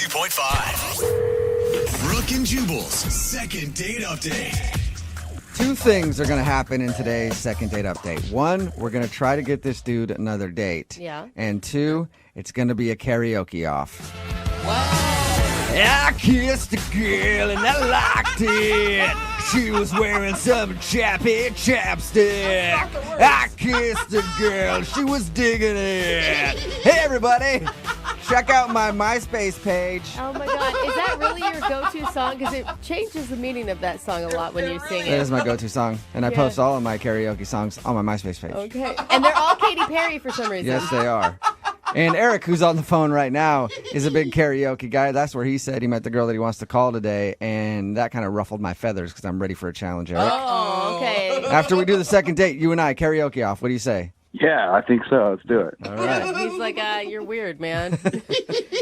92.5. Brooke and Jubal's second date update. Two things are going to happen in today's second date update. One, we're going to try to get this dude another date. Yeah. And two, it's going to be a karaoke off. What? I kissed a girl and I liked it. She was wearing some chappy chapstick. I kissed a girl, she was digging it. Hey everybody, check out my MySpace page. Oh my God. Is that really your go-to song? Because it changes the meaning of that song a lot when you sing That it. is my go-to song, and I post all of my karaoke songs on my MySpace page. Okay. And they're all Katy Perry for some reason. Yes, they are. And Eric, who's on the phone right now, is a big karaoke guy. That's where he said he met the girl that he wants to call today, and that kind of ruffled my feathers because I'm ready for a challenge, Eric. Oh, okay. After we do the second date, you and I, karaoke off. What do you say? Yeah, I think so. Let's do it. All right. He's like, you're weird, man.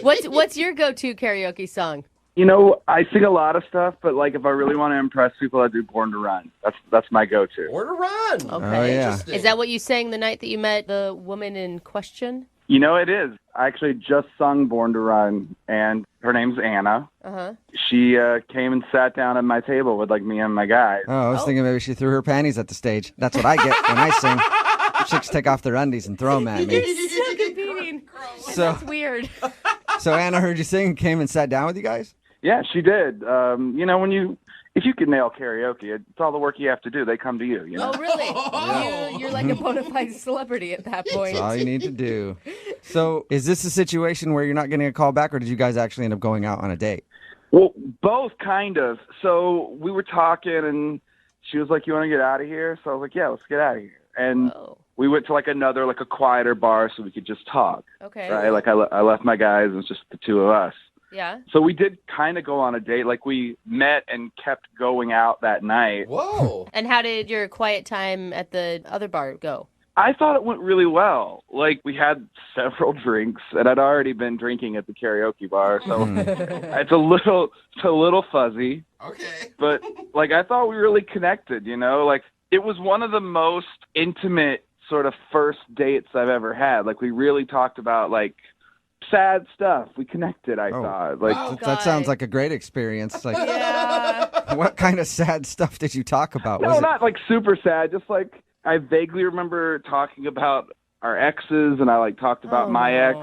What's your go-to karaoke song? You know, I sing a lot of stuff, but like if I really want to impress people, I do Born to Run. That's my go-to. Or to run. Okay. Oh, yeah. Interesting. Is that what you sang the night that you met the woman in question? You know, it is. I actually just sung Born to Run, and her name's Anna. Uh-huh. She came and sat down at my table with like me and my guys. Oh, I was thinking maybe she threw her panties at the stage. That's what I get when I sing. Chicks take off their undies and throw them at me. So competing. So, That's weird. so Anna heard you sing and came and sat down with you guys? Yeah, she did. You know, if you can nail karaoke, it's all the work you have to do. They come to you, you know? Oh, really? You're like a bona fide celebrity at that point. That's all you need to do. So is this a situation where you're not getting a call back, or did you guys actually end up going out on a date? Well, both kind of. So we were talking, and she was like, "You want to get out of here?" So I was like, "Yeah, let's get out of here." And we went to like a quieter bar so we could just talk. Okay. Right? Like I left my guys, it was just the two of us. Yeah. So we did kind of go on a date. Like we met and kept going out that night. Whoa. And how did your quiet time at the other bar go? I thought it went really well. Like we had several drinks, and I'd already been drinking at the karaoke bar, so it's a little fuzzy. Okay. But like I thought we really connected, you know? Like it was one of the most intimate sort of first dates I've ever had. Like we really talked about like sad stuff. We connected, I thought. Like Oh, That sounds God. like a great experience. Like, Yeah. what kind of sad stuff did you talk about? no, Was it not like super sad, just like I vaguely remember talking about our exes, and I like talked about my ex.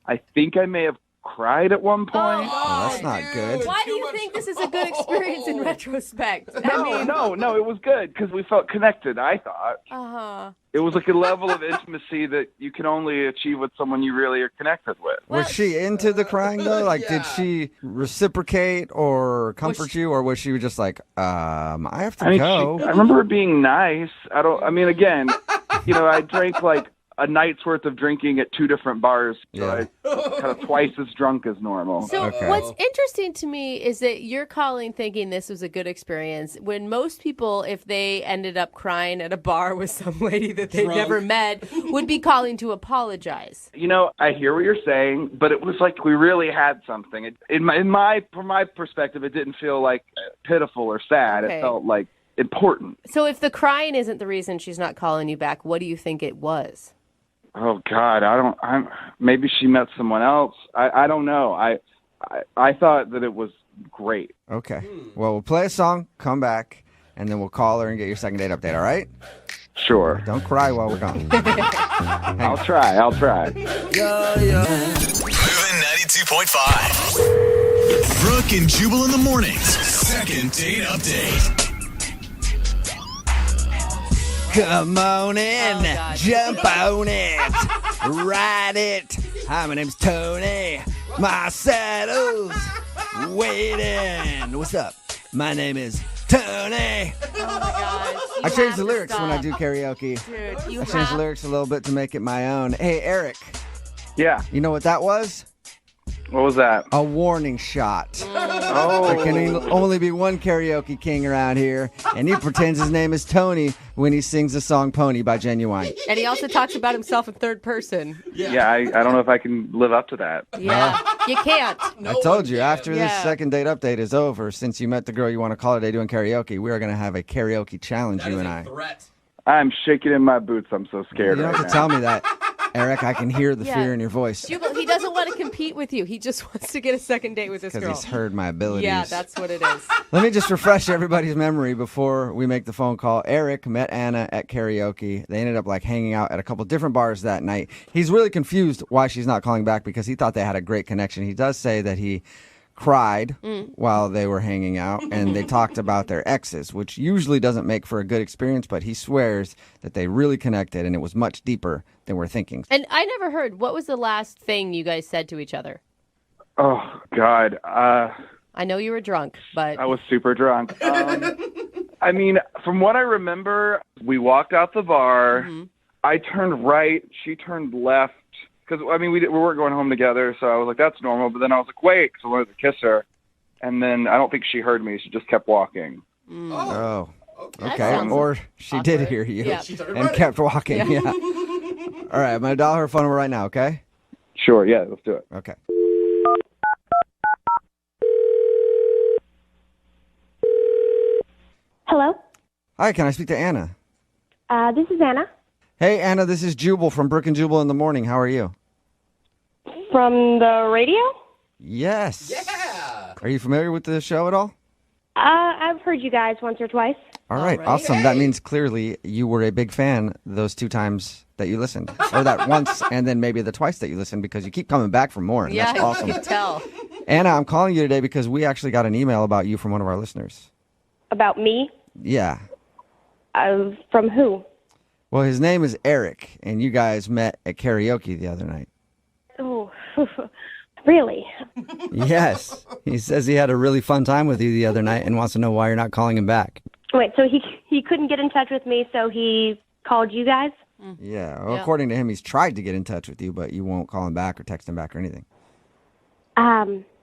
I think I may have cried at one point. Oh, that's not good. Why do you think this is a good experience in retrospect? No, it was good because we felt connected, I thought. Uh-huh. It was like a level of intimacy that you can only achieve with someone you really are connected with. Was she into the crying though? Like, did she reciprocate or comfort you, or was she just like, I have to go? I remember her being nice. Again, you know, I drank like a night's worth of drinking at two different bars, so Yeah. I kind of twice as drunk as normal. So Okay. what's interesting to me is that you're calling thinking this was a good experience when most people, if they ended up crying at a bar with some lady that they'd never met, would be calling to apologize. You know, I hear what you're saying, but it was like we really had something. From my perspective, it didn't feel like pitiful or sad. Okay. It felt like important. So if the crying isn't the reason she's not calling you back, what do you think it was? Oh God, maybe she met someone else. I don't know. I thought that it was great. Okay. Well, we'll play a song, come back, and then we'll call her and get your second date update, all right? Sure. Don't cry while we're gone. I'll try. Moving 92.5. Brooke and Jubal in the mornings. Second date update. Come on in, Oh, God. jump on it, ride it. Hi, my name's Tony. My saddle's waiting. What's up? My name is Tony. Oh my gosh. I change the lyrics when I do karaoke. Dude, you I change the lyrics a little bit to make it my own. Hey, Eric, Yeah. you know what that was? What was that? A warning shot. Oh. There can only be one karaoke king around here, and he pretends his name is Tony when he sings the song Pony by Genuine. And he also talks about himself in third person. Yeah, I don't know if I can live up to that. Yeah, you can't. I told you, after this Yeah. second date update is over, since you met the girl you want to call today doing karaoke, we are going to have a karaoke challenge, That you is and a I. threat. I'm shaking in my boots. I'm so You scared don't right have to now. tell me that. Eric, I can hear the Yeah. fear in your voice. Jubal, he doesn't want to compete with you. He just wants to get a second date with this girl. Because he's heard my abilities. Yeah, that's what it is. Let me just refresh everybody's memory before we make the phone call. Eric met Anna at karaoke. They ended up hanging out at a couple different bars that night. He's really confused why she's not calling back because he thought they had a great connection. He does say that he cried while they were hanging out, and they talked about their exes, which usually doesn't make for a good experience, but he swears that they really connected, and it was much deeper than we're thinking. And I never heard, what was the last thing you guys said to each other? Oh, God. I know you were drunk, but... I was super drunk. I mean, from what I remember, we walked out the bar. I turned right. She turned left. Because, I mean, we weren't going home together, so I was like, that's normal. But then I was like, wait, because I wanted to kiss her. And then I don't think she heard me. She just kept walking. Oh, okay. sounds Or she did awkward. hear you Yeah. and kept walking. Yeah. All right, I'm going to dial her phone number right now, okay? Sure, yeah, let's do it. Okay. Hello, Hi, can I speak to Anna? this is Anna Hey, Anna, this is Jubal from Brooke and Jubal in the Morning. How are you? from the radio. Yes. Yeah. Are you familiar with the show at all? I've heard you guys once or twice. All right, awesome. That means clearly you were a big fan those 2 times that you listened. Or that once and then maybe the twice that you listened because you keep coming back for more. And Yeah, that's awesome. you can tell. Anna, I'm calling you today because we actually got an email about you from one of our listeners. About me? Yeah. From who? Well, his name is Eric, and you guys met at karaoke the other night. Oh, really? Yes. He says he had a really fun time with you the other night and wants to know why you're not calling him back. Wait, so he couldn't get in touch with me, so he called you guys? Yeah. Well, Yeah. according to him, he's tried to get in touch with you, but you won't call him back or text him back or anything.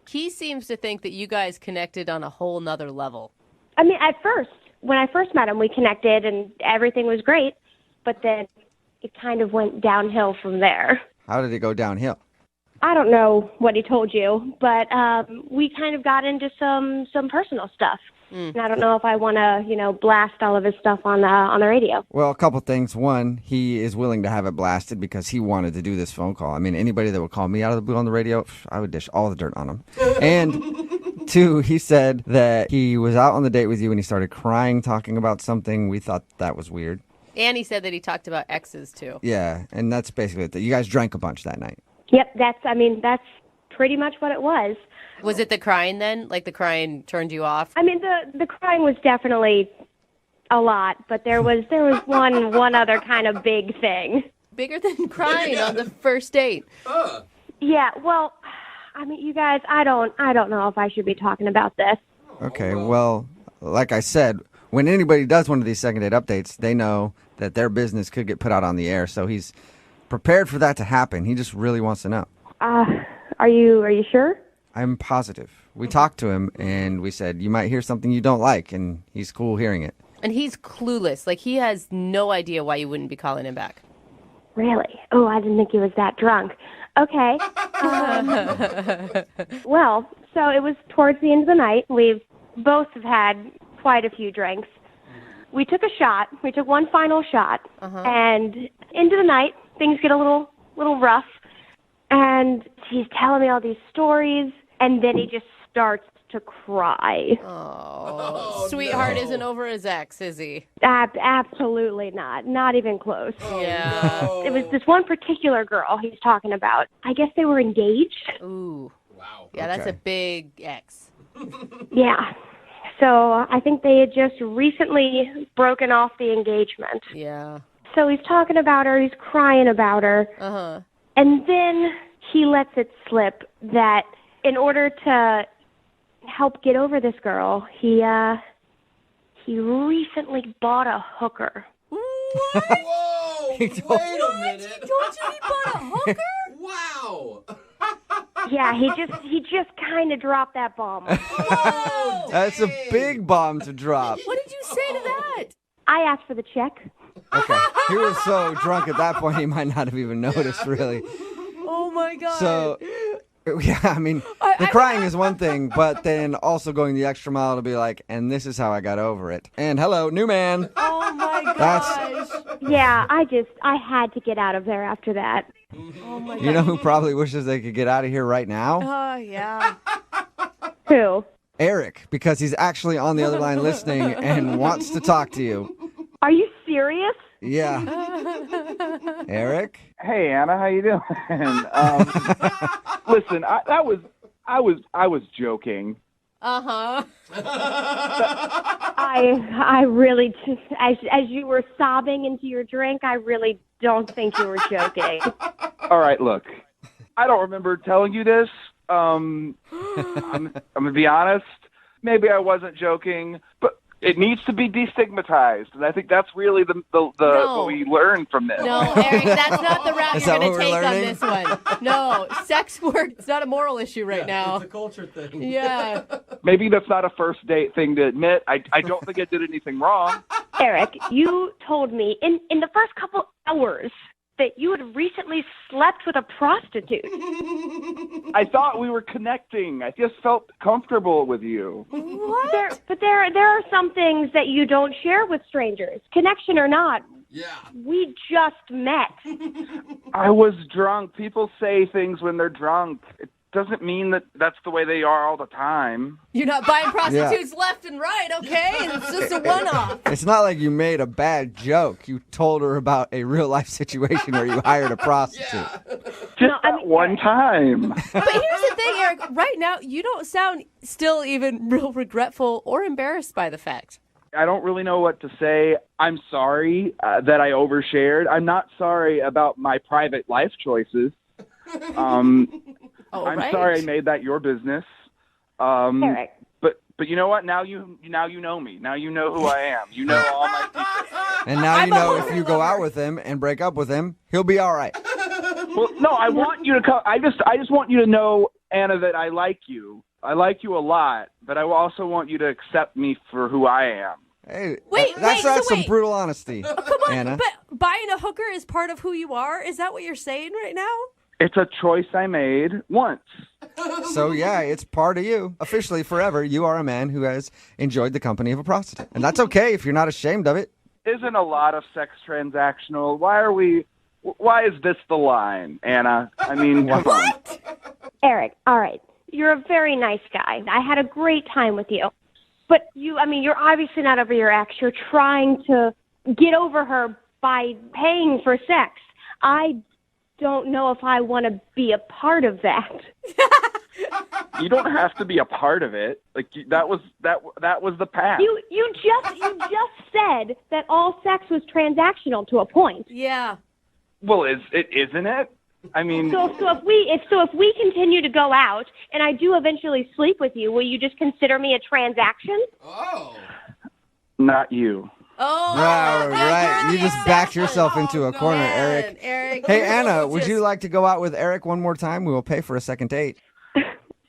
He seems to think that you guys connected on a whole nother level. I mean, at first, when I first met him, we connected and everything was great, but then it kind of went downhill from there. How did it go downhill? I don't know what he told you, but we kind of got into some personal stuff. And I don't know if I want to, blast all of his stuff on the radio. Well, a couple things. One, he is willing to have it blasted because he wanted to do this phone call. I mean, anybody that would call me out of the blue on the radio, I would dish all the dirt on him. And 2, he said that he was out on the date with you and he started crying, talking about something. We thought that was weird. And he said that he talked about exes, too. Yeah, and that's basically it. You guys drank a bunch that night. Yep, that's pretty much what it was. Was it the crying then? Like the crying turned you off? I mean, the crying was definitely a lot, but there was one other kind of big thing. Bigger than crying on the first date. Yeah, well, I mean, you guys, I don't know if I should be talking about this. Okay, well, like I said, when anybody does one of these second date updates, they know that their business could get put out on the air, so he's prepared for that to happen. He just really wants to know. Are you sure? I'm positive. We talked to him, and we said, you might hear something you don't like, and he's cool hearing it. And he's clueless. Like, he has no idea why you wouldn't be calling him back. Really? Oh, I didn't think he was that drunk. Okay. Well, so it was towards the end of the night. We've both have had quite a few drinks. We took a shot. We took one final shot. And into the night, things get a little rough. And he's telling me all these stories, and then he just starts to cry. Oh, sweetheart isn't over his ex, is he? Absolutely not. Not even close. Yeah. It was this one particular girl he's talking about. I guess they were engaged. Ooh. Wow. Yeah, that's a big ex. Yeah. So I think they had just recently broken off the engagement. Yeah. So he's talking about her. He's crying about her. Uh-huh. And then he lets it slip that in order to help get over this girl, he recently bought a hooker. What? Whoa! Wait a minute. Told you he bought a hooker? Wow. Yeah, he just kind of dropped that bomb. Oh, That's a big bomb to drop. What did you say to that? I asked for the check. Okay. He was so drunk at that point, he might not have even noticed, really. Oh, my God. So, yeah, I mean, the crying is one thing, but then also going the extra mile to be like, and this is how I got over it. And hello, new man. Oh, my gosh. That's Yeah, I had to get out of there after that. Oh my God. You know who probably wishes they could get out of here right now? Oh, yeah. Who? Eric, because he's actually on the other line listening and wants to talk to you. Are you serious? Yeah. Eric? Hey Anna, how you doing? Listen, I was joking. Uh-huh. I really, as you were sobbing into your drink, I really don't think you were joking. All right, look, I don't remember telling you this. I'm gonna be honest. Maybe I wasn't joking, but it needs to be destigmatized, and I think that's really the what we learned from this. No, Eric, that's not the route Is you're that going what to we're take on learning? this one. No, sex work, it's not a moral issue right now. It's a culture thing. Yeah. Maybe that's not a first date thing to admit. I don't think I did anything wrong. Eric, you told me in the first couple hours that you had recently slept with a prostitute. I thought we were connecting. I just felt comfortable with you. What? But there are some things that you don't share with strangers, connection or not. Yeah. We just met. I was drunk. People say things when they're drunk. It doesn't mean that that's the way they are all the time. You're not buying prostitutes left and right, okay? It's just a one-off. It's not like you made a bad joke. You told her about a real-life situation where you hired a prostitute. Just one time. But here's the thing, Eric. Right now, you don't sound still even real regretful or embarrassed by the fact. I don't really know what to say. I'm sorry that I overshared. I'm not sorry about my private life choices. I'm sorry I made that your business. Eric. But you know what? Now you know me. Now you know who I am. You know all my secrets. And now you know if you go out with him and break up with him, he'll be all right. Well, no, I want you to come. I just want you to know, Anna, that I like you. I like you a lot, but I also want you to accept me for who I am. Hey, Wait, that's some wait. brutal honesty. Oh, come on, Anna. but buying a hooker is part of who you are? Is that what you're saying right now? It's a choice I made once. So, yeah, it's part of you. Officially, forever, you are a man who has enjoyed the company of a prostitute. And that's okay if you're not ashamed of it. Isn't a lot of sex transactional? Why is this the line, Anna? I mean, come on. Eric, all right. You're a very nice guy. I had a great time with you. But you're obviously not over your ex. You're trying to get over her by paying for sex. I don't know if I want to be a part of that. You don't have to be a part of it. Like that was the past. You just said that all sex was transactional to a point. Yeah. Well, isn't it? I mean, So if we continue to go out and I do eventually sleep with you, will you just consider me a transaction? Oh. not you. Oh, Right. you're You the just backed exception. yourself into a corner, Man, Eric. Hey, Anna, would you like to go out with Eric one more time? We will pay for a second date.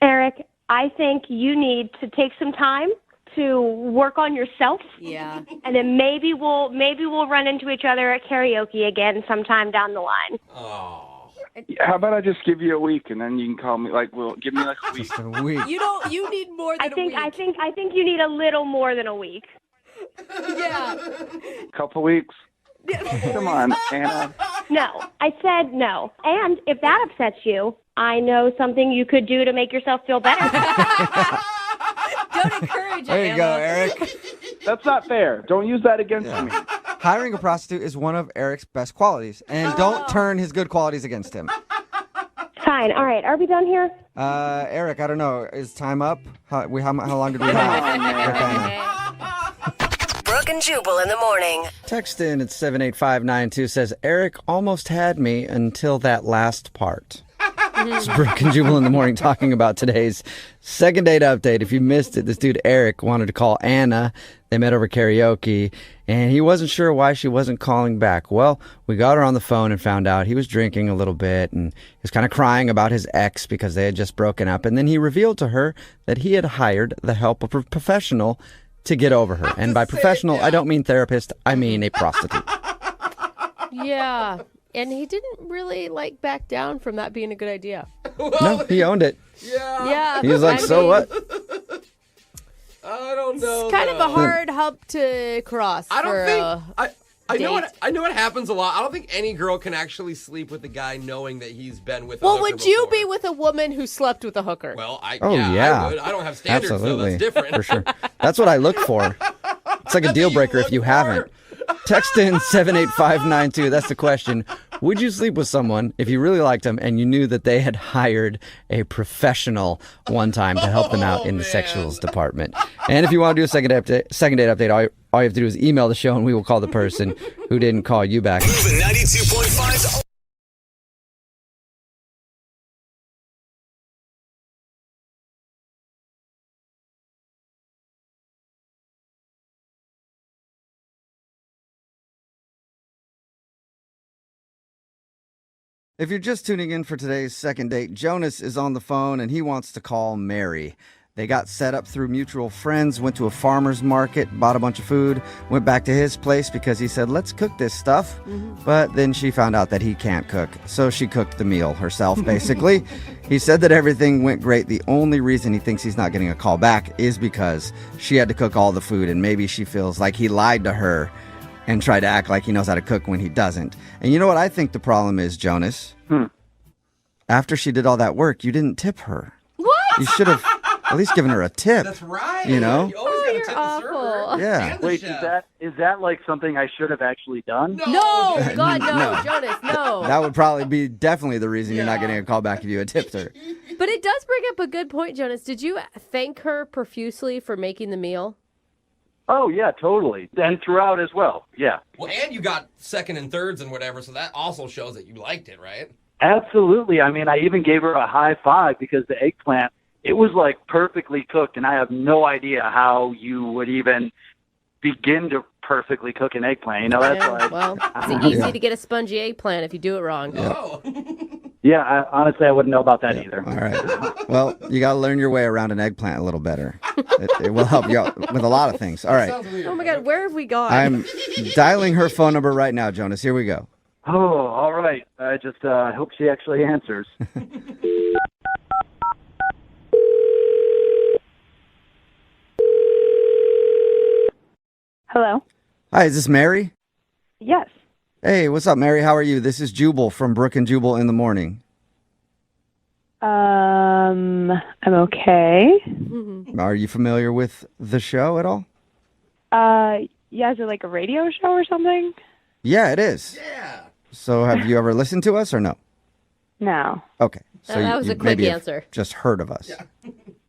Eric, I think you need to take some time to work on yourself. Yeah. And then maybe we'll run into each other at karaoke again sometime down the line. Oh. How about I just give you a week and then you can call me? Give me like a week. Just a week. You need more than a week. I think you need a little more than a week. Yeah. Couple weeks. Come on, Anna. No, I said no. And if that upsets you, I know something you could do to make yourself feel better. Don't encourage it, There you go, Eric. That's not fair. Don't use that against me. Hiring a prostitute is one of Eric's best qualities, and don't turn his good qualities against him. Fine. All right. Are we done here? Eric, I don't know. Is time up? How long did we have? with Anna? Brooke and Jubal in the morning. Text in at 78592 says, Eric almost had me until that last part. It's Brooke and Jubal in the morning talking about today's second date update. If you missed it, this dude Eric wanted to call Anna. They met over karaoke, and he wasn't sure why she wasn't calling back. Well, we got her on the phone and found out he was drinking a little bit, and he was kind of crying about his ex because they had just broken up. And then he revealed to her that he had hired the help of a professional to get over her. And by professional, I don't mean therapist. I mean a prostitute. Yeah. And he didn't really back down from that being a good idea. No, he owned it. Yeah. He was like, so what? I don't know. It's kind of a hard hump to cross. I don't for, think. I know date. I know it happens a lot. I don't think any girl can actually sleep with a guy knowing that he's been with a Well, hooker would you before. be with a woman who slept with a hooker? Well, I yeah. would. I don't have standards, Absolutely. so that's different. For sure. That's what I look for. It's like a deal breaker if you haven't. Text in 78592. That's the question. Would you sleep with someone if you really liked them and you knew that they had hired a professional one time to help them out in the sexuals department? And if you want to do a second date update, all you have to do is email the show and we will call the person who didn't call you back. Moving 92.5. If you're just tuning in for today's second date, Jonas is on the phone and he wants to call Mary. They got set up through mutual friends, went to a farmer's market, bought a bunch of food, went back to his place because he said, let's cook this stuff. But then she found out that he can't cook. So she cooked the meal herself, basically. He said that everything went great. The only reason he thinks he's not getting a call back is because she had to cook all the food and maybe she feels like he lied to her and tried to act like he knows how to cook when he doesn't. And you know what I think the problem is, Jonas? After she did all that work, you didn't tip her. What? You should have at least given her a tip. That's right. You know? You always gotta you're tip the awful. server. Yeah. And the Wait, chef. is that like something I should have actually done? No, dude. God, no, No. Jonas, no. That would probably be definitely the reason you're not getting a call back if you had tipped her. But it does bring up a good point, Jonas. Did you thank her profusely for making the meal? Oh, yeah, totally. And throughout as well. Yeah. Well, and you got second and thirds and whatever, so that also shows that you liked it, right? Absolutely. I mean, I even gave her a high five because the eggplant, it was like perfectly cooked, and I have no idea how you would even begin to perfectly cook an eggplant. You know, that's Yeah, like, well, it's easy to get a spongy eggplant if you do it wrong. Oh. yeah, honestly, I wouldn't know about that either. All right. Well, you got to learn your way around an eggplant a little better. It will help you out with a lot of things. All right. Sounds weird. Oh my God, where have we gone? I'm dialing her phone number right now, Jonas. Here we go. Oh, all right. I just hope she actually answers. Hello? Hi, is this Mary? Yes. Hey, what's up, Mary? How are you? This is Jubal from Brooke and Jubal in the Morning. I'm okay. Are you familiar with the show at all? Yeah, is it like a radio show or something? Yeah, it is. Yeah. So have you ever listened to us or no? No. Okay. So that was a quick maybe have answer. just heard of us.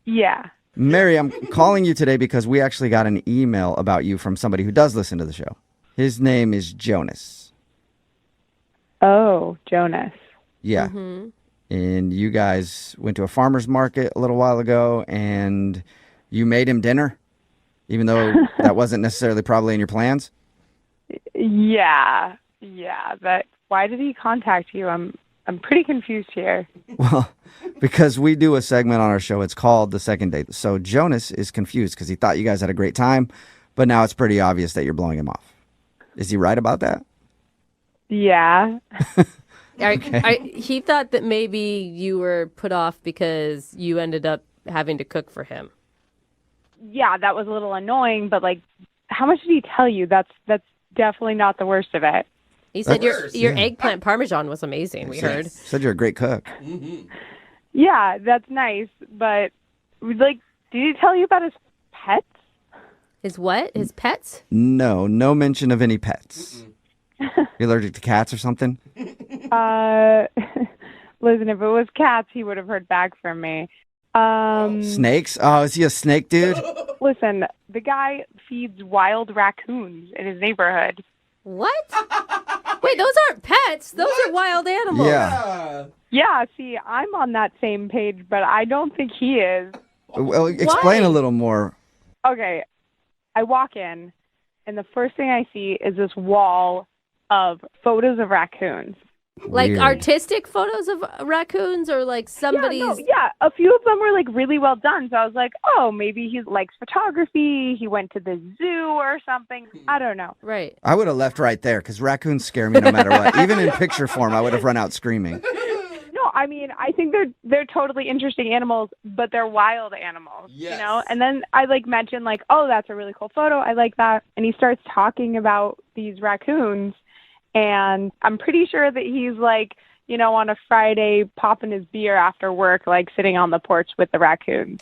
Yeah. Mary, I'm calling you today because we actually got an email about you from somebody who does listen to the show. His name is Jonas. Oh, Jonas. Yeah. And you guys went to a farmer's market a little while ago and you made him dinner, even though that wasn't necessarily probably in your plans? Yeah. But why did he contact you? I'm pretty confused here. Well, because we do a segment on our show. It's called The Second Date. So Jonas is confused because he thought you guys had a great time, but now it's pretty obvious that you're blowing him off. Is he right about that? Yeah. He thought that maybe you were put off because you ended up having to cook for him. Yeah, that was a little annoying, but like, how much did he tell you? That's definitely not the worst of it. He said your Worse. eggplant parmesan was amazing. We heard. Said you're a great cook. Yeah, that's nice, but like, did he tell you about his pets? His what? His pets? No mention of any pets. You allergic to cats or something? Listen, if it was cats, he would have heard back from me. Snakes? Oh, is he a snake dude? Listen, the guy feeds wild raccoons in his neighborhood. What? Wait, those aren't pets. Those are wild animals. Yeah. Yeah, see, I'm on that same page, but I don't think he is. Well, explain Why? a little more. Okay, I walk in, and the first thing I see is this wall of photos of raccoons. Like Weird. artistic photos of raccoons or like somebody's... Yeah, a few of them were like really well done. So I was like, oh, maybe he likes photography. He went to the zoo or something. I don't know. Right. I would have left right there because raccoons scare me no matter what. Even in picture form, I would have run out screaming. No, No, I mean, I think they're totally interesting animals, but they're wild animals, Yes. you know? And then I mentioned oh, that's a really cool photo. I like that. And he starts talking about these raccoons, and I'm pretty sure that he's on a Friday popping his beer after work, sitting on the porch with the raccoons.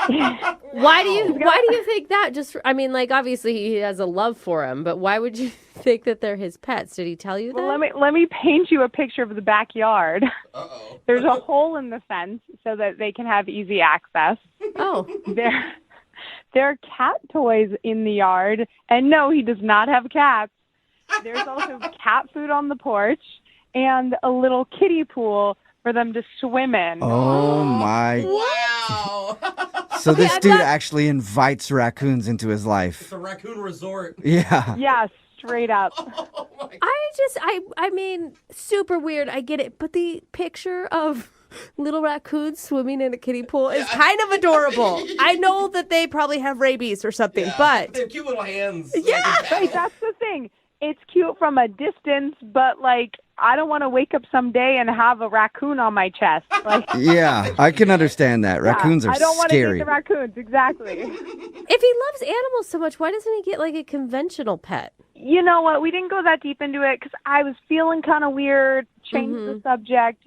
Why do you think that? Obviously he has a love for him, but why would you think that they're his pets? Did he tell you that? Well, let me paint you a picture of the backyard. Uh-oh. There's a hole in the fence so that they can have easy access. Oh. There are cat toys in the yard, and no, he does not have cats. There's also cat food on the porch and a little kiddie pool for them to swim in. Oh, my. Wow. So this dude actually invites raccoons into his life. It's a raccoon resort. Yeah. Yeah, straight up. Oh my God. I mean, super weird. I get it. But the picture of little raccoons swimming in a kiddie pool is kind of adorable. I know that they probably have rabies or something, but They have cute little hands. Yeah. Right, that's the thing. It's cute from a distance, but I don't want to wake up someday and have a raccoon on my chest. Yeah, I can understand that. Raccoons are I don't want to scary. date the raccoons, exactly. if he loves animals so much, why doesn't he get a conventional pet? You know what? We didn't go that deep into it because I was feeling kind of weird. Change the subject.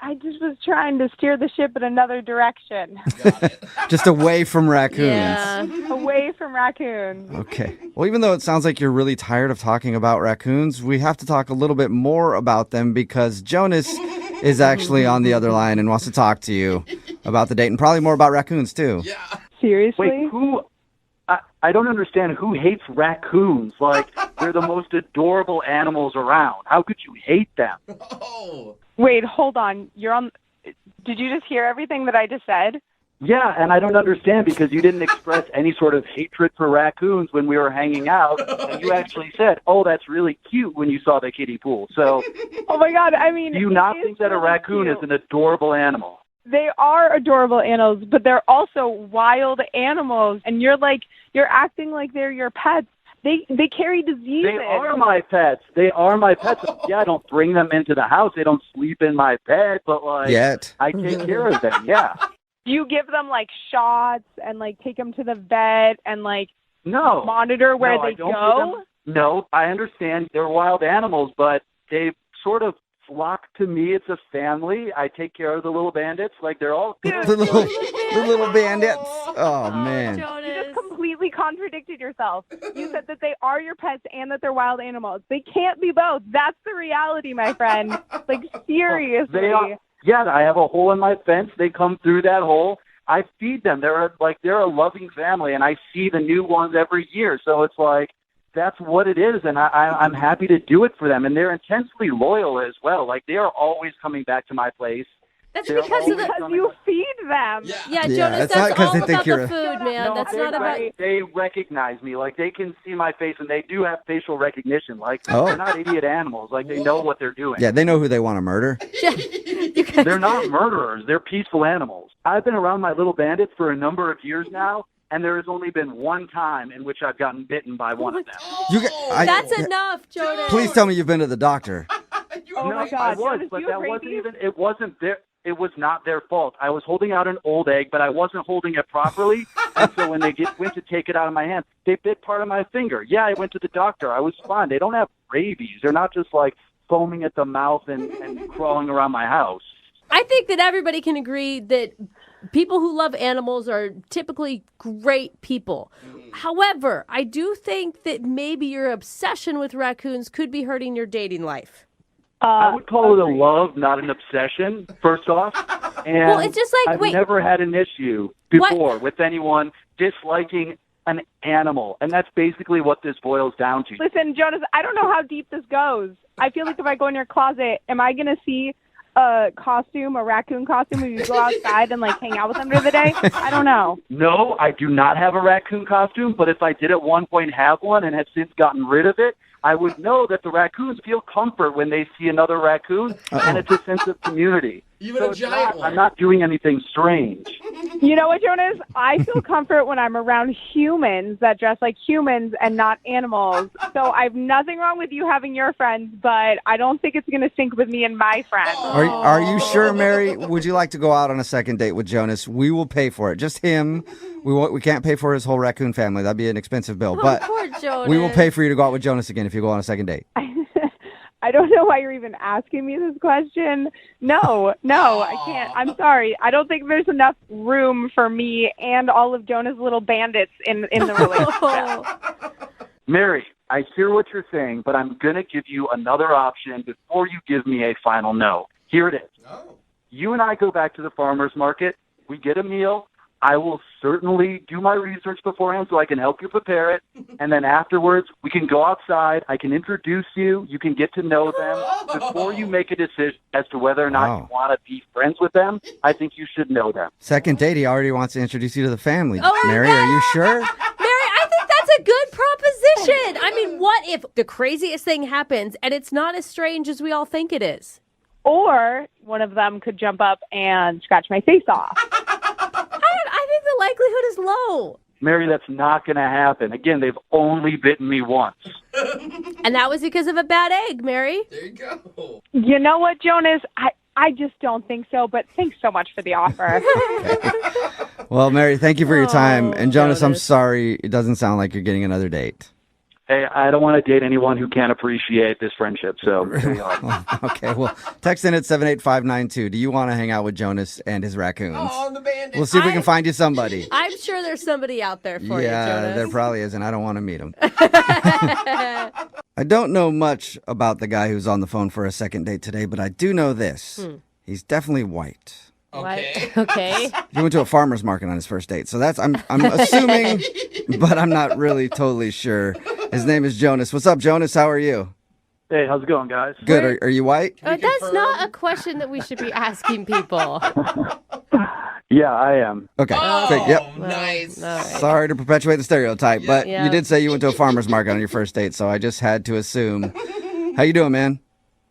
I just was trying to steer the ship in another direction. Got it. Just away from raccoons. Yeah. Away from raccoons. Okay. Well, even though it sounds like you're really tired of talking about raccoons, we have to talk a little bit more about them because Jonas is actually on the other line and wants to talk to you about the date and probably more about raccoons too. Yeah. Seriously? Wait, who? I don't understand who hates raccoons. They're the most adorable animals around. How could you hate them? Oh. Wait, hold on. Did you just hear everything that I just said? Yeah, and I don't understand because you didn't express any sort of hatred for raccoons when we were hanging out, and you actually said, "Oh, that's really cute" when you saw the kiddie pool. So, Oh my God! I mean, do you not think that a really raccoon cute. is an adorable animal? They are adorable animals, but they're also wild animals, and you're acting like they're your pets. They carry diseases. They are my pets. They are my pets. Yeah, I don't bring them into the house. They don't sleep in my bed, but Yet. I take care of them. Yeah. You give them shots and take them to the vet and No. monitor where No, I they don't go. give them- No, I understand they're wild animals, but they sort of flock to me. It's a family. I take care of the little bandits. They're all good. The little bandits. Oh, man. You Jonas. just completely contradicted yourself. You said that they are your pets and that they're wild animals. They can't be both. That's the reality, my friend. Seriously. They are. Yeah, I have a hole in my fence. They come through that hole. I feed them. They're a loving family, and I see the new ones every year. So it's that's what it is, and I'm happy to do it for them. And they're intensely loyal as well. They are always coming back to my place. That's They're because of always the... Because you feed them. Yeah. Yeah, Yeah, Jonas, it's not that's 'cause all they think about you're the a- food, man. No, That's they, not about... They recognize me. They can see my face, and they do have facial recognition. Oh. They're not idiot animals. They know what they're doing. Yeah, they know who they want to murder. They're not murderers. They're peaceful animals. I've been around my little bandits for a number of years now, and there has only been one time in which I've gotten bitten by one of them. That's enough, Jonas. Please tell me you've been to the doctor. Oh No, my God. I was, Jonas, but you that have wasn't rabies? even. It wasn't their. It was not their fault. I was holding out an old egg, but I wasn't holding it properly. And so when they went to take it out of my hand, they bit part of my finger. Yeah, I went to the doctor. I was fine. They don't have rabies. They're not just foaming at the mouth and crawling around my house. I think that everybody can agree that people who love animals are typically great people. However, I do think that maybe your obsession with raccoons could be hurting your dating life. I would call it a love, not an obsession, first off. And Well, it's just I've never had an issue before with anyone disliking an animal. And that's basically what this boils down to. Listen, Jonas, I don't know how deep this goes. I feel like if I go in your closet, am I going to see a raccoon costume, when you go outside and hang out with them during the day? I don't know. No, I do not have a raccoon costume, but if I did at one point have one and have since gotten rid of it, I would know that the raccoons feel comfort when they see another raccoon, and it's a sense of community. Even So a it's giant not, one. I'm not doing anything strange. You know what, Jonas? I feel comfort when I'm around humans that dress like humans and not animals. So I have nothing wrong with you having your friends, but I don't think it's going to sync with me and my friends. Are you sure, Mary? Would you like to go out on a second date with Jonas? We will pay for it. Just him. We can't pay for his whole raccoon family. That'd be an expensive bill. But Poor Jonas. we will pay for you to go out with Jonas again if you go on a second date. I don't know why you're even asking me this question. No, I can't. I'm sorry. I don't think there's enough room for me and all of Jonah's little bandits in the relationship. Mary, I hear what you're saying, but I'm going to give you another option before you give me a final no. Here it is. You and I go back to the farmer's market. We get a meal. I will certainly do my research beforehand so I can help you prepare it. And then afterwards, we can go outside. I can introduce you. You can get to know them. Before you make a decision as to whether or not you want to be friends with them, I think you should know them. Second date, he already wants to introduce you to the family. Oh, Mary, are you sure? Mary, I think that's a good proposition. I mean, what if the craziest thing happens and it's not as strange as we all think it is? Or one of them could jump up and scratch my face off. I think the likelihood is low. Mary, that's not going to happen. Again, they've only bitten me once. And that was because of a bad egg, Mary. There you go. You know what, Jonas? I just don't think so, but thanks so much for the offer. Well, Mary, thank you for your time. And Jonas, I'm Jonas. sorry. It doesn't sound like you're getting another date. Hey, I don't want to date anyone who can't appreciate this friendship, so here we are. Okay, well, text in at 78592. Do you want to hang out with Jonas and his raccoons? Oh, the bandit. We'll see if we can find you somebody. I'm sure there's somebody out there for you, Yeah, Jonas. there probably is, and I don't want to meet him. I don't know much about the guy who's on the phone for a second date today, but I do know this. He's definitely white. Okay. Okay. He went to a farmer's market on his first date, so that's I'm assuming, but I'm not really totally sure. His name is Jonas. What's up, Jonas? How are you? Hey, how's it going, guys? Good. Are you white? That's not a question that we should be asking people. Yeah, I am. Okay. Oh, Great. Yep. nice. All right. Sorry to perpetuate the stereotype, but Yeah. you did say you went to a farmer's market on your first date, so I just had to assume. How you doing, man?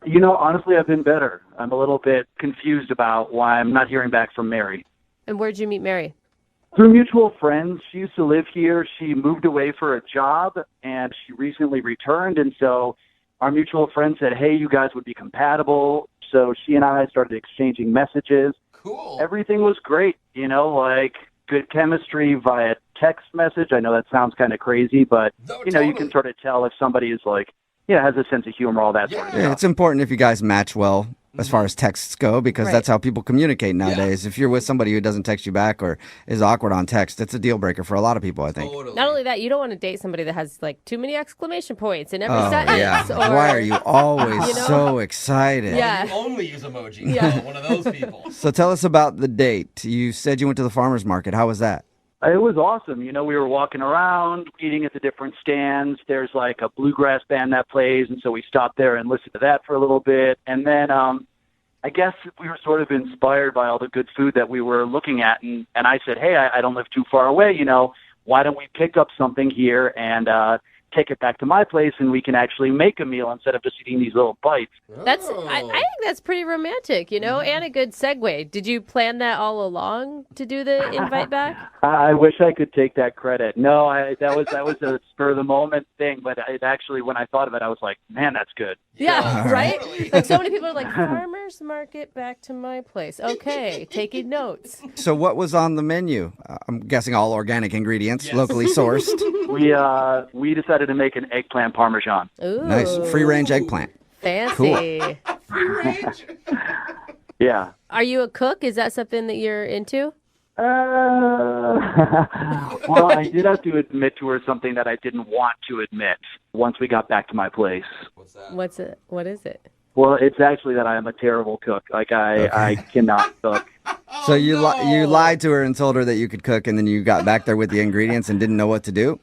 You know, honestly, I've been better. I'm a little bit confused about why I'm not hearing back from Mary. And where'd you meet Mary? Through mutual friends, she used to live here. She moved away for a job, and she recently returned. And so our mutual friend said, hey, you guys would be compatible. So she and I started exchanging messages. Cool. Everything was great, you know, like good chemistry via text message. I know that sounds kind of crazy, but, No, you know, you totally. can sort of tell if somebody is like, has a sense of humor, all that sort of Yeah, stuff. it's important if you guys match well as far as texts go, because Right. that's how people communicate nowadays. If you're with somebody who doesn't text you back or is awkward on text, it's a deal breaker for a lot of people, I think. Totally. Not only that, you don't want to date somebody that has like too many exclamation points in every Oh, sentence. yeah. Or, Why are you always You know? so excited? Yeah. You only use emoji. Yeah. One of those people. So tell us about the date. You said you went to the farmer's market. How was that? It was awesome. You know, we were walking around, eating at the different stands. There's like a bluegrass band that plays, and so we stopped there and listened to that for a little bit. And then I guess we were sort of inspired by all the good food that we were looking at. And I said, hey, I don't live too far away. You know, why don't we pick up something here and take it back to my place, and we can actually make a meal instead of just eating these little bites. That's I think that's pretty romantic, you know, and a good segue. Did you plan that all along to do the invite back? I wish I could take that credit. No, that was a spur of the moment thing. But it actually, when I thought of it, I was like, man, that's good. Yeah, right? Totally. Like so many people are like, farmer's market back to my place. Okay, taking notes. So what was on the menu? I'm guessing all organic ingredients, Yes. locally sourced. We decided to make an eggplant parmesan. Ooh, Nice. Free-range eggplant. fancy. Free range. Yeah. Are you a cook? Is that something that you're into? Well, I did have to admit to her something that I didn't want to admit once we got back to my place. What's that? What's it? What is it? Well, it's actually that I am a terrible cook. Like, I cannot cook. So you lied to her and told her that you could cook, and then you got back there with the ingredients and didn't know what to do?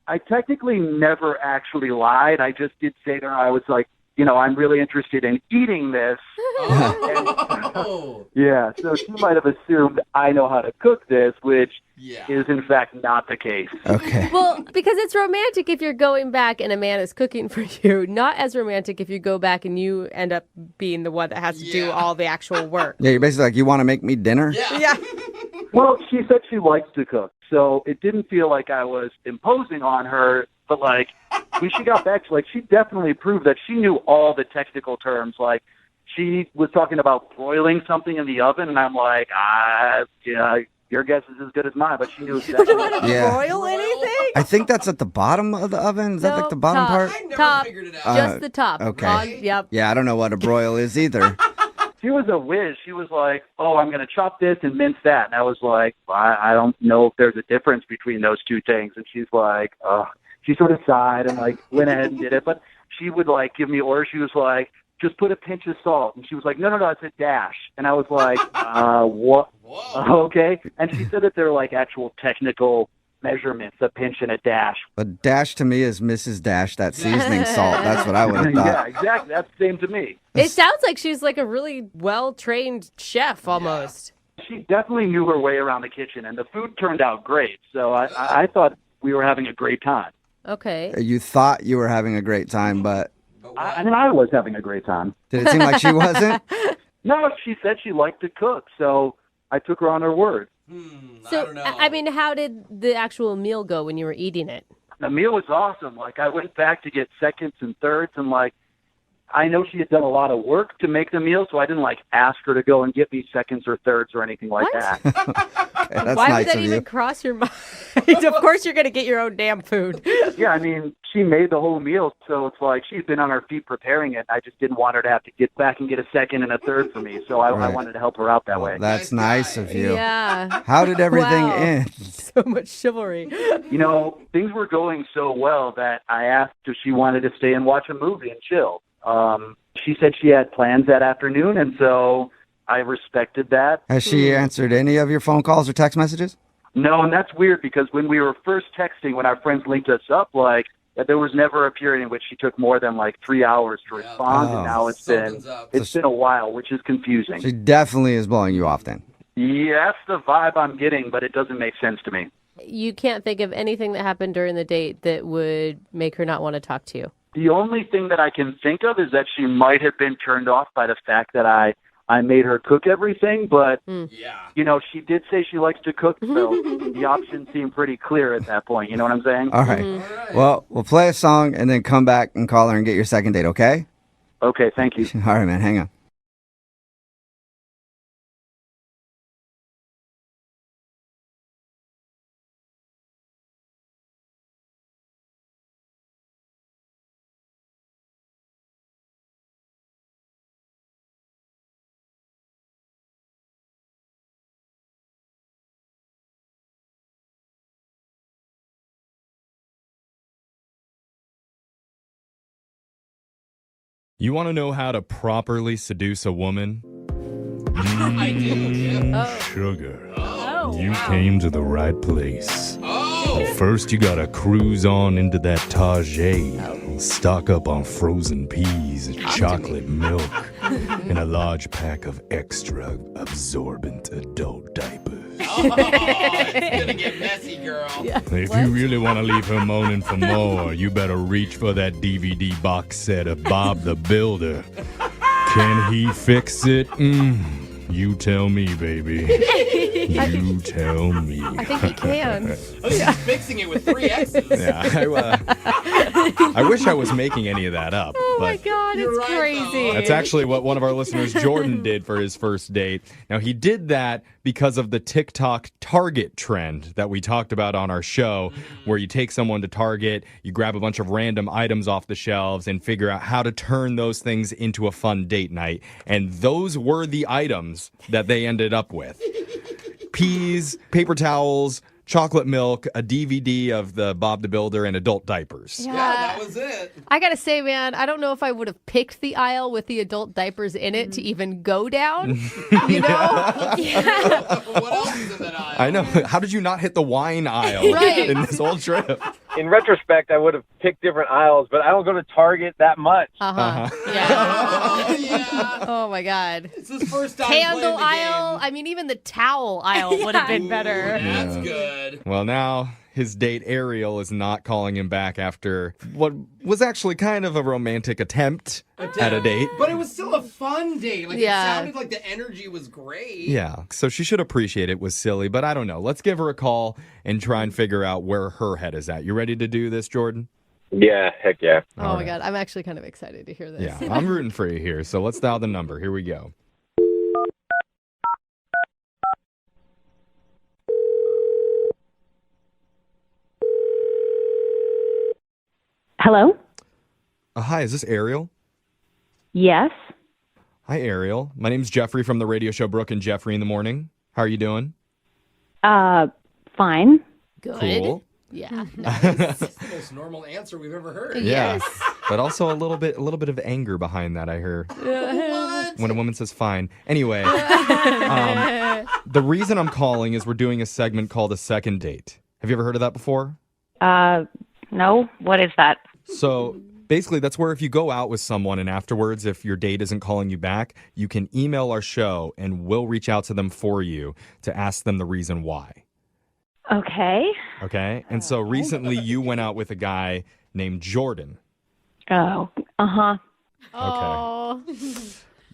I technically never actually lied. I just did say to her, I was like, you know, I'm really interested in eating this. Oh. Yeah, so she might have assumed I know how to cook this, which Yeah. is in fact not the case. Okay. Well, because it's romantic if you're going back and a man is cooking for you. Not as romantic if you go back and you end up being the one that has to do Yeah. all the actual work. Yeah, you're basically like, you want to make me dinner? Yeah. Yeah. Well, she said she likes to cook, so it didn't feel like I was imposing on her. But like when she got back, she definitely proved that she knew all the technical terms. Like she was talking about broiling something in the oven, and I'm like, yeah, your guess is as good as mine. But she knew exactly. You don't want to broil anything? I think that's at the bottom of the oven. Is that like the bottom part? I never Top. figured it out. Just the top. Okay. Yep. Yeah, I don't know what a broil is either. She was a whiz. She was like, oh, I'm going to chop this and mince that. And I was like, I don't know if there's a difference between those two things. And she's like, she sort of sighed and like went ahead and did it. But she would like give me orders. She was like, just put a pinch of salt. And she was like, no, it's a dash. And I was like, what? Whoa. Okay. And she said that they're like actual technical measurements, a pinch and a dash. A dash to me is Mrs. Dash, that seasoning salt. That's what I would have thought. Yeah, exactly. That's the same to me. It sounds like she's like a really well-trained chef almost. She definitely knew her way around the kitchen, and the food turned out great. So I thought we were having a great time. Okay. You thought you were having a great time, but I was having a great time. did it seem like she wasn't? No, she said she liked to cook, so I took her on her word. So, I don't know. I mean, how did the actual meal go when you were eating it? The meal was awesome. Like, I went back to get seconds and thirds, and like, I know she had done a lot of work to make the meal, so I didn't like ask her to go and get me seconds or thirds or anything like that. Okay, that's Why nice would that of even you. cross your mind? Of course you're going to get your own damn food. Yeah, I mean, she made the whole meal, so it's like she's been on her feet preparing it. I just didn't want her to have to get back and get a second and a third for me, so I Right. wanted to help her out that way. That's nice of you. Yeah. How did everything Wow. end? So much chivalry. You know, things were going so well that I asked if she wanted to stay and watch a movie and chill. She said she had plans that afternoon, and so I respected that. Has she answered any of your phone calls or text messages? No, and that's weird because when we were first texting, when our friends linked us up, like, there was never a period in which she took more than like 3 hours to respond, Oh. and now it's been a while, which is confusing. She definitely is blowing you off then. Yeah, that's the vibe I'm getting, but it doesn't make sense to me. You can't think of anything that happened during the date that would make her not want to talk to you. The only thing that I can think of is that she might have been turned off by the fact that I made her cook everything, but, you know, she did say she likes to cook, so the options seem pretty clear at that point. You know what I'm saying? All right. Well, we'll play a song and then come back and call her and get your second date, okay? Okay, thank you. All right, man. Hang on. You want to know how to properly seduce a woman? I do, yeah. Sugar. Oh. You came to the right place. First, you gotta cruise on into that Tajay. Stock up on frozen peas, chocolate milk, and a large pack of extra absorbent adult diapers. It's gonna get messy, girl. If you really want to leave her moaning for more, you better reach for that DVD box set of Bob the Builder. Can he fix it? You tell me, baby. You tell me. I think he can. She's fixing it with 3 X's. Yeah, I wish I was making any of that up. Oh my but God, it's crazy. That's actually what one of our listeners, Jordan, did for his first date. Now, he did that because of the TikTok Target trend that we talked about on our show, where you take someone to Target, you grab a bunch of random items off the shelves and figure out how to turn those things into a fun date night. And those were the items that they ended up with. Peas, paper towels, chocolate milk, a DVD of the Bob the Builder, and adult diapers. Yeah, that was it. I gotta say, man, I don't know if I would have picked the aisle with the adult diapers in it to even go down. You know? Yeah. What else is in that aisle? I know. How did you not hit the wine aisle Right. in this whole trip? In retrospect, I would have picked different aisles, but I don't go to Target that much. Yeah. Oh, yeah. Oh my God. It's his first time Candle playing the aisle. game. I mean, even the towel aisle would have been better. That's good. Well, now his date Ariel is not calling him back after what was actually kind of a romantic attempt at a date. But it was still a fun date. Like, Yeah. it sounded like the energy was great. Yeah, so she should appreciate it was silly, but I don't know. Let's give her a call and try and figure out where her head is at. You ready to do this, Jordan? Yeah, heck yeah. Oh my God, I'm actually kind of excited to hear this. Yeah, I'm rooting for you here. So let's dial the number. Here we go. Hello? Hi, is this Ariel? Yes. Hi, Ariel. My name's Jeffrey from the radio show Brooke and Jeffrey in the Morning. How are you doing? Fine. Good. Cool. Yeah. That's the most normal answer we've ever heard. Yeah, but also a little bit of anger behind that, I heard. What? When a woman says fine. Anyway, the reason I'm calling is we're doing a segment called A Second Date. Have you ever heard of that before? No. What is that? So basically, that's where if you go out with someone and afterwards, if your date isn't calling you back, you can email our show and we'll reach out to them for you to ask them the reason why. Okay. Okay? And so recently you went out with a guy named Jordan. Oh, uh-huh. Oh.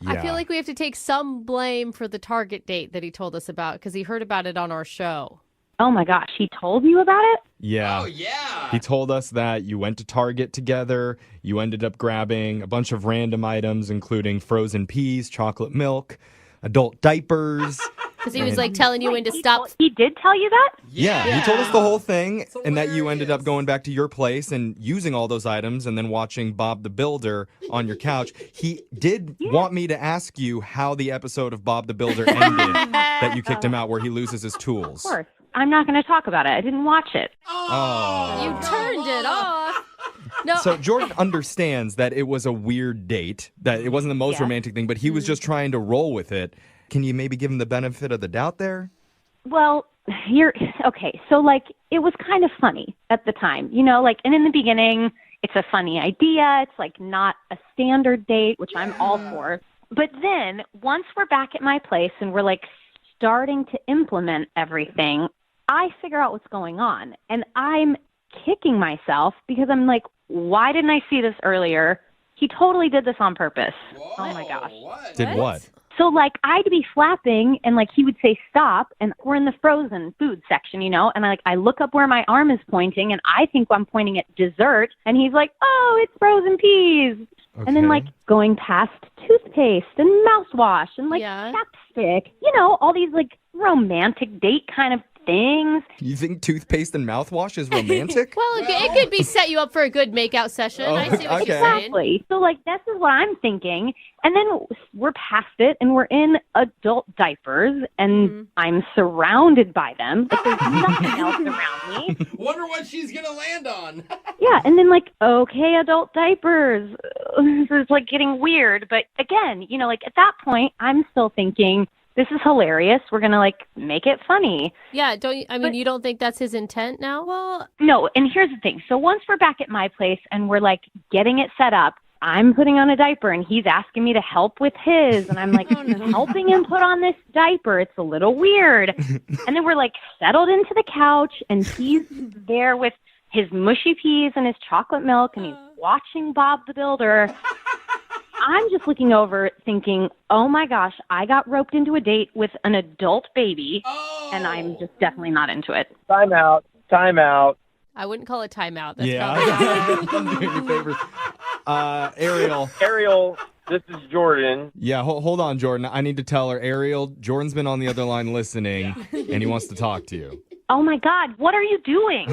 I Yeah. feel like we have to take some blame for the Target date that he told us about because he heard about it on our show. Oh my gosh, he told you about it? Yeah. Oh, yeah. He told us that you went to Target together. You ended up grabbing a bunch of random items, including frozen peas, chocolate milk, adult diapers. Because he was like telling you when to stop. He did tell you that? Yeah, he told us the whole thing, It's and that you ended up hilarious. going back to your place and using all those items and then watching Bob the Builder on your couch. He did want me to ask you how the episode of Bob the Builder ended that you kicked him out where he loses his tools. Of course. I'm not going to talk about it. I didn't watch it. Oh. You turned it off. No. So Jordan understands that it was a weird date, that it wasn't the most Yeah. romantic thing, but he was just trying to roll with it. Can you maybe give him the benefit of the doubt there? Well, okay. So, like, it was kind of funny at the time, and in the beginning, it's a funny idea. It's like not a standard date, which I'm all for. But then once we're back at my place and we're like starting to implement everything, I figure out what's going on and I'm kicking myself because I'm like, why didn't I see this earlier? He totally did this on purpose. Whoa, Oh my gosh. What? Did what? So, like, I'd be flapping, and, like, he would say stop, and we're in the frozen food section, and I look up where my arm is pointing, and I think I'm pointing at dessert, and he's like, oh, it's frozen peas. And then, like, going past toothpaste and mouthwash and, like, chapstick, all these, like, romantic date kind of things. You think toothpaste and mouthwash is romantic? Well, it could be set you up for a good makeout session. Oh, I see what okay. you're saying. Exactly. So, like, this is what I'm thinking. And then we're past it, and we're in adult diapers, and I'm surrounded by them. Like, there's nothing else around me. Wonder what she's going to land on. Yeah, and then, like, okay, adult diapers. This is, like, getting weird. But, again, like, at that point, I'm still thinking, this is hilarious. We're going to, like, make it funny. Yeah, you don't think that's his intent now? Well, No, and here's the thing. So once we're back at my place and we're, like, getting it set up, I'm putting on a diaper and he's asking me to help with his. And I'm, like, helping him put on this diaper. It's a little weird. And then we're, like, settled into the couch and he's there with his mushy peas and his chocolate milk and he's watching Bob the Builder. I'm just looking over thinking, oh my gosh, I got roped into a date with an adult baby, and I'm just definitely not into it. Time out. I wouldn't call it timeout. That's Yeah. I'm doing you favors. Ariel, this is Jordan. Yeah, hold on, Jordan. I need to tell her, Ariel, Jordan's been on the other line listening, and he wants to talk to you. Oh my God, what are you doing?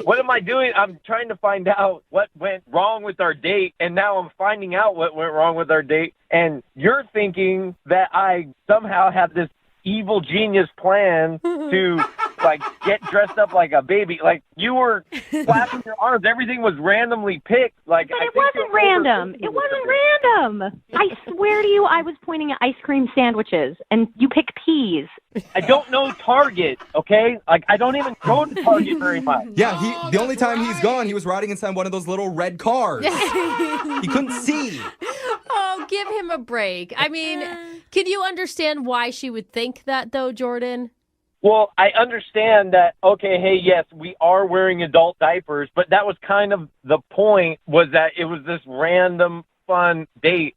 What am I doing? I'm trying to find out what went wrong with our date, and now I'm finding out what went wrong with our date, and you're thinking that I somehow have this evil genius plan to, like, get dressed up like a baby. Like, you were flapping your arms. Everything was randomly picked. Like, But it wasn't random. It wasn't random. I swear to you, I was pointing at ice cream sandwiches, and you pick peas. I don't know Target, okay? Like, I don't even go to Target very much. Yeah, the only time he's gone, he was riding inside one of those little red cars. He couldn't see. Oh, give him a break. I mean, can you understand why she would think that, though, Jordan? Well, I understand that, okay, hey, yes, we are wearing adult diapers, but that was kind of the point, was that it was this random fun date.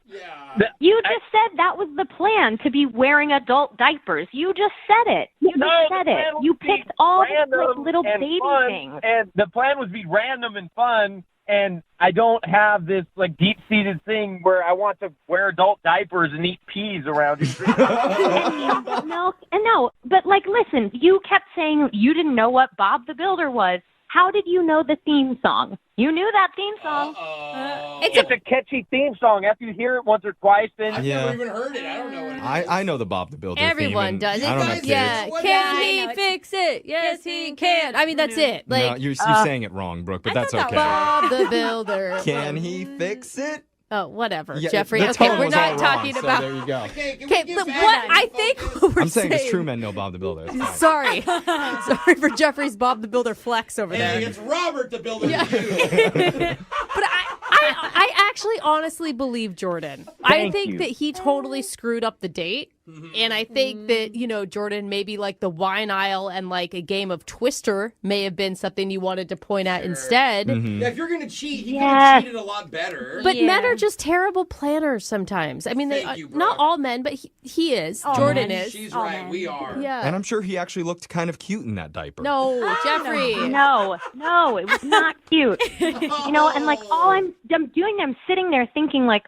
You just said that was the plan, to be wearing adult diapers. You just said it. You just said it. You picked all the like, little baby things. And the plan was to be random and fun, and I don't have this like deep-seated thing where I want to wear adult diapers and eat peas around you. No, but like, listen, you kept saying you didn't know what Bob the Builder was. How did you know the theme song? You knew that theme song. It's a catchy theme song. After you hear it once or twice, then I've never even heard it. I don't know what it is. I know the Bob the Builder Everyone theme, does. I don't have kids. Yeah, can he fix it? Yes, he can. I mean, that's it. Like, No, you're saying it wrong, Brooke, but that's okay. Bob the Builder. Can he fix it? Oh, whatever, Yeah, Jeffrey. the Okay, tone we're was not all talking wrong, so about. there you go. Okay, look, what I think what we're I'm saying it's true men know Bob the Builder. It's fine. Sorry. Sorry for Jeffrey's Bob the Builder flex over there. Hey, it's Robert the Builder. But I actually honestly believe Jordan. I think that he totally screwed up the date. And I think that, Jordan, maybe like the wine aisle and like a game of Twister may have been something you wanted to point at instead. Yeah, if you're going to cheat, he could have cheated a lot better. But men are just terrible planners sometimes. I mean, not all men, but he is. Jordan is. She's right. We are. Yeah. And I'm sure he actually looked kind of cute in that diaper. No, Jeffrey. No, it was not cute. And like all I'm doing, I'm sitting there thinking like,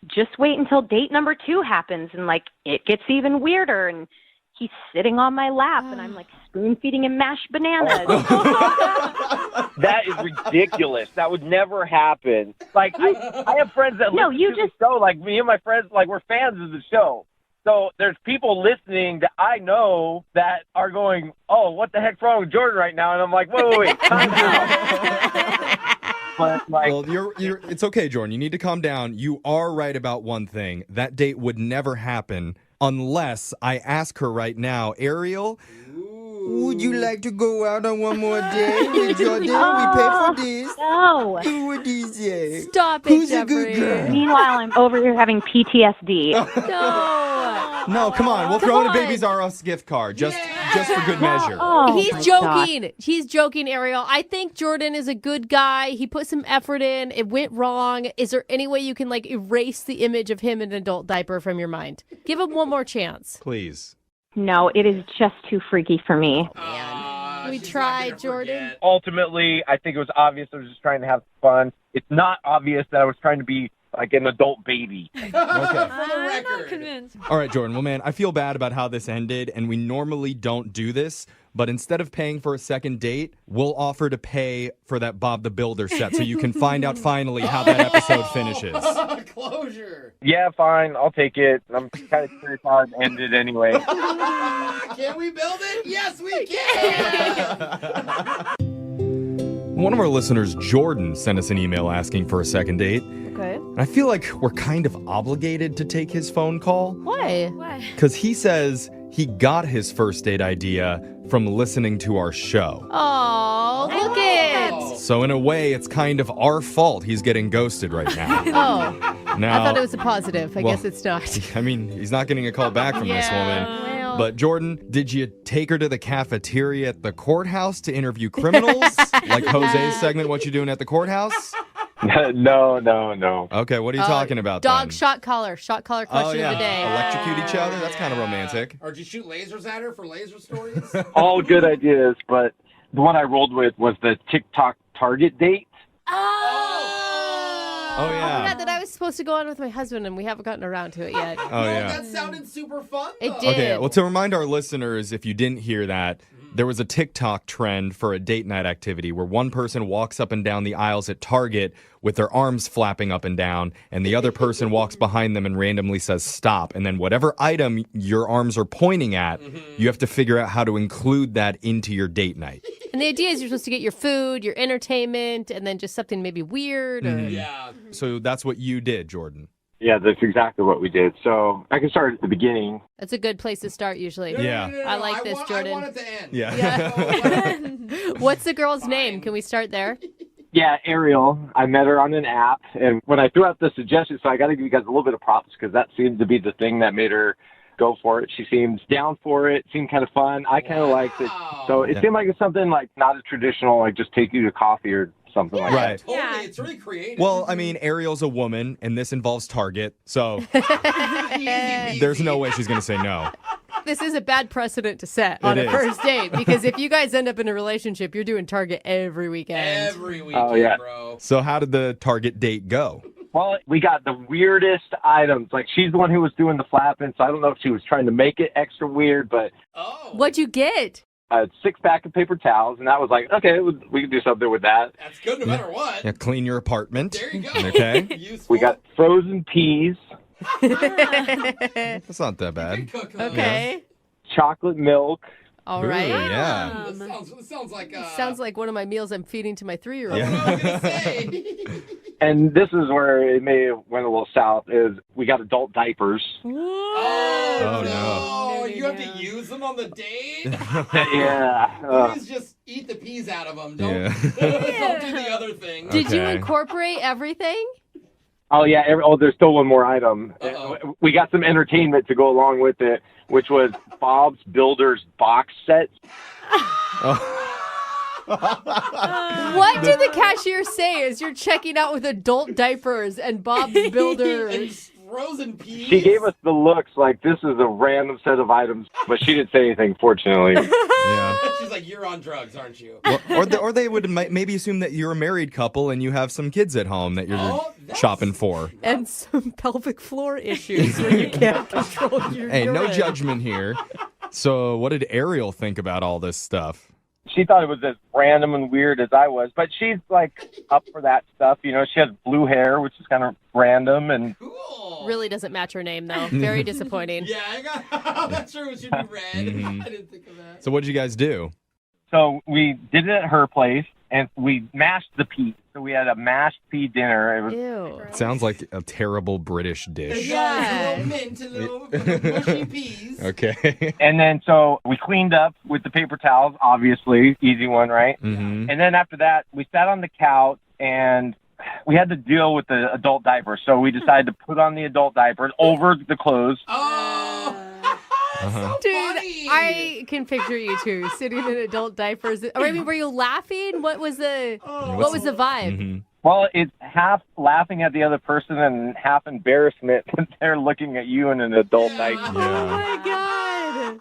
just wait until date number 2 happens and like it gets even weirder and he's sitting on my lap and I'm like spoon feeding him mashed bananas. That is ridiculous. That would never happen. Like I have friends that listen to the show. Like me and my friends, like we're fans of the show. So there's people listening that I know that are going, "Oh, what the heck's wrong with Jordan right now?" And I'm like, "Wait, calm down." But like, well, it's okay, Jordan. You need to calm down. You are right about one thing. That date would never happen unless I ask her right now, Ariel, would you like to go out on one more date with Jordan? We pay for this. No. Who would he say? Stop it, Who's Jeffrey. a good girl? Meanwhile, I'm over here having PTSD. No, come on. We'll throw in a Babies R Us gift card just for good measure. He's joking. God. He's joking, Ariel. I think Jordan is a good guy. He put some effort in. It went wrong. Is there any way you can like erase the image of him in an adult diaper from your mind? Give him one more chance. Please. No, it is just too freaky for me. We tried, Jordan. Ultimately, I think it was obvious I was just trying to have fun. It's not obvious that I was trying to be like an adult baby. Okay. I'm not convinced. All right, Jordan. Well, man, I feel bad about how this ended, and we normally don't do this, but instead of paying for a second date, we'll offer to pay for that Bob the Builder set so you can find out finally how that episode finishes. Closure. Yeah, fine. I'll take it. I'm kind of curious how it ended anyway. Can we build it? Yes, we can. One of our listeners, Jordan, sent us an email asking for a second date. Okay. And I feel like we're kind of obligated to take his phone call. Why? Because he says he got his first date idea from listening to our show. Oh, look it. So in a way, it's kind of our fault he's getting ghosted right now. I thought it was a positive. I guess it's not. I mean, he's not getting a call back from this woman. But Jordan, did you take her to the cafeteria at the courthouse to interview criminals? Like Jose's segment, What You Doing at the Courthouse? No. Okay, what are you talking about Dog then? shot collar question of the day. Electrocute each other? That's kind of romantic. Or did you shoot lasers at her for laser stories? All good ideas, but the one I rolled with was the TikTok Target date. Oh, yeah. I forgot that I was supposed to go on with my husband, and we haven't gotten around to it yet. Oh, yeah. That sounded super fun, though. It did. Okay, well, to remind our listeners, if you didn't hear that, there was a TikTok trend for a date night activity where one person walks up and down the aisles at Target with their arms flapping up and down, and the other person walks behind them and randomly says stop. And then whatever item your arms are pointing at, you have to figure out how to include that into your date night. And the idea is you're supposed to get your food, your entertainment, and then just something maybe weird. Or... Yeah. So that's what you did, Jordan. Yeah, that's exactly what we did. So I can start at the beginning. That's a good place to start usually. Yeah. I like this, Jordan. I want it to end. Yeah. What's the girl's name? Can we start there? Yeah, Ariel. I met her on an app, and when I threw out the suggestion, so I got to give you guys a little bit of props because that seemed to be the thing that made her go for it. She seems down for it. Seemed kind of fun. I kind of liked it. So it seemed like it's something like not as traditional, like just take you to coffee or something like Right. that. Totally. It's really creative. Well, I mean, Ariel's a woman, and this involves Target, so there's no way she's going to say no. This is a bad precedent to set on a first date because if you guys end up in a relationship, you're doing Target every weekend. Every weekend, bro. So how did the Target date go? Well, we got the weirdest items. Like, she's the one who was doing the flapping, so I don't know if she was trying to make it extra weird, but... What'd you get? A 6-pack of paper towels, and that was like, okay, we could do something with that. That's good no matter what. Yeah, clean your apartment. There you go. Okay. We got frozen peas. That's not that bad. Okay. Chocolate milk. All right. Yeah. This sounds like... Sounds like one of my meals I'm feeding to my 3-year-old. And this is where it may have went a little south, is we got adult diapers. Oh, no. You have to use them on the date? Yeah. Please just eat the peas out of them. Don't do the other thing. Did you incorporate everything? Oh, yeah. There's still one more item. We got some entertainment to go along with it, which was Bob's Builders box set. What did the cashier say as you're checking out with adult diapers and Bob's Builders? Frozen peas? She gave us the looks like this is a random set of items, but she didn't say anything, fortunately. She's like, you're on drugs, aren't you? Or they would maybe assume that you're a married couple and you have some kids at home that you're shopping for. And some pelvic floor issues where you can't control your Hey, no urine. judgment here. So what did Ariel think about all this stuff? She thought it was as random and weird as I was, but she's like up for that stuff. You know, she has blue hair, which is kind of random, and Really doesn't match her name, though. Very disappointing. That's true. It should be red. Mhm. I didn't think of that. So what did you guys do? so we did it at her place, and we mashed the peas. So we had a mashed pea dinner. It was Ew. Sounds like a terrible British dish. Yeah. A little mint, a little mushy peas. Okay. And then so we cleaned up with the paper towels, obviously, easy one, right? Mm-hmm. And then after that, we sat on the couch and we had to deal with the adult diapers. So we decided to put on the adult diapers over the clothes. Dude, I can picture you two sitting in adult diapers. Or I mean, were you laughing? What was the vibe? Mm-hmm. Well, it's half laughing at the other person and half embarrassment that they're looking at you in an adult diaper. Oh my god.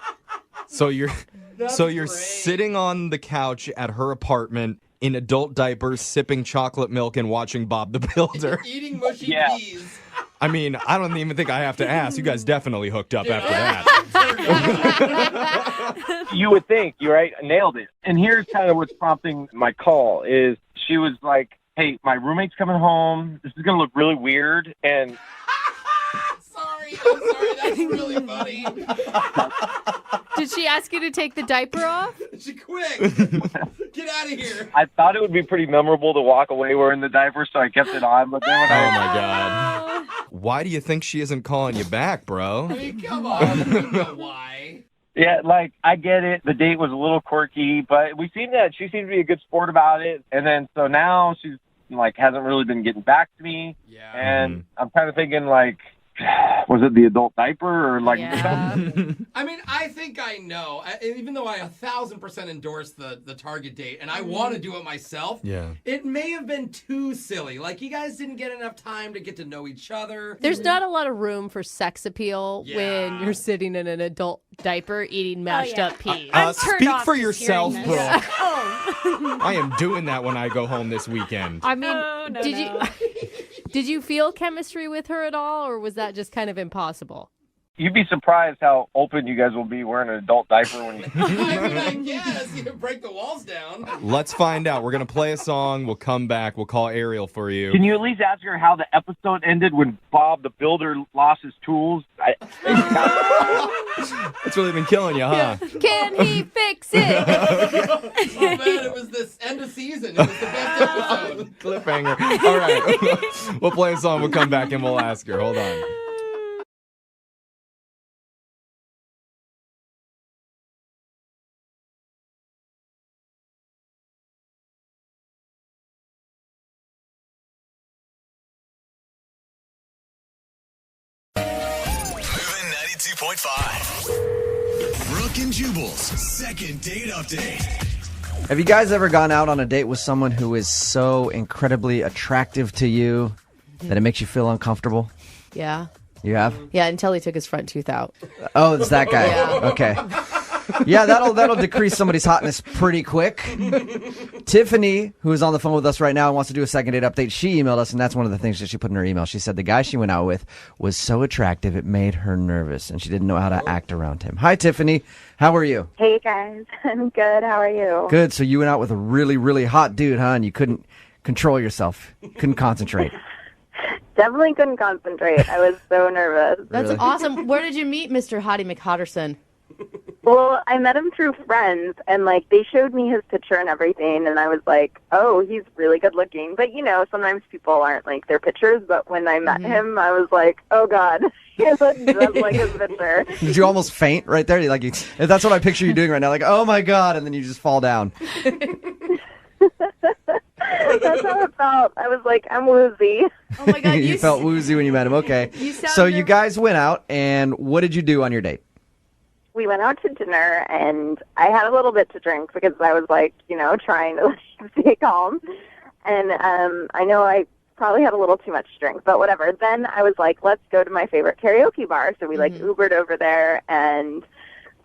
So you're sitting on the couch at her apartment in adult diapers, sipping chocolate milk and watching Bob the Builder. Eating mushy peas. I mean, I don't even think I have to ask. You guys definitely hooked up after that. You would think, you're right, nailed it. And here's kind of what's prompting my call is she was like, hey, my roommate's coming home. This is going to look really weird. And I'm sorry. That's really funny. Did she ask you to take the diaper off? She quick. Get out of here. I thought it would be pretty memorable to walk away wearing the diaper, so I kept it on. But then when Oh my god. Why do you think she isn't calling you back, bro? I mean, come on. You know why. Yeah, like, I get it. The date was a little quirky, but she seemed to be a good sport about it. And then, so now she's, like, hasn't really been getting back to me. Yeah. And I'm kind of thinking, like, was it the adult diaper or, like... Yeah. I mean, I think I know. Even though I 1,000% endorse the Target date, and I want to do it myself, Yeah. it may have been too silly. Like, you guys didn't get enough time to get to know each other. There's not a lot of room for sex appeal when you're sitting in an adult diaper eating mashed up peas. Speak for yourself, bro. Yeah. I am doing that when I go home this weekend. I mean, did you feel chemistry with her at all, or was that just kind of impossible? You'd be surprised how open you guys will be wearing an adult diaper when you... I guess. You can break the walls down. Let's find out. We're going to play a song. We'll come back. We'll call Ariel for you. Can you at least ask her how the episode ended when Bob the Builder lost his tools? It's really been killing you, huh? Can he fix it? Oh, man, it was this end of season. It was the best episode. Cliffhanger. All right. We'll play a song. We'll come back and we'll ask her. Hold on. 92.5. Brooke and Jubal's second date update. Have you guys ever gone out on a date with someone who is so incredibly attractive to you that it makes you feel uncomfortable? Yeah. You have? Yeah, until he took his front tooth out. Oh, it's that guy. Yeah. Okay. Yeah, that'll decrease somebody's hotness pretty quick. Tiffany, who is on the phone with us right now and wants to do a second date update, she emailed us, and that's one of the things that she put in her email. She said the guy she went out with was so attractive it made her nervous, and she didn't know how to act around him. Hi, Tiffany. How are you? Hey, guys. I'm good. How are you? Good. So you went out with a really, really hot dude, huh? And you couldn't control yourself. Couldn't concentrate. Definitely couldn't concentrate. I was so nervous. That's Really? awesome. Where did you meet Mr. Hottie McHotterson? Well, I met him through friends, and, like, they showed me his picture and everything, and I was like, oh, he's really good looking. But, you know, sometimes people aren't like their pictures, but when I met him, I was like, oh, God, he looks just like his picture. Did you almost faint right there? That's what I picture you doing right now. Like, oh, my God, and then you just fall down. That's how it felt. I was like, I'm woozy. Oh, my God. You felt woozy when you met him. Okay. So you guys went out, and what did you do on your date? We went out to dinner, and I had a little bit to drink because I was, like, you know, trying to stay calm. And I know I probably had a little too much to drink, but whatever. Then I was like, let's go to my favorite karaoke bar. So we, like, Ubered over there and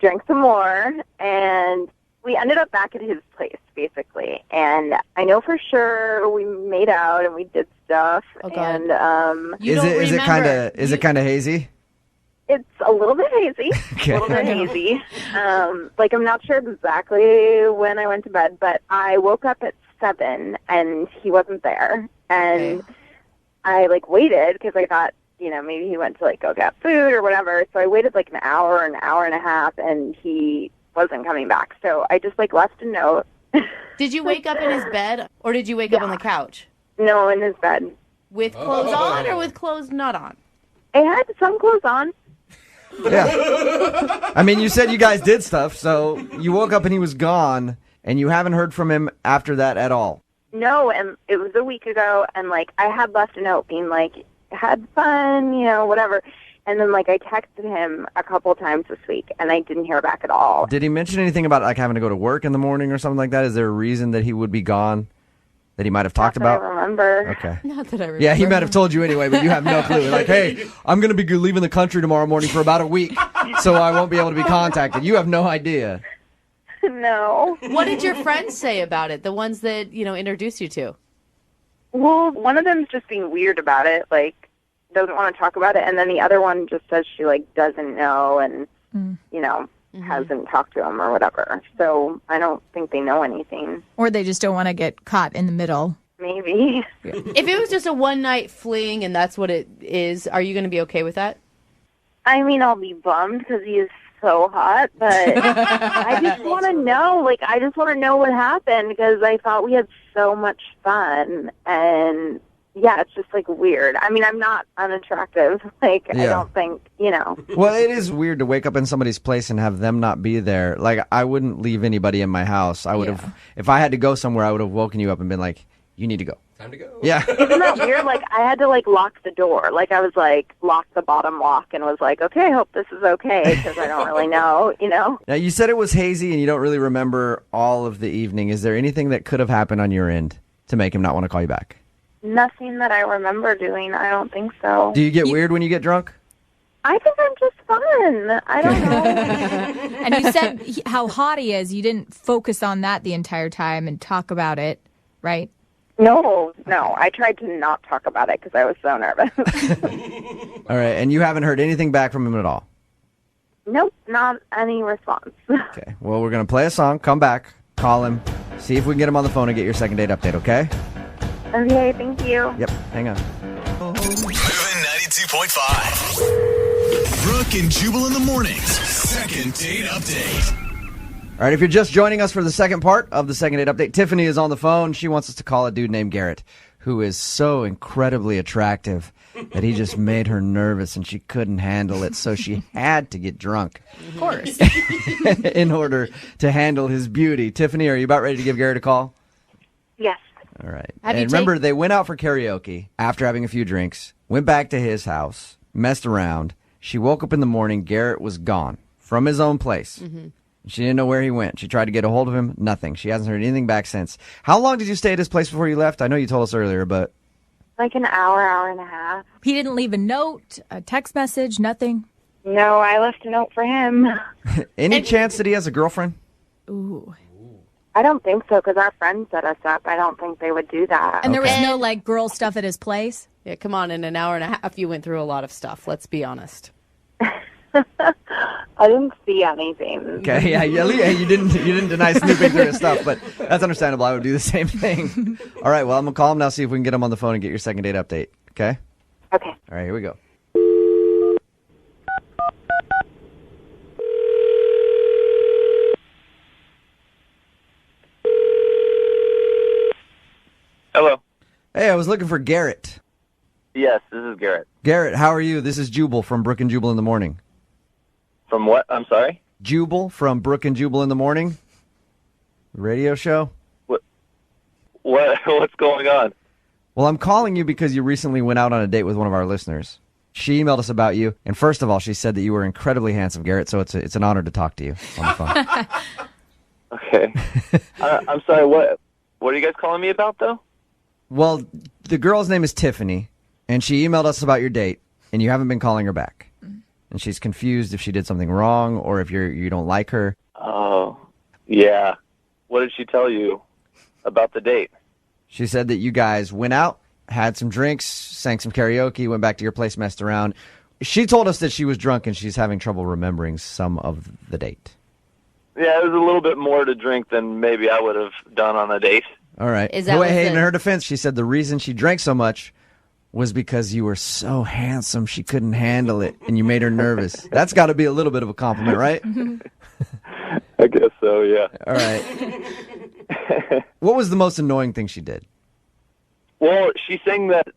drank some more, and we ended up back at his place, basically. And I know for sure we made out and we did stuff. And Is it kind of hazy? it's a little bit hazy. Okay. A little bit hazy. Like, I'm not sure exactly when I went to bed, but I woke up at 7 and he wasn't there. And I, like, waited because I thought, you know, maybe he went to, like, go get food or whatever. So I waited, like, an hour and a half, and he wasn't coming back. So I just, like, left a note. Did you wake up in his bed, or did you wake up on the couch? No, in his bed. With clothes on or with clothes not on? I had some clothes on. Yeah. I mean, you said you guys did stuff, so you woke up and he was gone, and you haven't heard from him after that at all. No, and it was a week ago, and, like, I had left a note being like, had fun, you know, whatever. And then, like, I texted him a couple times this week, and I didn't hear back at all. Did he mention anything about, like, having to go to work in the morning or something like that? Is there a reason that he would be gone that he might have talked about? I remember. Okay. Not that I remember. Yeah, he might have told you anyway, but you have no clue. Like, hey, I'm going to be leaving the country tomorrow morning for about a week, so I won't be able to be contacted. You have no idea. No. What did your friends say about it? The ones that, you know, introduced you to? Well, one of them's just being weird about it, like, doesn't want to talk about it, and then the other one just says she, like, doesn't know and, you know, hasn't talked to him or whatever. So I don't think they know anything. Or they just don't want to get caught in the middle. Maybe. If it was just a one-night fling and that's what it is, are you going to be okay with that? I mean, I'll be bummed because he is so hot, but I just want to know, like, I just want to know what happened because I thought we had so much fun, and yeah, it's just, like, weird. I mean, I'm not unattractive. Like, I don't think, you know. Well, it is weird to wake up in somebody's place and have them not be there. Like, I wouldn't leave anybody in my house. I would have, if I had to go somewhere, I would have woken you up and been like, you need to go. Time to go. Yeah. Isn't that weird? Like, I had to, like, lock the door. Like, I was, like, locked the bottom lock and was like, okay, I hope this is okay because I don't really know, you know? Now, you said it was hazy and you don't really remember all of the evening. Is there anything that could have happened on your end to make him not want to call you back? Nothing that I remember doing. I don't think so. Do you get weird when you get drunk? I think I'm just fun. I don't know. And you said how hot he is. You didn't focus on that the entire time and talk about it, right? No. I tried to not talk about it because I was so nervous. All right, and you haven't heard anything back from him at all? Nope, not any response. Okay, well, we're going to play a song, come back, call him, see if we can get him on the phone and get your second date update, okay? Okay, thank you. Yep, hang on. Moving 92.5. Brooke and Jubal in the mornings. Second date update. All right, if you're just joining us for the second part of the second date update, Tiffany is on the phone. She wants us to call a dude named Garrett, who is so incredibly attractive that he just made her nervous and she couldn't handle it, so she had to get drunk. Of course. In order to handle his beauty. Tiffany, are you about ready to give Garrett a call? Yes. All right. Have you And remember, they went out for karaoke after having a few drinks, went back to his house, messed around, She woke up in the morning. Garrett was gone from his own place. Mm-hmm. She didn't know where he went. She tried to get a hold of him. Nothing. She hasn't heard anything back since. How long did you stay at his place before you left? I know you told us earlier, but... Like an hour and a half. He didn't leave a note, a text message, nothing? No, I left a note for him. Any chance that he has a girlfriend? Ooh. I don't think so, because our friends set us up. I don't think they would do that. And there was no, like, girl stuff at his place? Yeah, come on. In an hour and a half, you went through a lot of stuff. Let's be honest. I didn't see anything. Okay, yeah, you didn't deny snooping through his stuff, but that's understandable. I would do the same thing. All right, well, I'm going to call him now, see if we can get him on the phone and get your second date update, okay? Okay. All right, here we go. Hello. Hey, I was looking for Garrett. Yes, this is Garrett. Garrett, how are you? This is Jubal from Brooke and Jubal in the Morning. From what? I'm sorry? Jubal from Brooke and Jubal in the Morning. Radio show. What's going on? Well, I'm calling you because you recently went out on a date with one of our listeners. She emailed us about you, and first of all, she said that you were incredibly handsome, Garrett, so it's an honor to talk to you on the phone. Okay. I'm sorry, what are you guys calling me about, though? Well, the girl's name is Tiffany, and she emailed us about your date, and you haven't been calling her back. And she's confused if she did something wrong or if you don't like her. Oh, yeah. What did she tell you about the date? She said that you guys went out, had some drinks, sang some karaoke, went back to your place, messed around. She told us that she was drunk and she's having trouble remembering some of the date. Yeah, it was a little bit more to drink than maybe I would have done on a date. All right. Hey, in her defense, she said the reason she drank so much was because you were so handsome she couldn't handle it and you made her nervous. That's got to be a little bit of a compliment, right? I guess so, yeah. All right. What was the most annoying thing she did? Well, she sang that,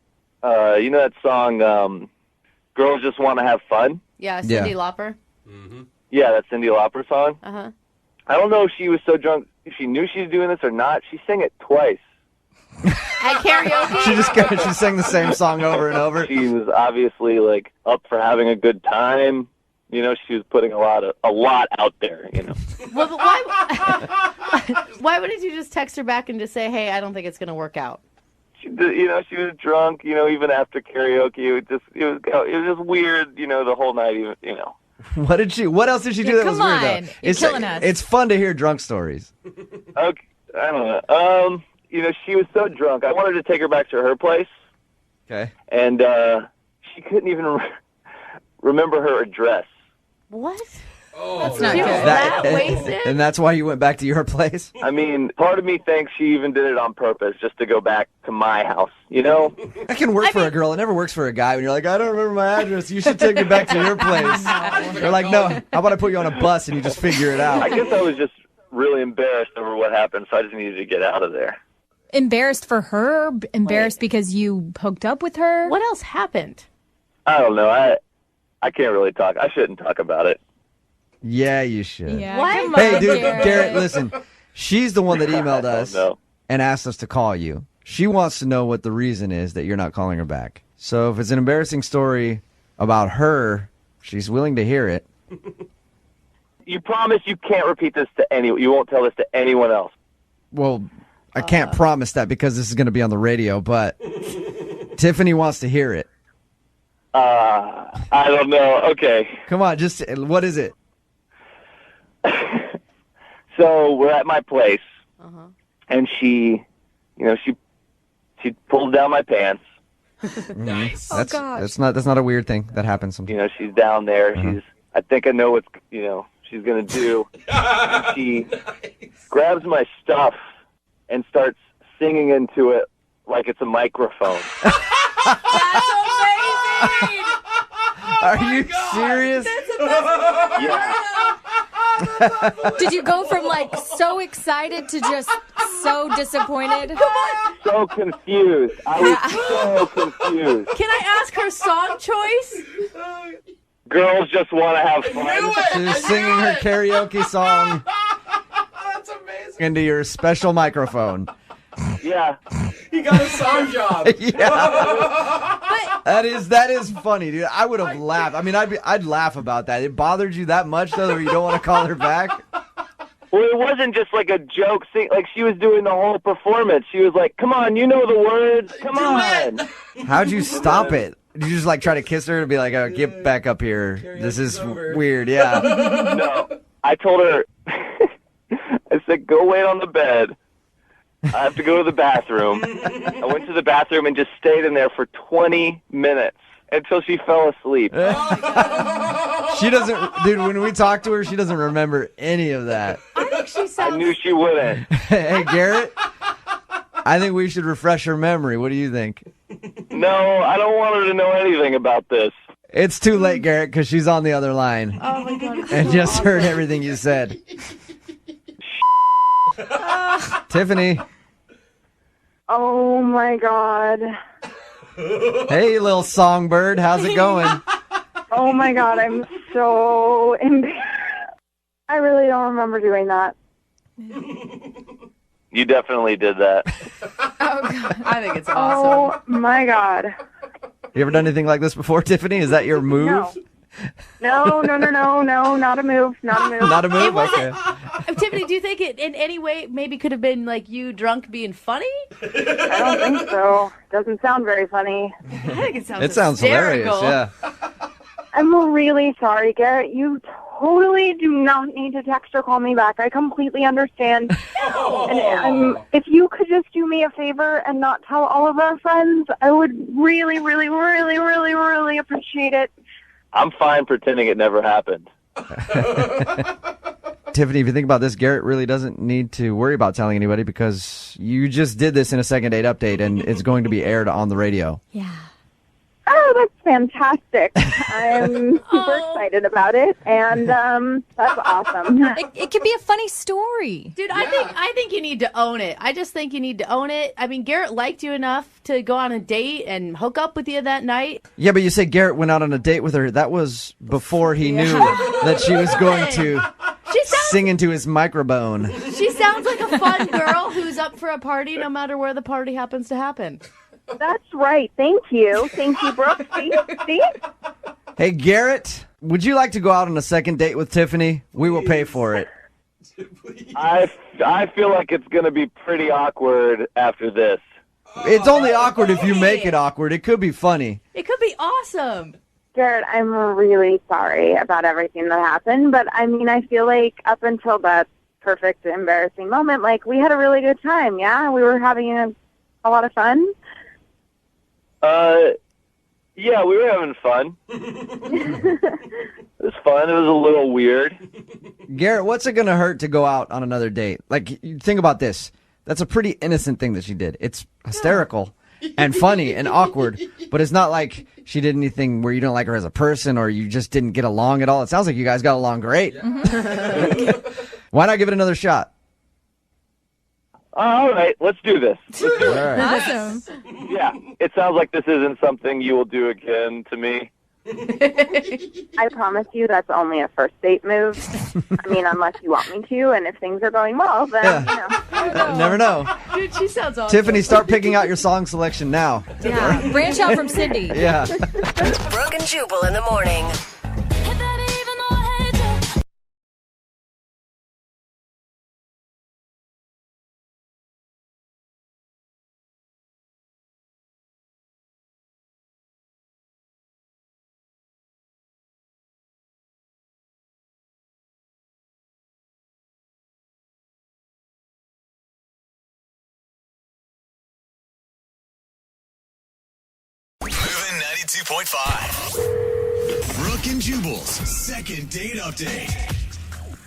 you know that song, Girls Just Want to Have Fun? Yeah, Cyndi Lauper. Mm-hmm. Yeah, that Cyndi Lauper song. Uh-huh. I don't know if she was so drunk, if she knew she was doing this or not. She sang it twice. At karaoke? She sang the same song over and over. She was obviously like up for having a good time. You know, she was putting a lot out there, you know. Well, but why wouldn't you just text her back and just say, hey, I don't think it's going to work out? She was drunk, you know, even after karaoke. It was just weird, you know, the whole night, even, you know. What else did she do that was weird, though? You're killing us. It's fun to hear drunk stories. Okay, I don't know. You know, she was so drunk. I wanted to take her back to her place. Okay. And she couldn't even remember her address. What? Oh, that's not good. That wasted? And that's why you went back to your place? I mean, part of me thinks she even did it on purpose, just to go back to my house, you know? That can work for a girl. It never works for a guy when you're like, I don't remember my address. You should take me back to your place. They're like, no, how about I put you on a bus and you just figure it out? I guess I was just really embarrassed over what happened, so I just needed to get out of there. Embarrassed for her? Embarrassed because you hooked up with her? What else happened? I don't know. I can't really talk. I shouldn't talk about it. Yeah, you should. Yeah, what? Hey, dude, Garrett, listen. She's the one that emailed us and asked us to call you. She wants to know what the reason is that you're not calling her back. So if it's an embarrassing story about her, she's willing to hear it. You promise you can't repeat this to anyone. You won't tell this to anyone else. Well, I can't promise that because this is going to be on the radio, but Tiffany wants to hear it. I don't know. Okay. Come on, just what is it? So we're at my place, and she pulled down my pants. Nice. That's not a weird thing that happens sometimes. You know, she's down there. I think I know what she's gonna do. She grabs my stuff and starts singing into it like it's a microphone. That's amazing! Are you serious? Yeah. Did you go from like so excited to just so disappointed? So confused. I was so confused. Can I ask her song choice? Girls Just Want to Have Fun. She's singing her karaoke song That's amazing. into your special microphone. Yeah. He got a song job. That is funny, dude. I would have laughed. I mean, I'd laugh about that. It bothered you that much, though, that you don't want to call her back? Well, it wasn't just like a joke thing. Like, she was doing the whole performance. She was like, come on, you know the words. Come on. How'd you stop it? Did you just like try to kiss her and be like, oh, get back up here. This is weird. Yeah. No, I told her, I said, go wait on the bed. I have to go to the bathroom. I went to the bathroom and just stayed in there for 20 minutes until she fell asleep. She doesn't, dude, when we talk to her, she doesn't remember any of that. I think she sounds... I knew she wouldn't. Hey, Garrett, I think we should refresh her memory. What do you think? No, I don't want her to know anything about this. It's too late, Garrett, because she's on the other line. Oh, my God. And just heard everything you said. Tiffany. Oh my God. Hey, little songbird. How's it going? Oh my God, I'm so embarrassed. I really don't remember doing that. You definitely did that. Oh, God. I think it's awesome. Oh my God. You ever done anything like this before, Tiffany? Is that your move? No, not a move. Not a move? Okay. Tiffany, do you think it in any way maybe could have been like you drunk being funny? I don't think so. Doesn't sound very funny. I think it sounds It sounds hilarious, yeah. I'm really sorry, Garrett. You totally do not need to text or call me back. I completely understand. And if you could just do me a favor and not tell all of our friends, I would really, really, really, really, really appreciate it. I'm fine pretending it never happened. Tiffany, if you think about this, Garrett really doesn't need to worry about telling anybody because you just did this in a second date update and it's going to be aired on the radio. Yeah. Oh, that's fantastic. I'm super excited about it, and that's awesome. It could be a funny story. Dude, I think you need to own it. I just think you need to own it. I mean, Garrett liked you enough to go on a date and hook up with you that night. Yeah, but you say Garrett went out on a date with her. That was before he knew that she was going to sing into his microphone. She sounds like a fun girl who's up for a party no matter where the party happens to happen. That's right. Thank you, Brooke. See? Hey, Garrett, would you like to go out on a second date with Tiffany? We will pay for it. I feel like it's going to be pretty awkward after this. It's only awkward if you make it awkward. It could be funny. It could be awesome. Garrett, I'm really sorry about everything that happened, but I mean, I feel like up until that perfect, embarrassing moment, like, we had a really good time, yeah? We were having a lot of fun. Yeah, we were having fun. It was fun. It was a little weird. Garrett, what's it going to hurt to go out on another date? Like, think about this. That's a pretty innocent thing that she did. It's hysterical and funny and awkward, but it's not like she did anything where you don't like her as a person or you just didn't get along at all. It sounds like you guys got along great. Why not give it another shot? All right, let's do this. Awesome. Yeah, it sounds like this isn't something you will do again to me. I promise you that's only a first date move. I mean, unless you want me to, and if things are going well, then, Never know. Dude, she sounds awesome. Tiffany, start picking out your song selection now. Yeah. Branch out from Cindy. Yeah. Brooke and Jubal in the morning. Moving 92.5. Brooke and Jubal's second date update.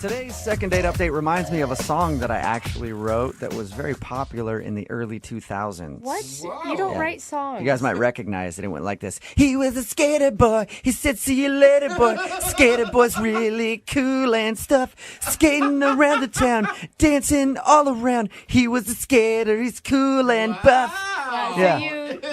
Today's second date update reminds me of a song that I actually wrote that was very popular in the early 2000s. What? You don't write songs. You guys might recognize it. It went like this. He was a skater boy. He said, see you later, boy. Skater boy's really cool and stuff. Skating around the town, dancing all around. He was a skater. He's cool and buff. Yeah, so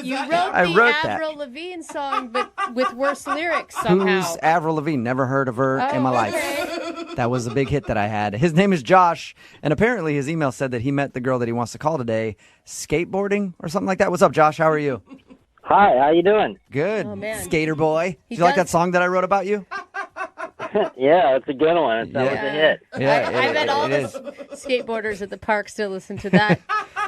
you wrote the Avril Lavigne song, but with worse lyrics somehow. Who's Avril Lavigne? Never heard of her in my life. Okay. That was a big hit that I had. His name is Josh, and apparently his email said that he met the girl that he wants to call today skateboarding or something like that. What's up, Josh? How are you? Hi, how you doing? Good. Oh, man. Skater boy. He Do you like does- that song that I wrote about you? Yeah, it's a good one. That was a hit. Yeah, I bet all it the is. skateboarders at the park still listen to that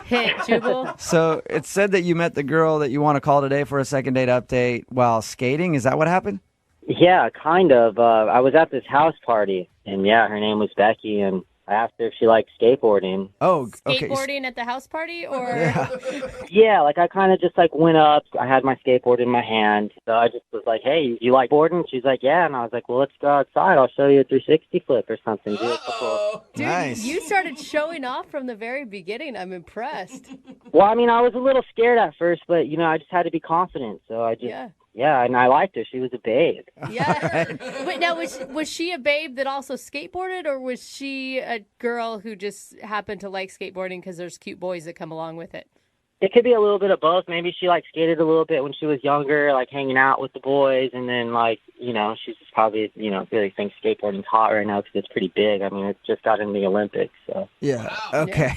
hit, Jubal. So it said that you met the girl that you want to call today for a second date update while skating. Is that what happened? Yeah, kind of. I was at this house party, and yeah, her name was Becky, and I asked her if she liked skateboarding. Oh, okay. Skateboarding at the house party, or Yeah, like I kind of just like went up. I had my skateboard in my hand, so I just was like, "Hey, you like boarding?" She's like, "Yeah," and I was like, "Well, let's go outside. I'll show you a 360 flip or something." Dude, Nice. you started showing off from the very beginning. I'm impressed. Well, I mean, I was a little scared at first, but I just had to be confident. So I just, yeah, and I liked her. She was a babe. Yeah. Wait, now was she a babe that also skateboarded, or was she a girl who just happened to like skateboarding because there's cute boys that come along with it? It could be a little bit of both. Maybe she like skated a little bit when she was younger, like hanging out with the boys, and then like she's just probably really thinks skateboarding's hot right now because it's pretty big. I mean, it just got in the Olympics, so Yeah. Okay.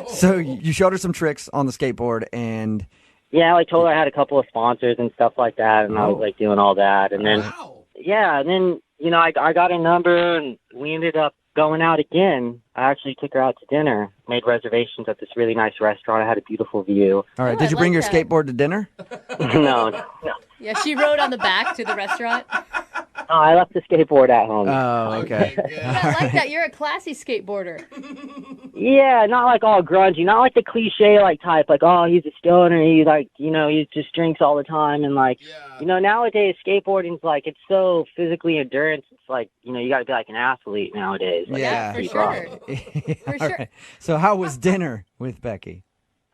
So you showed her some tricks on the skateboard, and yeah, I like told her I had a couple of sponsors and stuff like that, and I was like doing all that, and then I got a number, and we ended up going out again. I actually took her out to dinner, made reservations at this really nice restaurant. I had a beautiful view. all right. Did you bring your skateboard to dinner? No. Yeah, she rode on the back to the restaurant. Oh, I left the skateboard at home. Oh, okay. Yeah, I like that. You're a classy skateboarder. Yeah, not like all grungy, not like the cliche like type, like, oh, he's a stoner, he like, he just drinks all the time, and like, nowadays skateboarding's like, it's so physically endurance, it's like, you gotta be like an athlete nowadays. Like, Yeah. For it's sure. All sure. right. So how was dinner with Becky?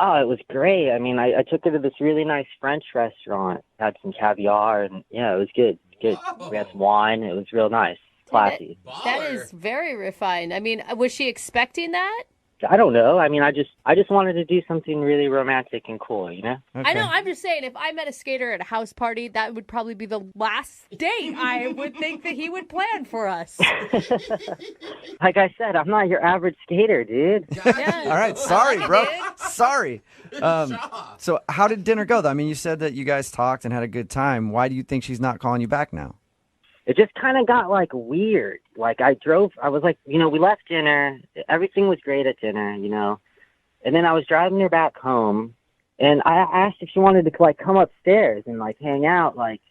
Oh, it was great. I mean, I took her to this really nice French restaurant, had some caviar, and yeah, it was good. Good. We had some wine. It was real nice. Classy. That is very refined. I mean, was she expecting that? I don't know. I mean, I just wanted to do something really romantic and cool, I know. I'm just saying, if I met a skater at a house party, that would probably be the last date I would think that he would plan for us. Like I said, I'm not your average skater, dude. All right. Sorry, bro. Sorry. So how did dinner go, though? I mean, you said that you guys talked and had a good time. Why do you think she's not calling you back now? It just kind of got like weird. Like I was like, we left dinner. Everything was great at dinner, and then I was driving her back home, and I asked if she wanted to like come upstairs and like hang out like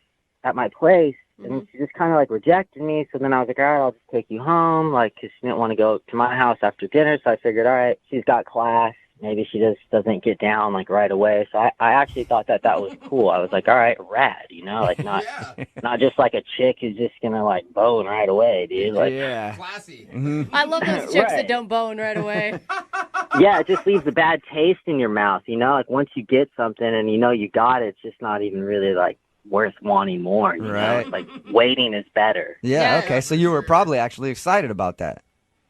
at my place. And she just kind of like rejected me. So then I was like, all right, I'll just take you home. Like, 'cause she didn't want to go to my house after dinner. So I figured, all right, she's got class. Maybe she just doesn't get down like right away. So I actually thought that was cool. I was like, all right, rad, like not just like a chick who's just gonna like bone right away, dude. Like, Classy. I love those chicks that don't bone right away. yeah, it just leaves a bad taste in your mouth, like once you get something and you got it, it's just not even really like worth wanting more. You know? It's like waiting is better. Yeah. Okay. So you were probably actually excited about that.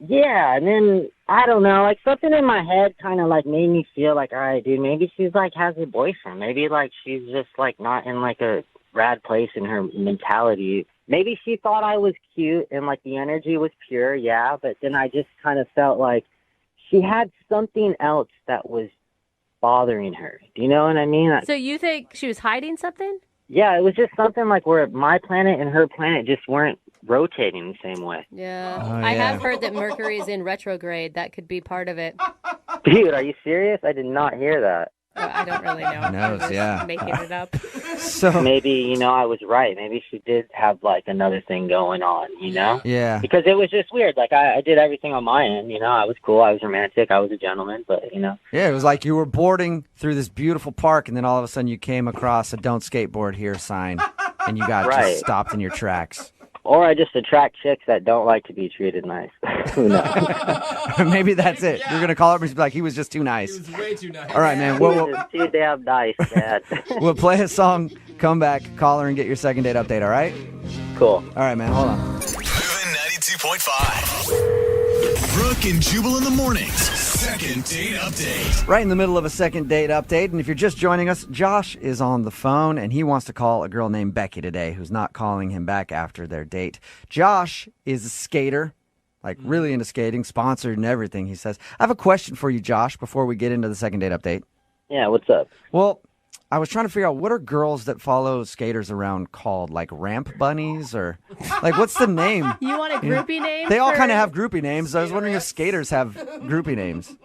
Yeah, and then, I don't know, like, something in my head kind of, like, made me feel like, all right, dude, maybe she's, like, has a boyfriend. Maybe, like, she's just, like, not in, like, a rad place in her mentality. Maybe she thought I was cute and, like, the energy was pure, yeah, but then I just kind of felt like she had something else that was bothering her. Do you know what I mean? So you think she was hiding something? Yeah, it was just something, like, where my planet and her planet just weren't rotating the same way. Yeah. Oh, I yeah. have heard that Mercury is in retrograde. That could be part of it. Dude, are you serious? I did not hear that. I don't really know. Who knows, I'm just yeah. making it up. So maybe, I was right. Maybe she did have, like, another thing going on, Yeah. Because it was just weird. Like, I did everything on my end, I was cool. I was romantic. I was a gentleman, but, Yeah, it was like you were boarding through this beautiful park, and then all of a sudden you came across a "Don't skateboard here" sign, and you got Right. just stopped in your tracks. Or I just attract chicks that don't like to be treated nice. Who knows? Maybe that's it. You're going to call up and be like, he was just too nice. He was way too nice. All right, man. He was too damn nice, man. We'll play a song, come back, call her, and get your second date update, all right? Cool. All right, man. Hold on. Moving 92.5. Brooke and Jubal in the mornings. Second date update. Right in the middle of a second date update. And if you're just joining us, Josh is on the phone, and he wants to call a girl named Becky today who's not calling him back after their date. Josh is a skater, like really into skating, sponsored and everything, he says. I have a question for you, Josh, before we get into the second date update. Yeah, what's up? Well, I was trying to figure out, what are girls that follow skaters around called? Like ramp bunnies, or like what's the name? You want a groupie name? They all for- kind of have groupie names. I was wondering if skaters have groupie names.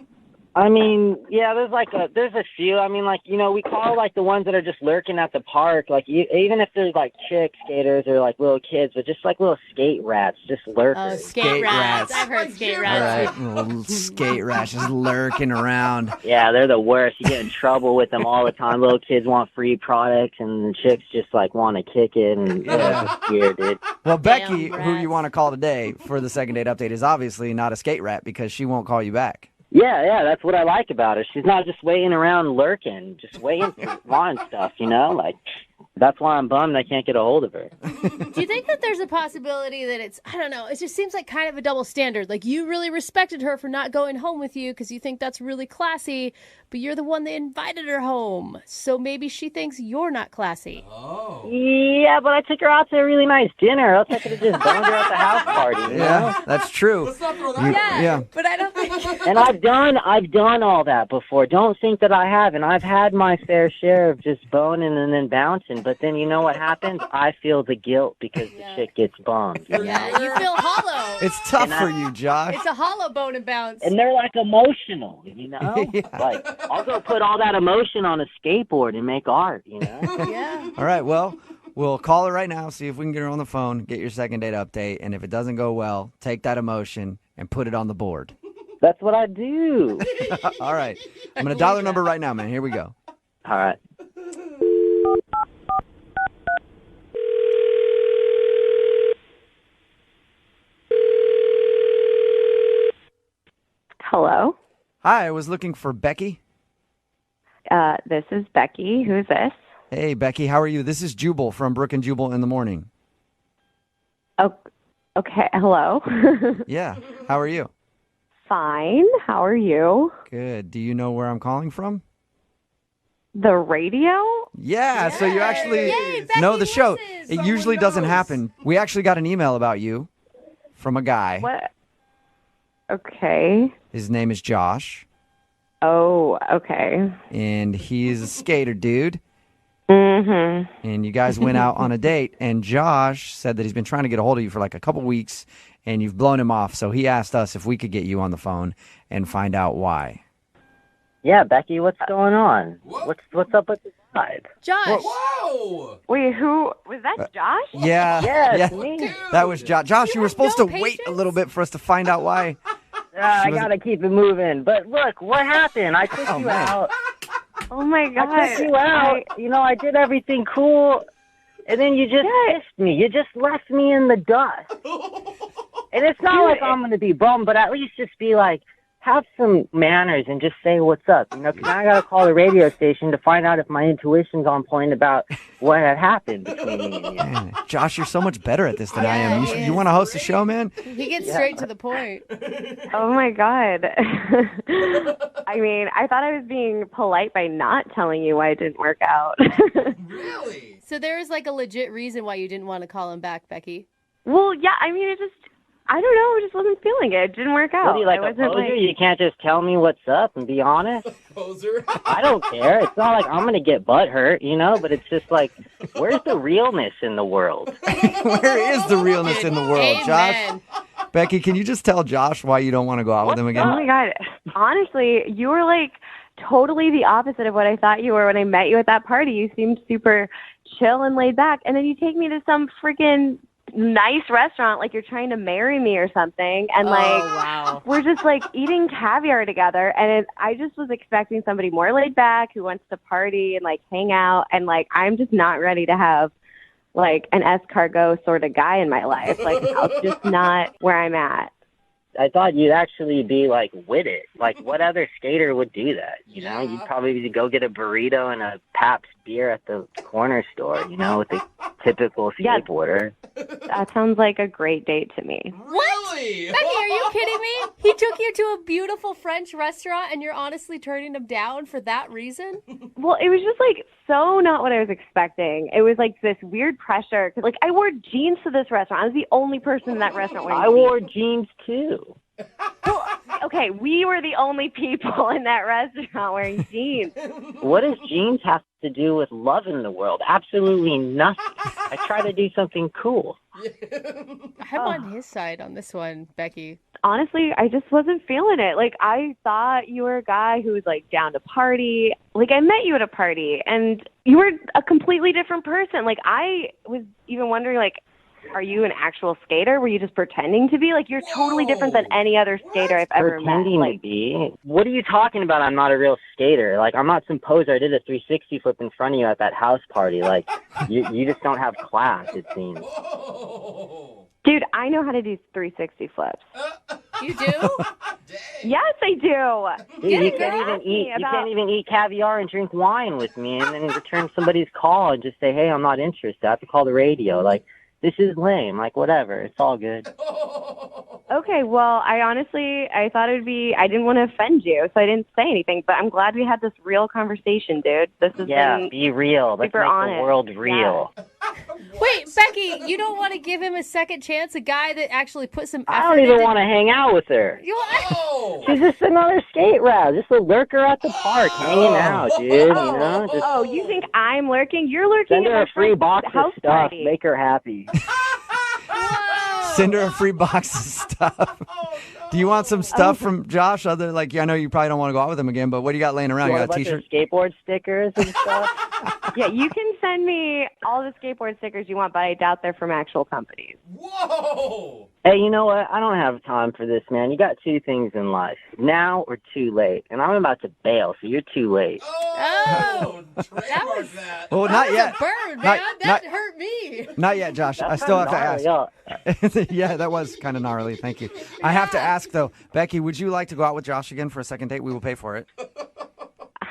I mean, yeah, there's a few. I mean, like, you know, we call like the ones that are just lurking at the park, like even if there's like chick skaters or like little kids, but just like little skate rats, just lurkers. Oh, skate rats. I've heard skate All rats. right, little skate rats just lurking around. Yeah, they're the worst. You get in trouble with them all the time. Little kids want free products, and the chicks just like want to kick it, and yeah, it's weird, dude. Well, Becky, who you want to call today for the second date update, is obviously not a skate rat because she won't call you back. Yeah, that's what I like about her. She's not just waiting around lurking, just waiting for wanting stuff, you know? Like, that's why I'm bummed I can't get a hold of her. Do you think that there's a possibility that it's, I don't know, it just seems like kind of a double standard. Like, you really respected her for not going home with you because you think that's really classy, but you're the one that invited her home. So maybe she thinks you're not classy. Oh. Yeah, but I took her out to a really nice dinner. Else I could have just boned her at the house party, you know? Yeah, that's true. Let's not throw that Yeah. But I don't think... And I've done all that before. Don't think that I haven't. I've had my fair share of just boning and then bouncing. But then you know what happens? I feel the guilt because the chick gets bummed. Yeah, you feel hollow. It's tough for you, Josh. It's a hollow bone and bounce. And they're like emotional, you know? Like, I'll go put all that emotion on a skateboard and make art, you know? Yeah. All right, well, we'll call her right now, see if we can get her on the phone, get your second date update, and if it doesn't go well, take that emotion and put it on the board. That's what I do. All right. I'm going to dial her number right now, man. Here we go. All right. Hello. Hi, I was looking for Becky. This is Becky. Who's this? Hey, Becky, how are you? This is Jubal from Brooke and Jubal in the Morning. Oh, okay. Hello. Yeah, how are you? Fine. How are you? Good. Do you know where I'm calling from? The radio? Yeah, so you actually know the show. It usually doesn't happen. We actually got an email about you from a guy. What? Okay. His name is Josh. Oh, okay. And he's a skater dude. Mm-hmm. And you guys went out on a date, and Josh said that he's been trying to get a hold of you for like a couple weeks, and you've blown him off. So he asked us if we could get you on the phone and find out why. Yeah, Becky, what's going on? What's up with the vibe? Josh. Whoa! Wait, who was that? Josh? Yeah. Yes, yeah. me. That was Josh. Josh, you were supposed to wait a little bit for us to find out why. I gotta keep it moving. But look, what happened? I took you out. Oh my God. I took you out. You know, I did everything cool, and then you just pissed me. You just left me in the dust. And it's not like I'm gonna be bummed, but at least just be like, have some manners and just say what's up. You know, 'cause I gotta call the radio station to find out if my intuition's on point about what had happened between me and you. Man, Josh, you're so much better at this than I am. You want to host a show, man? He gets straight to the point. Oh my God. I mean, I thought I was being polite by not telling you why it didn't work out. Really? So there is like a legit reason why you didn't want to call him back, Becky. Well, yeah, I mean, I don't know, I just wasn't feeling it. It didn't work out. What are you, like I a wasn't poser? You can't just tell me what's up and be honest? Poser? I don't care. It's not like I'm going to get butt hurt, you know? But it's just like, where's the realness in the world? Where is the realness in the world, Amen. Josh? Becky, can you just tell Josh why you don't want to go out with him again? Oh my God. Honestly, you were like totally the opposite of what I thought you were when I met you at that party. You seemed super chill and laid back. And then you take me to some freaking nice restaurant like you're trying to marry me or something, and wow. we're just like eating caviar together, and I just was expecting somebody more laid back who wants to party and like hang out, and like I'm just not ready to have like an escargot sort of guy in my life. Like that's just not where I'm at. I thought you'd actually be like with it. Like, what other skater would do that? You know, you'd probably go get a burrito and a Pabst beer at the corner store, with the typical skateboarder. That sounds like a great date to me. Really? Becky, are you kidding me? He took you to a beautiful French restaurant and you're honestly turning him down for that reason? Well, it was just like so not what I was expecting. It was like this weird pressure. 'Cause, like, I wore jeans to this restaurant. I was the only person in that restaurant wearing jeans. I wore jeans too. Well, okay, we were the only people in that restaurant wearing jeans. What does jeans have to do with love in the world? Absolutely nothing. I try to do something cool. I'm on his side on this one, Becky. Honestly, I just wasn't feeling it. Like, I thought you were a guy who was, like, down to party. Like, I met you at a party, and you were a completely different person. Like, I was even wondering, like, are you an actual skater? Were you just pretending to be? Like, you're totally different than any other skater I've ever Pretending met. to be? What are you talking about? I'm not a real skater. Like, I'm not some poser. I did a 360 flip in front of you at that house party. Like, you just don't have class, it seems. Dude, I know how to do 360 flips. You do? Yes, I do. Dude, you can't even eat caviar and drink wine with me and then return somebody's call and just say, hey, I'm not interested. I have to call the radio. Like, this is lame. Like, whatever. It's all good. Okay, well, I thought it would be, I didn't want to offend you, so I didn't say anything, but I'm glad we had this real conversation, dude. This has been be real. Let's super make honest. the world real. Yeah. Wait, Becky, you don't want to give him a second chance? A guy that actually put some effort I don't even into- want to hang out with her. She's just another skate rat, just a lurker at the park, hanging out, dude. Oh, you think I'm lurking? You're lurking Send at her my a free friend's box of house stuff. party. Make her happy. Send her a free box of stuff. Do you want some stuff from Josh? Other I know you probably don't want to go out with him again, but what do you got laying around? You got a bunch T-shirt? of skateboard stickers and stuff? Yeah, you can send me all the skateboard stickers you want, but I doubt they're from actual companies. Whoa! Hey, you know what? I don't have time for this, man. You got two things in life, now or too late. And I'm about to bail, so you're too late. Oh, that was Well, not yet. a bird, Not- man. That not- hurt me. Not yet, Josh. I That's still have to kinda ask. Yeah, that was kind of gnarly. Thank you. I have to ask, though. Becky, would you like to go out with Josh again for a second date? We will pay for it.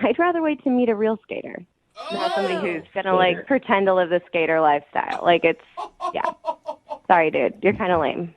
I'd rather wait to meet a real skater. Not somebody who's gonna pretend to live the skater lifestyle. Like, it's sorry, dude, you're kind of lame.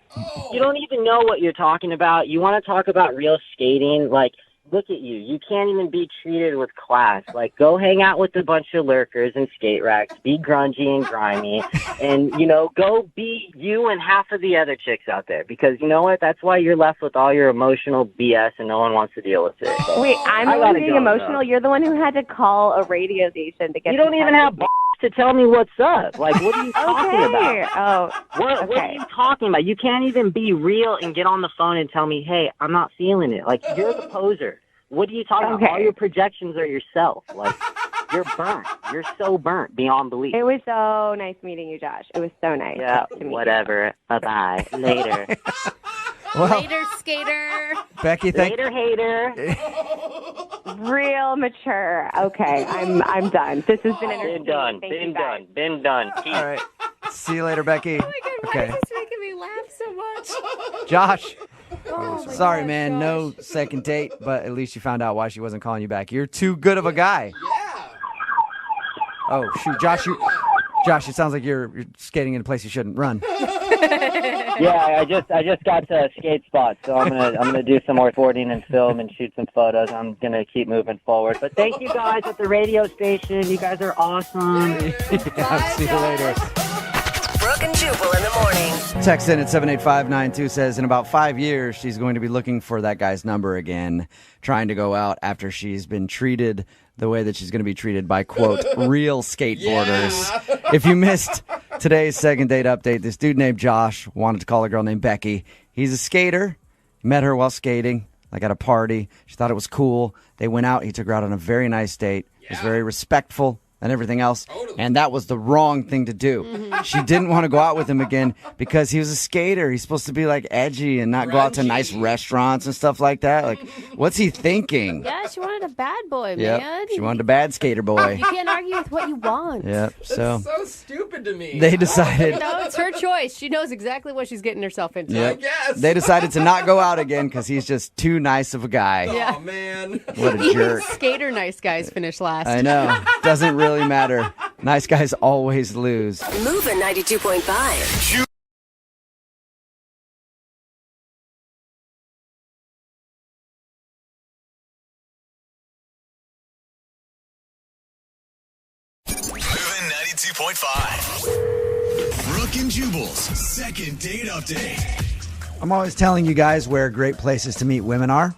You don't even know what you're talking about. You want to talk about real skating? Like, look at you. You can't even be treated with class. Like, go hang out with a bunch of lurkers and skate racks. Be grungy and grimy. And, go be you and half of the other chicks out there. Because you know what? That's why you're left with all your emotional BS and no one wants to deal with it. So, Wait, I'm I the one gotta being go, emotional. though. You're the one who had to call a radio station to get. You don't even have to tell me what's up. Like, what are you talking Okay. about? Oh, What are you talking about? You can't even be real and get on the phone and tell me, hey, I'm not feeling it. Like, you're the poser. What are you talking about? All your projections are yourself. Like, you're burnt. You're so burnt beyond belief. It was so nice meeting you, Josh. It was so nice. Yeah, to meet whatever. Bye-bye. Later. Well, Later, skater. Becky, thank Later, hater. you. Real mature. Okay, I'm done. This has been entertaining. Been done. Been done. Peace. All right. See you later, Becky. Oh my God, why is this making me laugh so much? Josh. Oh my Sorry, God, man. Josh. No second date, but at least you found out why she wasn't calling you back. You're too good of a guy. Yeah. Oh, shoot. Josh, it sounds like you're skating in a place you shouldn't. Run. Yeah, I just got to a skate spot, so I'm gonna do some more boarding and film and shoot some photos. I'm gonna keep moving forward. But thank you guys at the radio station. You guys are awesome. See you later. Brooke and Jubal in the morning. Text in at 78592 says, in about 5 years, she's going to be looking for that guy's number again, trying to go out after she's been treated the way that she's going to be treated by, quote, real skateboarders. Yeah. If you missed today's second date update, this dude named Josh wanted to call a girl named Becky. He's a skater. Met her while skating, like at a party. She thought it was cool. They went out. He took her out on a very nice date. Was very respectful and everything else. And that was the wrong thing to do. She didn't want to go out with him again because he was a skater. He's supposed to be like edgy and not go out to nice restaurants and stuff like that. Like, what's he thinking? Yeah, she wanted a bad boy, Yep. man. She wanted a bad skater boy. You can't argue with what you want. Yep. So So stupid to me. they decided. No, it's her choice. She knows exactly what she's getting herself into. Yep. They decided to not go out again because he's just too nice of a guy. Yeah. Oh, man. What a Even jerk. skater nice guys finish last. I know. Doesn't really really matter. Nice guys always lose. Moving 92.5. Moving 92.5. Brooke and Jubal's second date update. I'm always telling you guys where great places to meet women are.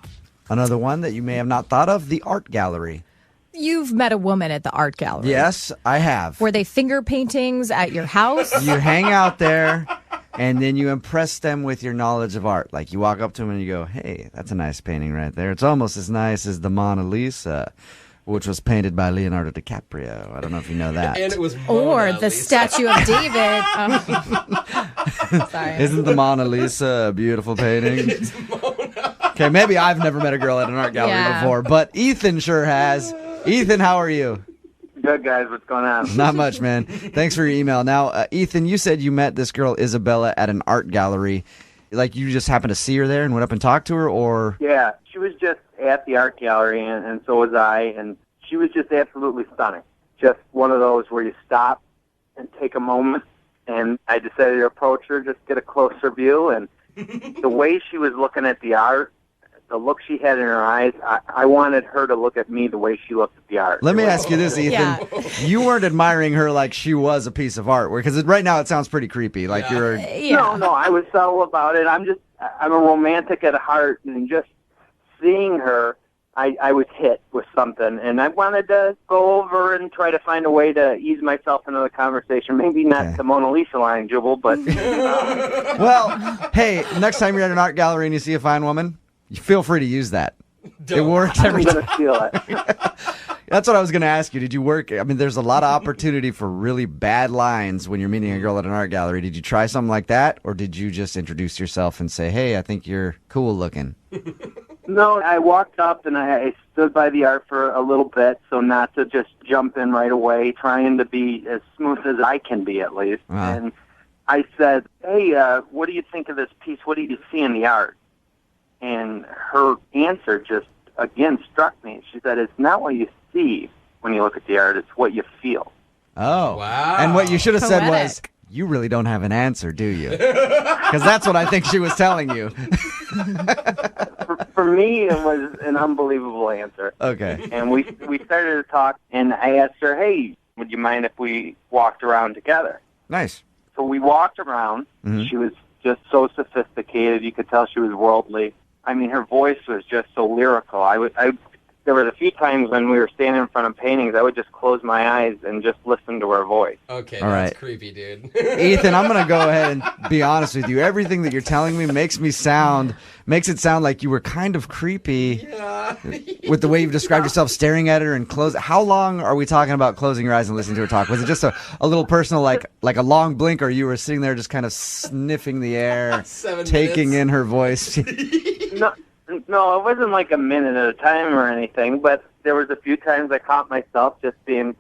Another one that you may have not thought of, the art gallery. You've met a woman at the art gallery. Yes, I have. Were they finger paintings at your house? You hang out there, and then you impress them with your knowledge of art. Like, you walk up to them and you go, hey, that's a nice painting right there. It's almost as nice as the Mona Lisa, which was painted by Leonardo DiCaprio. I don't know if you know that. And it was Or the Statue of David. Sorry. Isn't the Mona Lisa a beautiful painting? Okay, maybe I've never met a girl at an art gallery before, but Ethan sure has. Ethan, how are you? Good, guys. What's going on? Not much, man. Thanks for your email. Now, Ethan, you said you met this girl, Isabella, at an art gallery. Like, you just happened to see her there and went up and talked to her, or? Yeah, she was just at the art gallery, and so was I, and she was just absolutely stunning. Just one of those where you stop and take a moment, and I decided to approach her, just get a closer view, and the way she was looking at the art, the look she had in her eyes, I wanted her to look at me the way she looked at the art. Let me ask you this, Ethan. You weren't admiring her like she was a piece of art, because right now it sounds pretty creepy. Like you're. No, I was subtle about it. I'm a romantic at heart, and just seeing her, I was hit with something, and I wanted to go over and try to find a way to ease myself into the conversation. Maybe not the Mona Lisa line, Jubal, but. Well, hey, next time you're at an art gallery and you see a fine woman, you feel free to use that. It works every time. I'm going to steal it. That's what I was going to ask you. Did you work? I mean, there's a lot of opportunity for really bad lines when you're meeting a girl at an art gallery. Did you try something like that, or did you just introduce yourself and say, hey, I think you're cool looking? No, I walked up and I stood by the art for a little bit, so not to just jump in right away, trying to be as smooth as I can be at least. And I said, hey, what do you think of this piece? What do you see in the art? And her answer just, again, struck me. She said, it's not what you see when you look at the art, it's what you feel. Oh. Wow. And what you should have said was, you really don't have an answer, do you? Because that's what I think she was telling you. For me, it was an unbelievable answer. Okay. And we started to talk, and I asked her, hey, would you mind if we walked around together? Nice. So we walked around. Mm-hmm. She was just so sophisticated. You could tell she was worldly. I mean, her voice was just so lyrical. There were a few times when we were standing in front of paintings, I would just close my eyes and just listen to her voice. Okay, all that's right. creepy, dude. Ethan, I'm going to go ahead and be honest with you. Everything that you're telling me makes it sound like you were kind of creepy with the way you've described yourself, staring at her and close. How long are we talking about closing your eyes and listening to her talk? Was it just a little personal, like a long blink, or you were sitting there just kind of sniffing the air, taking in her voice? No, it wasn't like a minute at a time or anything, but there was a few times I caught myself just being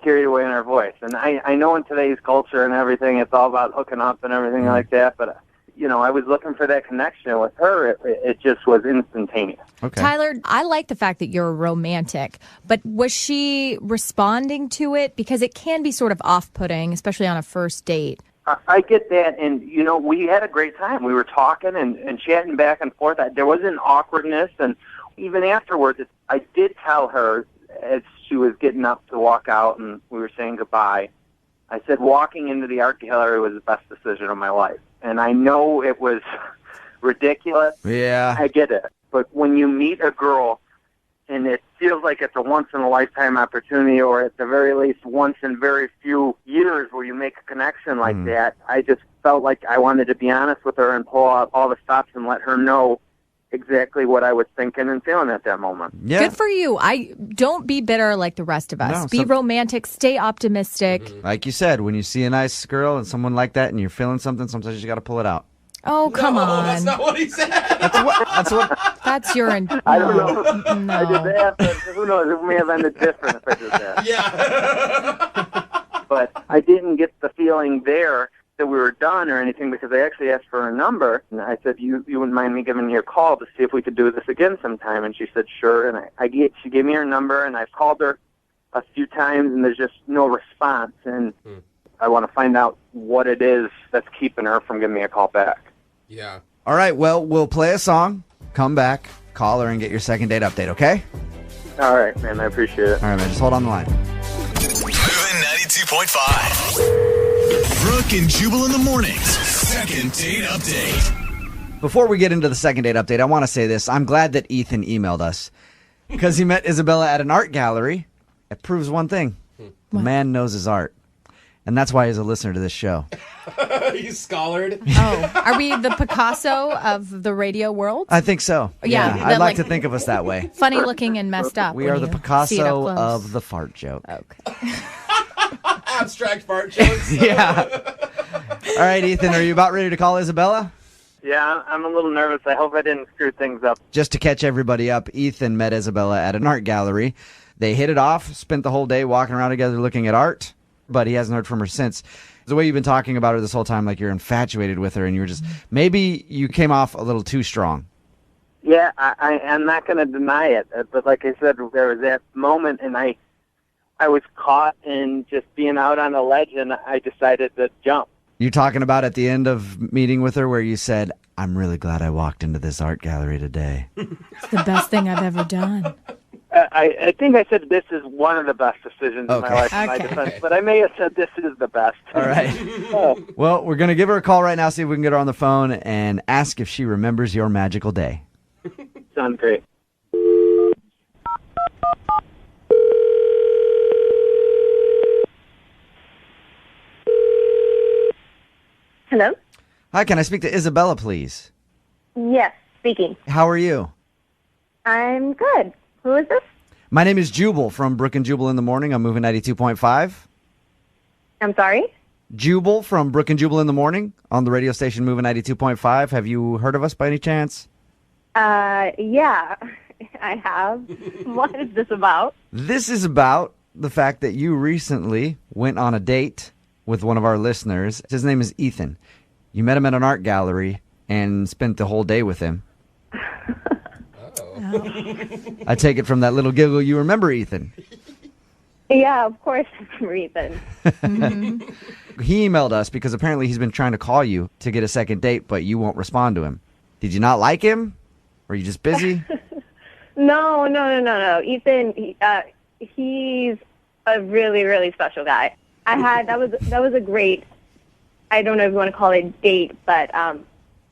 carried away in her voice. And I know in today's culture and everything, it's all about hooking up and everything like that, but, I was looking for that connection with her. It just was instantaneous. Okay. Tyler, I like the fact that you're romantic, but was she responding to it? Because it can be sort of off-putting, especially on a first date. I get that, and, we had a great time. We were talking and chatting back and forth. There was an awkwardness, and even afterwards, I did tell her as she was getting up to walk out and we were saying goodbye, I said walking into the art gallery was the best decision of my life. And I know it was ridiculous. Yeah. I get it. But when you meet a girl and it feels like it's a once-in-a-lifetime opportunity, or at the very least once in very few years where you make a connection like that, I just felt like I wanted to be honest with her and pull out all the stops and let her know exactly what I was thinking and feeling at that moment. Yeah. Good for you. Don't be bitter like the rest of us. No, be romantic. Stay optimistic. Like you said, when you see a nice girl and someone like that and you're feeling something, sometimes you got to pull it out. Oh, come on. That's not what he said. That's what. That's your... I don't know. I did that, but who knows? It may have ended different if I did that. Yeah. But I didn't get the feeling there that we were done or anything, because I actually asked for her number, and I said, you wouldn't mind me giving you a call to see if we could do this again sometime? And she said, sure. And she gave me her number, and I called her a few times and there's just no response, and I want to find out what it is that's keeping her from giving me a call back. Yeah. All right, well, we'll play a song, come back, call her, and get your second date update, okay? All right, man, I appreciate it. All right, man, just hold on the line. Moving 92.5. Brooke and Jubal in the mornings. Second date update. Before we get into the second date update, I want to say this. I'm glad that Ethan emailed us because he met Isabella at an art gallery. It proves one thing. The man knows his art. And that's why he's a listener to this show. He's scholared. Oh, are we the Picasso of the radio world? I think so. Yeah, I'd like to think of us that way. Funny looking and messed up. We when are the you see it up Picasso close. of the fart joke. Okay. Abstract fart jokes. Yeah. All right, Ethan, are you about ready to call Isabella? Yeah, I'm a little nervous. I hope I didn't screw things up. Just to catch everybody up, Ethan met Isabella at an art gallery. They hit it off, spent the whole day walking around together looking at art, but he hasn't heard from her since. The way you've been talking about her this whole time, like you're infatuated with her, and you were just, maybe you came off a little too strong. Yeah, I'm not going to deny it. But like I said, there was that moment, and I was caught in just being out on a ledge, and I decided to jump. You talking about at the end of meeting with her where you said, I'm really glad I walked into this art gallery today. It's the best thing I've ever done. I think I said this is one of the best decisions in my life in my defense, but I may have said this is the best. All right. Well, we're going to give her a call right now, see if we can get her on the phone, and ask if she remembers your magical day. Sounds great. Hello? Hi, can I speak to Isabella, please? Yes, speaking. How are you? I'm good. Who is this? My name is Jubal from Brooke and Jubal in the Morning. I'm moving 92.5. I'm sorry? Jubal from Brooke and Jubal in the Morning on the radio station moving 92.5. Have you heard of us by any chance? Yeah, I have. What is this about? This is about the fact that you recently went on a date with one of our listeners. His name is Ethan. You met him at an art gallery and spent the whole day with him. I take it from that little giggle you remember Ethan. Yeah, of course I remember Ethan. He emailed us because apparently he's been trying to call you to get a second date, but you won't respond to him. Did you not like him? Were you just busy? No. Ethan, he's a really, really special guy. That was a great, I don't know if you want to call it a date, but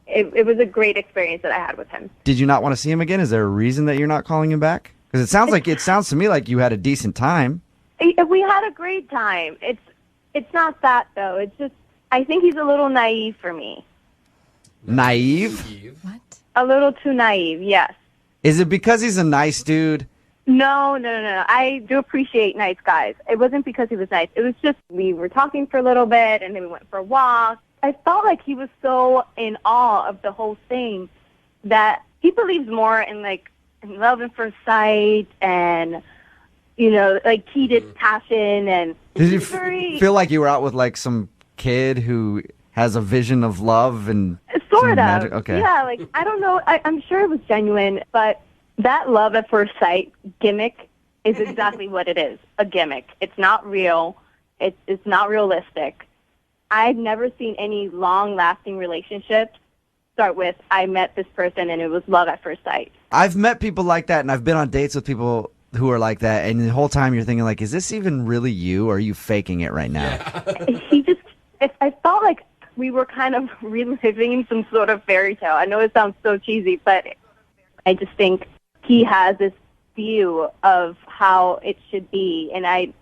it was a great experience that I had with him. Did you not want to see him again? Is there a reason that you're not calling him back? Because it sounds to me like you had a decent time. We had a great time. It's not that though. It's just I think he's a little naive for me. Naive? What? A little too naive, yes. Is it because he's a nice dude? No. I do appreciate nice guys. It wasn't because he was nice. It was just we were talking for a little bit, and then we went for a walk. I felt like he was so in awe of the whole thing that he believes more in love at first sight and, like heated passion. And Did you feel like you were out with like some kid who has a vision of love and sort of magic? Okay. Yeah, I don't know. I'm sure it was genuine, but that love at first sight gimmick is exactly what it is, a gimmick. It's not real. It's not realistic. I've never seen any long-lasting relationships start with, I met this person and it was love at first sight. I've met people like that, and I've been on dates with people who are like that, and the whole time you're thinking, like, is this even really you, or are you faking it right now? I felt like we were kind of reliving some sort of fairy tale. I know it sounds so cheesy, but I just think he has this view of how it should be, and I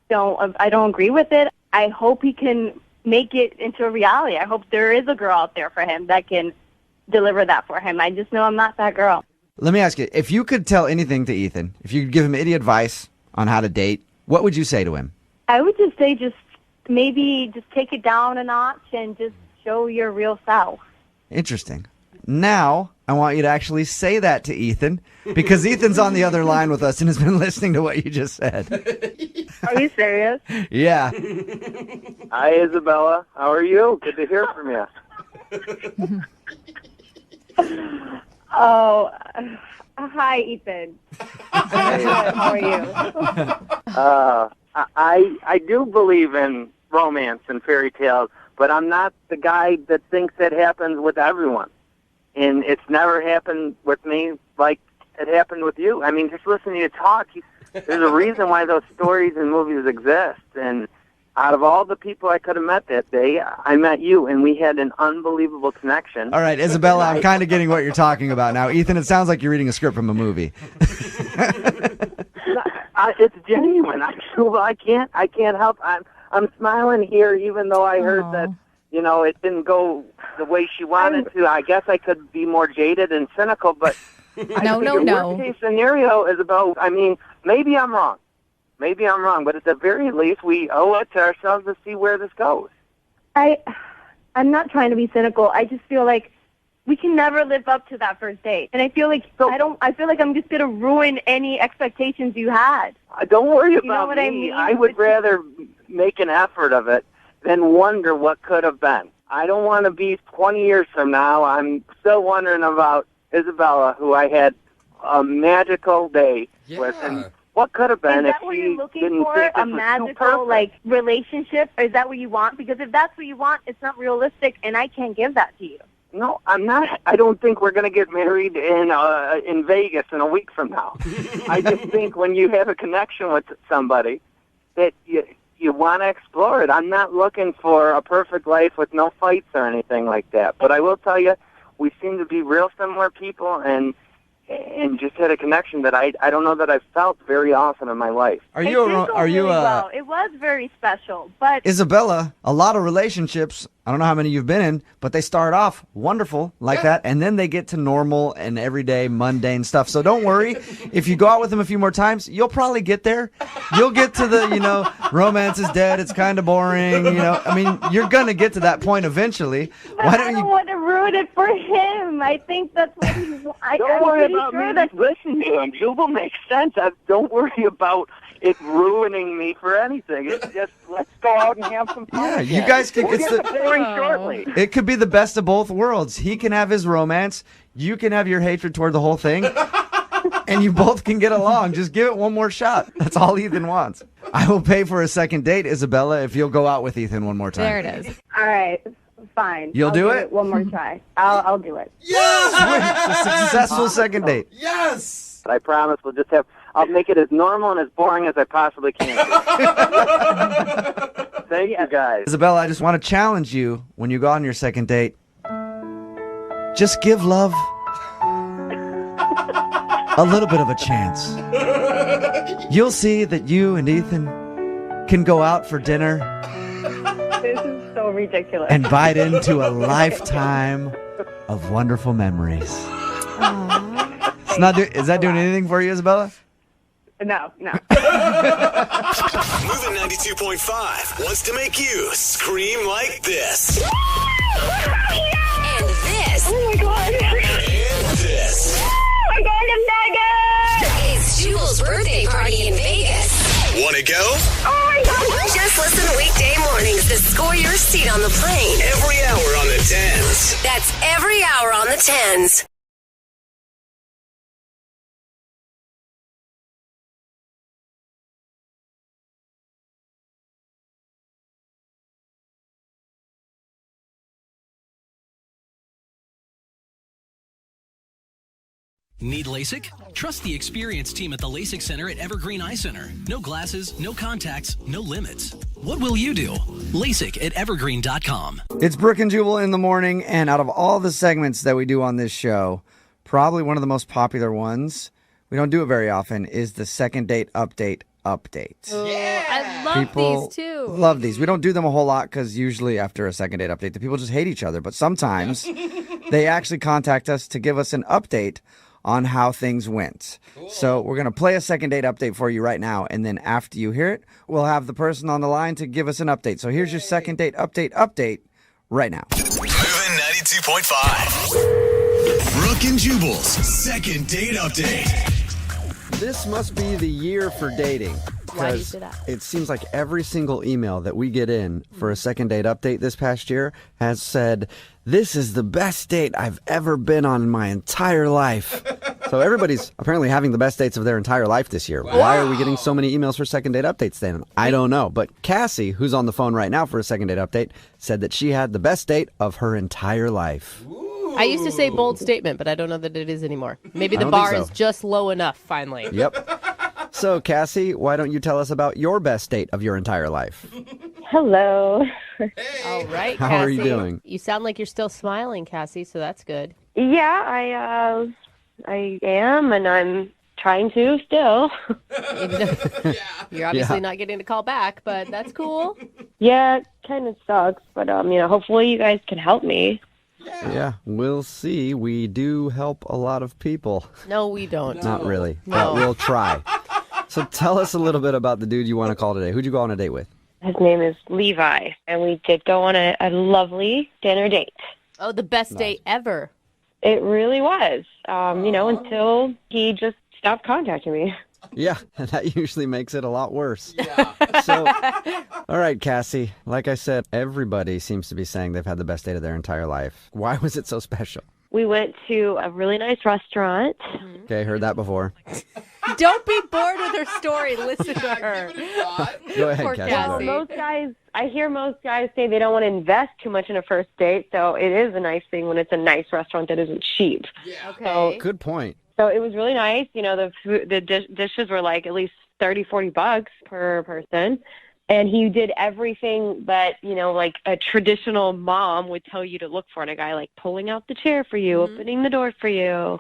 don't agree with it. I hope he can make it into a reality. I hope there is a girl out there for him that can deliver that for him. I just know I'm not that girl. Let me ask you, if you could tell anything to Ethan, if you could give him any advice on how to date, what would you say to him? I would just say maybe take it down a notch and just show your real self. Interesting. Now, I want you to actually say that to Ethan, because Ethan's on the other line with us and has been listening to what you just said. Are you serious? Yeah. Hi, Isabella. How are you? Good to hear from you. Oh, hi, Ethan. How are you? I do believe in romance and fairy tales, but I'm not the guy that thinks it happens with everyone. And it's never happened with me like it happened with you. I mean, just listening to you talk, there's a reason why those stories and movies exist. And out of all the people I could have met that day, I met you, and we had an unbelievable connection. All right, Isabella, I'm kind of getting what you're talking about now. Ethan, it sounds like you're reading a script from a movie. It's genuine. I can't help. I'm smiling here, even though I heard that, it didn't go the way she wanted to. I guess I could be more jaded and cynical, but No. worst case scenario is about. I mean, maybe I'm wrong, but at the very least, we owe it to ourselves to see where this goes. I'm not trying to be cynical. I just feel like we can never live up to that first date, and I feel like I feel like I'm just gonna ruin any expectations you had. Don't worry about know what me. I mean? I would rather make an effort of it than wonder what could have been. I don't want to be 20 years from now. I'm still wondering about Isabella, who I had a magical day with, and what could have been Is if that what she you're looking didn't for? think this A was too magical perfect. relationship? Is that what you want? Because if that's what you want, it's not realistic, and I can't give that to you. No, I'm not. I don't think we're going to get married in Vegas in a week from now. I just think when you have a connection with somebody that you want to explore it. I'm not looking for a perfect life with no fights or anything like that. But I will tell you, we seem to be real similar people, and just had a connection that I don't know that I've felt very often in my life. It was very special, but Isabella, a lot of relationships, I don't know how many you've been in, but they start off wonderful like that, and then they get to normal and everyday mundane stuff. So don't worry. If you go out with them a few more times, you'll probably get there. You'll get to the, romance is dead, it's kind of boring, I mean, you're going to get to that point eventually. I don't want to ruin it for him. I think that's what he wants. Don't worry about me. Listen to him. Jubal makes sense. Don't worry about it ruining me for anything. It's just, let's go out and have some fun. Yeah, again. you guys can We'll get get the boring shortly. It could be the best of both worlds. He can have his romance, you can have your hatred toward the whole thing, and you both can get along. Just give it one more shot. That's all Ethan wants. I will pay for a second date, Isabella, if you'll go out with Ethan one more time. There it is. All right, fine. You'll I'll do it? One more try. I'll do it. Yes! A successful second date. Yes! But I promise I'll make it as normal and as boring as I possibly can. Thank you, guys. Isabella, I just want to challenge you when you go on your second date. Just give love a little bit of a chance. You'll see that you and Ethan can go out for dinner This is so ridiculous. and bite into a lifetime of wonderful memories. It's not is that doing anything for you, Isabella? No. Moving 92.5 wants to make you scream like this. And this. Oh my god. And this. We're going to Vegas! It's Jubal's birthday party in Vegas. Want to go? Oh my god! Just listen weekday mornings to score your seat on the plane. Every hour on the 10s. That's every hour on the 10s. Need LASIK? Trust the experienced team at the LASIK Center at Evergreen Eye Center. No glasses, no contacts, no limits. What will you do? LASIK at evergreen.com. It's Brooke and Jubal in the morning, and out of all the segments that we do on this show, probably one of the most popular ones, we don't do it very often, is the second date update. I love People these too. love these. We don't do them a whole lot because usually after a second date update, the people just hate each other. But sometimes they actually contact us to give us an update on how things went. Cool. So we're going to play a second date update for you right now. And then after you hear it, we'll have the person on the line to give us an update. So here's your second date update right now. Moving 92.5. Brooke and Jubal's second date update. This must be the year for dating. Why do you Because say that? it seems like every single email that we get in for a second date update this past year has said, "This is the best date I've ever been on in my entire life." So everybody's apparently having the best dates of their entire life this year. Wow. Why are we getting so many emails for second date updates then? I don't know. But Cassie, who's on the phone right now for a second date update, said that she had the best date of her entire life. I used to say bold statement, but I don't know that it is anymore. Maybe I the don't bar think is so. just low enough, finally. Yep. So, Cassie, why don't you tell us about your best date of your entire life? Hello. All right, Cassie. How are you doing? You sound like you're still smiling, Cassie, so that's good. Yeah, I am, and I'm trying to still. You're obviously not getting a call back, but that's cool. Yeah, it kind of sucks, but hopefully you guys can help me. Yeah, we'll see. We do help a lot of people. No, we don't. Not really, No. but we'll try. So tell us a little bit about the dude you want to call today. Who'd you go on a date with? His name is Levi, and we did go on a lovely dinner date. Oh, the best date ever. It really was, until he just stopped contacting me. Yeah, and that usually makes it a lot worse. So, all right, Cassie, like I said, everybody seems to be saying they've had the best date of their entire life. Why was it so special? We went to a really nice restaurant. Okay, heard that before. Don't be bored with her story. Listen to her. Go ahead, Poor Cassie. Well, I hear most guys say they don't want to invest too much in a first date, so it is a nice thing when it's a nice restaurant that isn't cheap. Okay. Good point. So it was really nice. The dishes were like at least $30-$40 per person. And he did everything that, like a traditional mom would tell you to look for in a guy, like pulling out the chair for you, opening the door for you.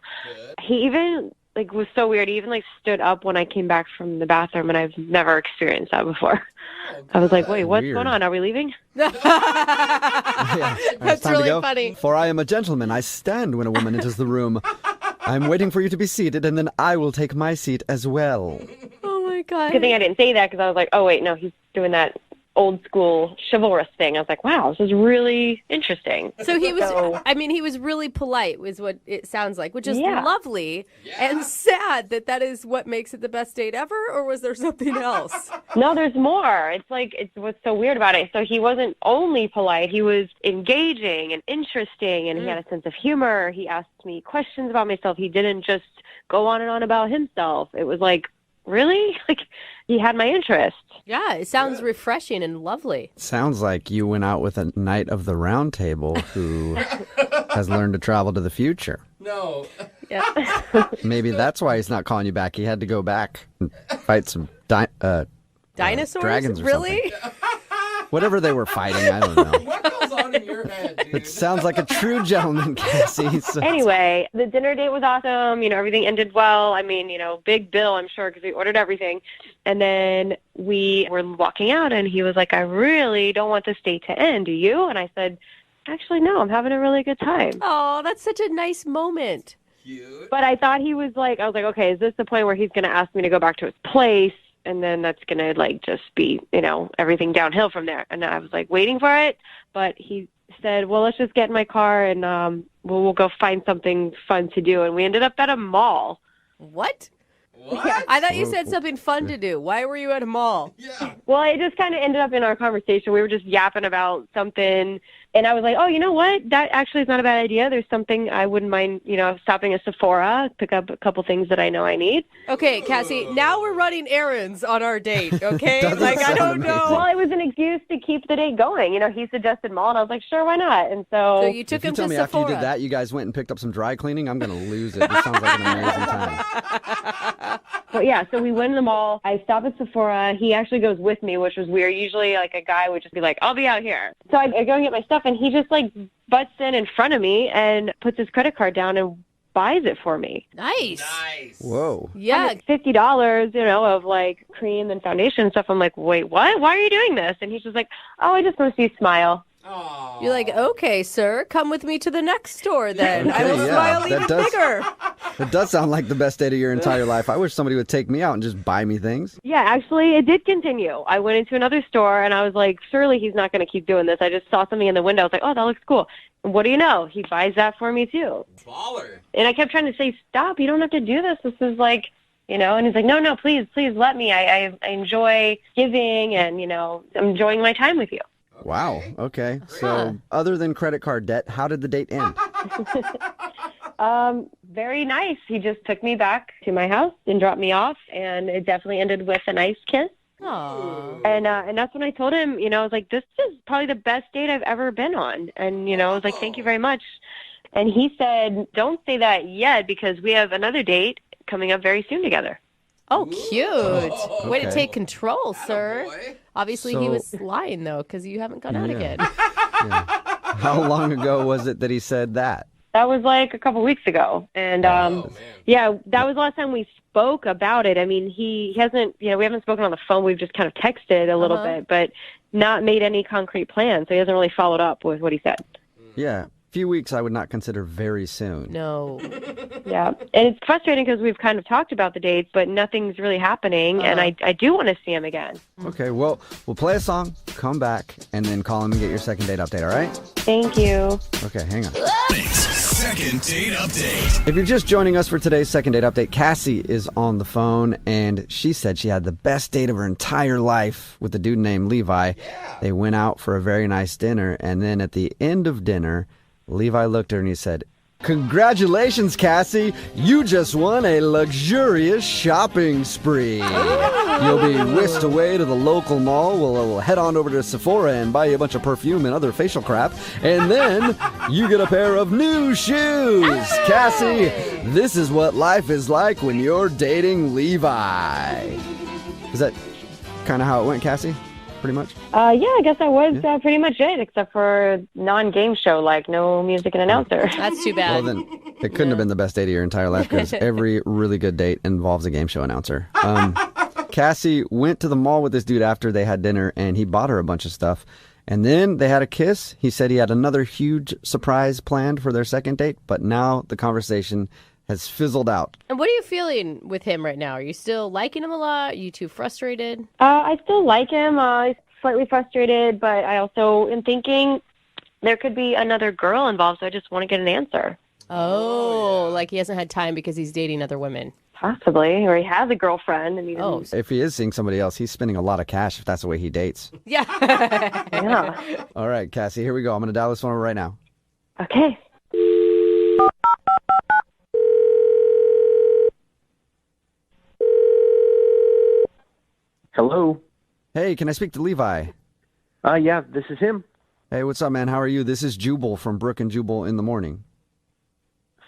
He even, was so weird. He even, stood up when I came back from the bathroom, and I've never experienced that before. I was like, wait, what's going on? Are we leaving? Yeah, That's time really to go. funny. For I am a gentleman. I stand when a woman enters the room. I'm waiting for you to be seated, and then I will take my seat as well. Oh, my God. Good thing I didn't say that, because I was like, oh, wait, no, he's doing that old school chivalrous thing. I was like, wow, this is really interesting. So he was really polite, is what it sounds like, which is lovely and sad that is what makes it the best date ever, or was there something else? No, there's more. It's what's so weird about it. So he wasn't only polite, he was engaging and interesting, and he had a sense of humor. He asked me questions about myself. He didn't just go on and on about himself. It was like, really? He had my interest. Yeah, it sounds refreshing and lovely. Sounds like you went out with a knight of the round table who has learned to travel to the future. No. Yeah. Maybe that's why he's not calling you back. He had to go back and fight some dinosaurs? dragons or really? something. Whatever they were fighting, I don't know. What goes on in your head, dude? It sounds like a true gentleman, Cassie. So Anyway, the dinner date was awesome. Everything ended well. I mean, big bill, I'm sure, because we ordered everything. And then we were walking out, and he was like, I really don't want this date to end. Do you? And I said, actually, no, I'm having a really good time. Oh, that's such a nice moment. Cute. But I thought he was I was like, okay, is this the point where he's going to ask me to go back to his place? And then that's going to just be, everything downhill from there. And I was waiting for it. But he said, well, let's just get in my car and we'll go find something fun to do. And we ended up at a mall. What? I thought you said something fun to do. Why were you at a mall? Yeah. Well, it just kind of ended up in our conversation. We were just yapping about something. And I was like, oh, you know what? That actually is not a bad idea. There's something I wouldn't mind, stopping at Sephora, pick up a couple things that I know I need. Okay, Cassie, now we're running errands on our date, okay? I don't know. Well, it was an excuse to keep the date going. He suggested mall, and I was like, sure, why not? And so you took if you him tell to me Sephora. after you did that, you guys went and picked up some dry cleaning, I'm going to lose it. This sounds like an amazing time. So we went in the mall. I stop at Sephora. He actually goes with me, which was weird. Usually, a guy would just be like, I'll be out here. So I go and get my stuff, and he just, butts in front of me and puts his credit card down and buys it for me. Nice. Whoa. Yeah. $50, of, cream and foundation and stuff. I'm like, wait, what? Why are you doing this? And he's just like, oh, I just want to see you smile. Aww. You're like, okay, sir, come with me to the next store then. I will Okay, smile even bigger. It does sound like the best date of your entire life. I wish somebody would take me out and just buy me things. Yeah, actually, it did continue. I went into another store, and I was like, surely he's not going to keep doing this. I just saw something in the window. I was like, oh, that looks cool. And what do you know? He buys that for me, too. Baller. And I kept trying to say, stop, you don't have to do this. This is and he's like, no, please let me. I enjoy giving, and, I'm enjoying my time with you. Wow. Okay. So other than credit card debt, how did the date end? very nice. He just took me back to my house and dropped me off, and it definitely ended with a nice kiss. Aww. And that's when I told him, I was like, this is probably the best date I've ever been on. And, I was like, thank you very much. And he said, don't say that yet because we have another date coming up very soon together. Oh, cute. Way to Okay. take control, sir. Obviously, he So- was lying, though, because you haven't gone out Yeah. again. How long ago was it that he said that? That was like a couple weeks ago. And, yeah, that was the last time we spoke about it. I mean, he hasn't, we haven't spoken on the phone. We've just kind of texted a little bit, but not made any concrete plans. So he hasn't really followed up with what he said. Yeah. Few weeks I would not consider very soon. No. Yeah. And it's frustrating because we've kind of talked about the dates, but nothing's really happening. And I do want to see him again. Okay, well, we'll play a song, come back, and then call him and get your second date update, all right? Thank you. Okay, hang on. Second date update. If you're just joining us for today's second date update, Cassie is on the phone, and she said she had the best date of her entire life with a dude named Levi. They went out for a very nice dinner, and then at the end of dinner, Levi looked at her and he said, "Congratulations, Cassie. You just won a luxurious shopping spree. You'll be whisked away to the local mall. We'll head on over to Sephora and buy you a bunch of perfume and other facial crap. And then you get a pair of new shoes. Cassie, this is what life is like when you're dating Levi." Is that kind of how it went, Cassie? Pretty much? Yeah, I guess that was pretty much it, except for non-game show, like no music and announcer. That's too Well, bad. then it couldn't have been the best date of your entire life because every really good date involves a game show announcer. Cassie went to the mall with this dude after they had dinner, and he bought her a bunch of stuff. And then they had a kiss. He said he had another huge surprise planned for their second date, but now the conversation has fizzled out. And what are you feeling with him right now? Are you still liking him a lot? Are you too frustrated? I still like him. He's slightly frustrated, but I also am thinking there could be another girl involved, so I just want to get an answer. Oh, like he hasn't had time because he's dating other women. Possibly, or he has a girlfriend. And he If he is seeing somebody else, he's spending a lot of cash if that's the way he dates. Yeah. Yeah. All right, Cassie, here we go. I'm going to dial this one over right now. Okay. Hello. Hey, can I speak to Levi? Yeah, this is him. Hey, what's up, man? How are you? This is Jubal from Brooke and Jubal in the Morning.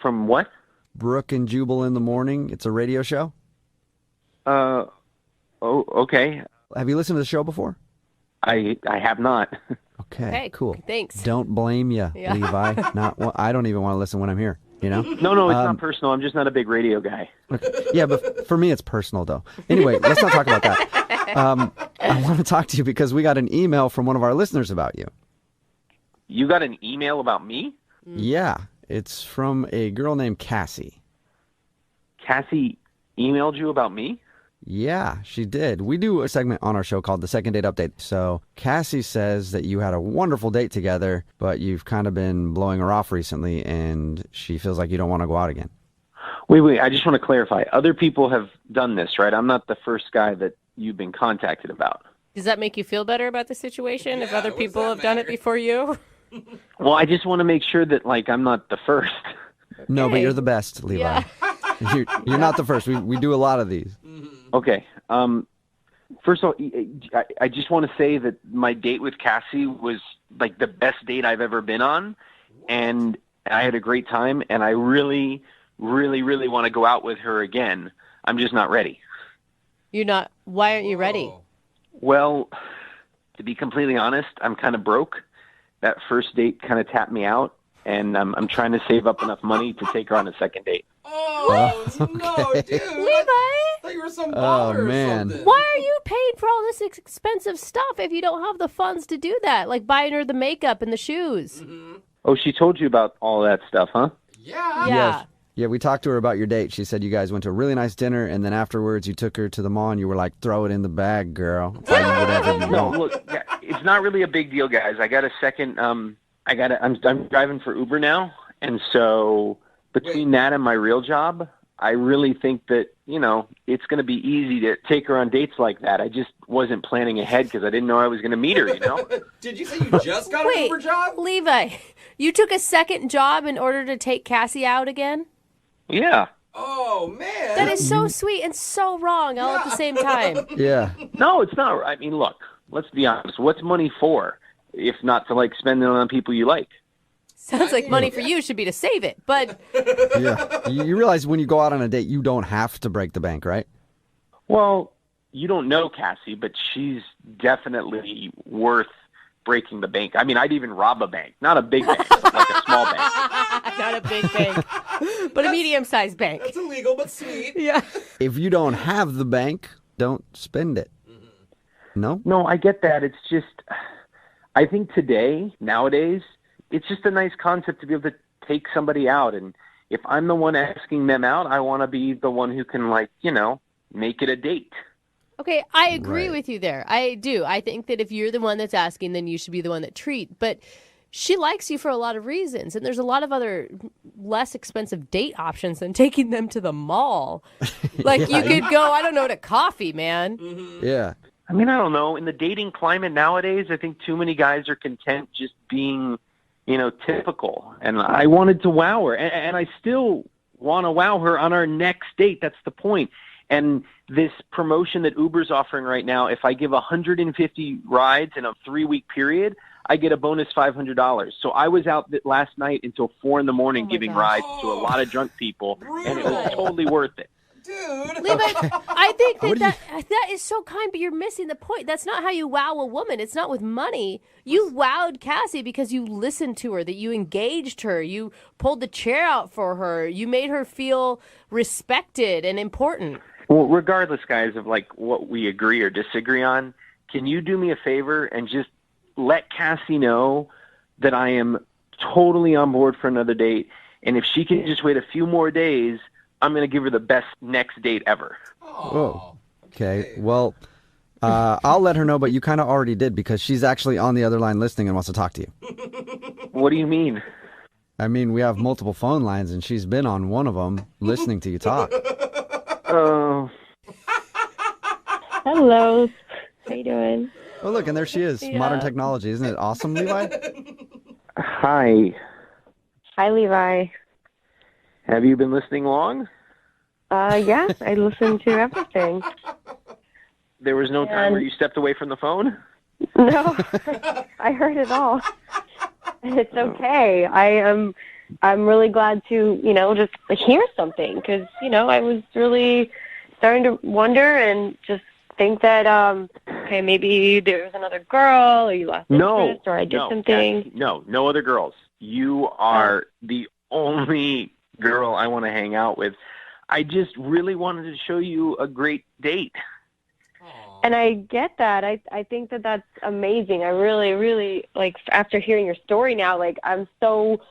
From what? Brooke and Jubal in the Morning. It's a radio show. Oh, okay. Have you listened to the show before? I have not. Okay, cool. Thanks. Don't blame you, Yeah. Levi. I don't even want to listen when I'm here, you know? No, it's not personal. I'm just not a big radio guy. Yeah, but for me, it's personal, though. Anyway, let's not talk about that. I want to talk to you because we got an email from one of our listeners about you. You got an email about me? Yeah, it's from a girl named Cassie. Cassie emailed you about me? Yeah, she did. We do a segment on our show called The Second Date Update. So Cassie says that you had a wonderful date together, but you've kind of been blowing her off recently, and she feels like you don't want to go out again. Wait. I just want to clarify. Other people have done this, right? I'm not the first guy that you've been contacted about. Does that make you feel better about the situation if other people have done it before you? Well, I just want to make sure that, I'm not the first. No, but you're the best, Levi. Yeah. You're not the first. We do a lot of these. Okay. First of all, I just want to say that my date with Cassie was the best date I've ever been on, and I had a great time, and I really, really, really want to go out with her again. I'm just not ready. You're not. Why aren't you ready? Well, to be completely honest, I'm kind of broke. That first date kind of tapped me out, and I'm trying to save up enough money to take her on a second date. No, dude. Levi? I thought you were some baller or something. Why are you paying for all this expensive stuff if you don't have the funds to do that? Like buying her the makeup and the shoes. Oh, she told you about all that stuff, huh? Yeah. Yeah. Yeah, we talked to her about your date. She said you guys went to a really nice dinner, and then afterwards you took her to the mall, and you were like, "Throw it in the bag, girl. Buy you whatever you No, want." look, it's not really a big deal, guys. I got a second. I'm driving for Uber now, and so between that and my real job, I really think that it's going to be easy to take her on dates like that. I just wasn't planning ahead because I didn't know I was going to meet her. Did you say you just got an Uber job? Levi, you took a second job in order to take Cassie out again? Yeah. Oh, man. That is so sweet and so wrong all at the same time. Yeah. No, it's not. I mean, look, let's be honest. What's money for if not to, like, spend it on people you like? Sounds like money for you should be to save it, but... Yeah. You realize when you go out on a date, you don't have to break the bank, right? Well, you don't know Cassie, but she's definitely worth breaking the bank. I mean, I'd even rob a bank. Not a big bank, but like a small bank. Not a big bank, but a medium-sized bank. That's illegal, but sweet. Yeah. If you don't have the bank, don't spend it. No? No, I get that. It's just, I think nowadays, it's just a nice concept to be able to take somebody out. And if I'm the one asking them out, I want to be the one who can, like, make it a date. Okay, I agree with you there. I do. I think that if you're the one that's asking, then you should be the one that treat. But she likes you for a lot of reasons, and there's a lot of other less expensive date options than taking them to the mall. Like, you could go, I don't know, to coffee, man. Yeah. I mean, I don't know. In the dating climate nowadays, I think too many guys are content just being, typical. And I wanted to wow her, and I still want to wow her on our next date. That's the point. And this promotion that Uber's offering right now, if I give 150 rides in a 3-week period, I get a bonus $500. So I was out last night until 4 a.m. giving rides to a lot of drunk people, and it was totally worth it. Dude. Levi, I think that is so kind, but you're missing the point. That's not how you wow a woman. It's not with money. You wowed Cassie because you listened to her, that you engaged her, you pulled the chair out for her, you made her feel respected and important. Well, regardless, guys, of like what we agree or disagree on, can you do me a favor and just let Cassie know that I am totally on board for another date, and if she can just wait a few more days, I'm going to give her the best next date ever. Oh, okay. Well, I'll let her know, but you kind of already did because she's actually on the other line listening and wants to talk to you. What do you mean? I mean, we have multiple phone lines, and she's been on one of them listening to you talk. Oh. Hello. How you doing? Oh, look, and there she is. Yeah. Modern technology. Isn't it awesome, Levi? Hi. Hi, Levi. Have you been listening long? Yeah, I listened to everything. There was no time where you stepped away from the phone? No, I heard it all. It's okay. I'm really glad to, just hear something because, I was really starting to wonder and just think that, okay, maybe there was another girl or you lost interest or I did something. No other girls. You are the only girl I want to hang out with. I just really wanted to show you a great date. And I get that. I think that that's amazing. I really, really, after hearing your story now, I'm so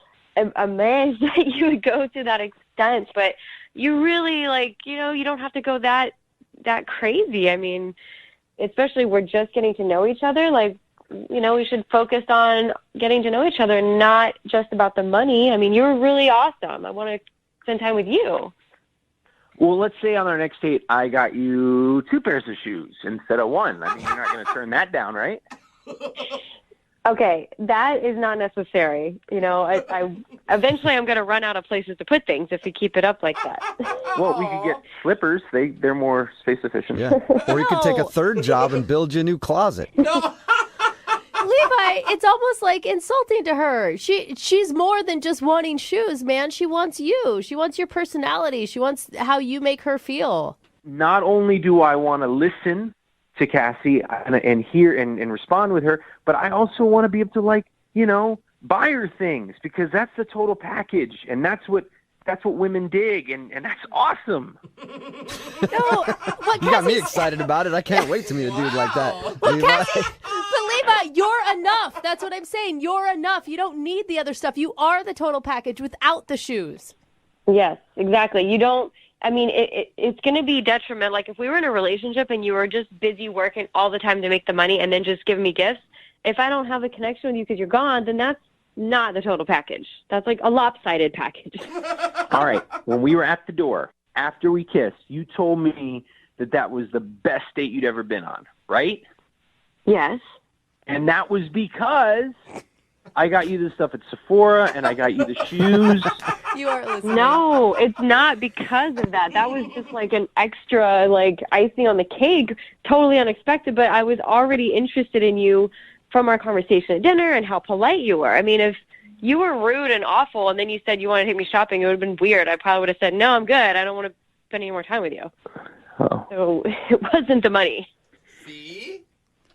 amazed that you would go to that extent. But you really, you don't have to go that crazy. I mean, especially we're just getting to know each other. We should focus on getting to know each other, not just about the money. I mean, you're really awesome. I want to spend time with you. Well, let's say on our next date, I got you 2 pairs of shoes instead of 1. I mean, you're not going to turn that down, right? Okay, that is not necessary. I eventually I'm going to run out of places to put things if we keep it up like that. Well, we could get slippers. They're more space efficient. Yeah. Or you could take a third job and build you a new closet. No. Levi, it's almost like insulting to her. She's more than just wanting shoes, man. She wants you. She wants your personality. She wants how you make her feel. Not only do I want to listen to Cassie and hear and respond with her, but I also want to be able to buy her things because that's the total package and that's what women dig and that's awesome. No, you got me excited about it. I can't wait to meet a dude like that. Well, Cassie, but Levi, you're enough. That's what I'm saying. You're enough. You don't need the other stuff. You are the total package without the shoes. Yes, exactly. You don't. I mean, it's going to be detrimental. Like if we were in a relationship and you were just busy working all the time to make the money and then just giving me gifts, if I don't have a connection with you because you're gone, then that's not the total package. That's like a lopsided package. All right. When we were at the door, after we kissed, you told me that was the best date you'd ever been on, right? Yes. And that was because I got you the stuff at Sephora, and I got you the shoes. You are listening. No, it's not because of that. That was just like an extra, like, icing on the cake, totally unexpected, but I was already interested in you from our conversation at dinner and how polite you were. I mean, if you were rude and awful and then you said you want to take me shopping, it would have been weird. I probably would have said, no, I'm good. I don't want to spend any more time with you. Oh. So it wasn't the money. See?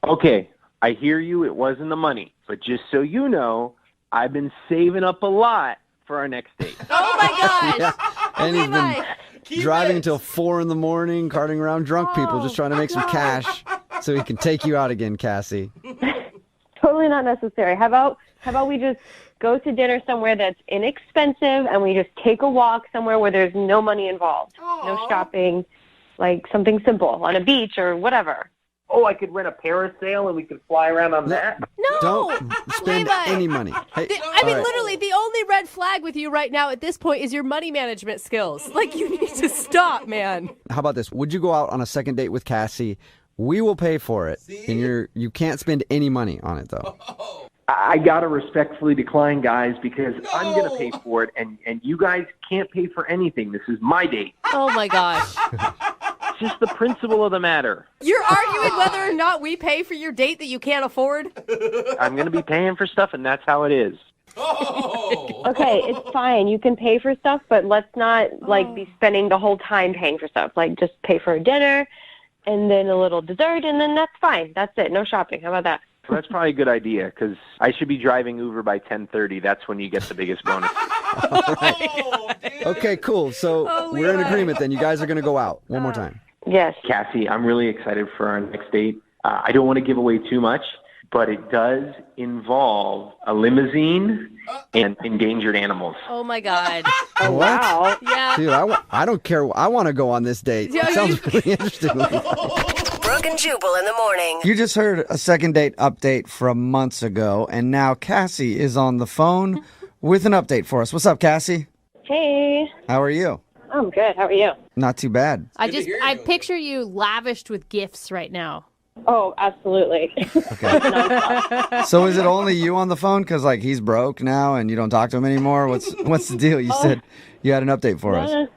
Okay, I hear you. It wasn't the money. But just so you know, I've been saving up a lot for our next date. Oh, my gosh. Yeah. And he's been driving until 4 in the morning, carting around drunk people, just trying to make some cash so he can take you out again, Cassie. Totally not necessary. How about we just go to dinner somewhere that's inexpensive and we just take a walk somewhere where there's no money involved. No shopping, like something simple on a beach or whatever. Oh, I could rent a parasail and we could fly around on that? No. Don't spend any money. Hey, I mean, literally, the only red flag with you right now at this point is your money management skills. Like, you need to stop, man. How about this? Would you go out on a second date with Cassie? We will pay for it. And you can't spend any money on it, though. I gotta respectfully decline, guys, because I'm gonna pay for it, and you guys can't pay for anything. This is my date. Oh, my gosh. It's just the principle of the matter. You're arguing whether or not we pay for your date that you can't afford? I'm going to be paying for stuff, and that's how it is. Okay, it's fine. You can pay for stuff, but let's not, like, be spending the whole time paying for stuff. Like, just pay for a dinner and then a little dessert, and then that's fine. That's it. No shopping. How about that? So that's probably a good idea, because I should be driving Uber by 10:30. That's when you get the biggest bonus. Okay, cool. So we're in agreement then. You guys are going to go out one more time. Yes. Cassie, I'm really excited for our next date. I don't want to give away too much, but it does involve a limousine and endangered animals. Oh, my God. Oh, wow. Yeah. Dude, I don't care. I want to go on this date. Yeah, It sounds really interesting. Brooke and Jubal in the morning. You just heard a second date update from months ago, and now Cassie is on the phone with an update for us. What's up, Cassie? Hey. How are you? I'm good. How are you? Not too bad. I picture you lavished with gifts right now. Oh, absolutely. So is it only you on the phone? Because, like, he's broke now and you don't talk to him anymore? What's the deal? You said you had an update for us.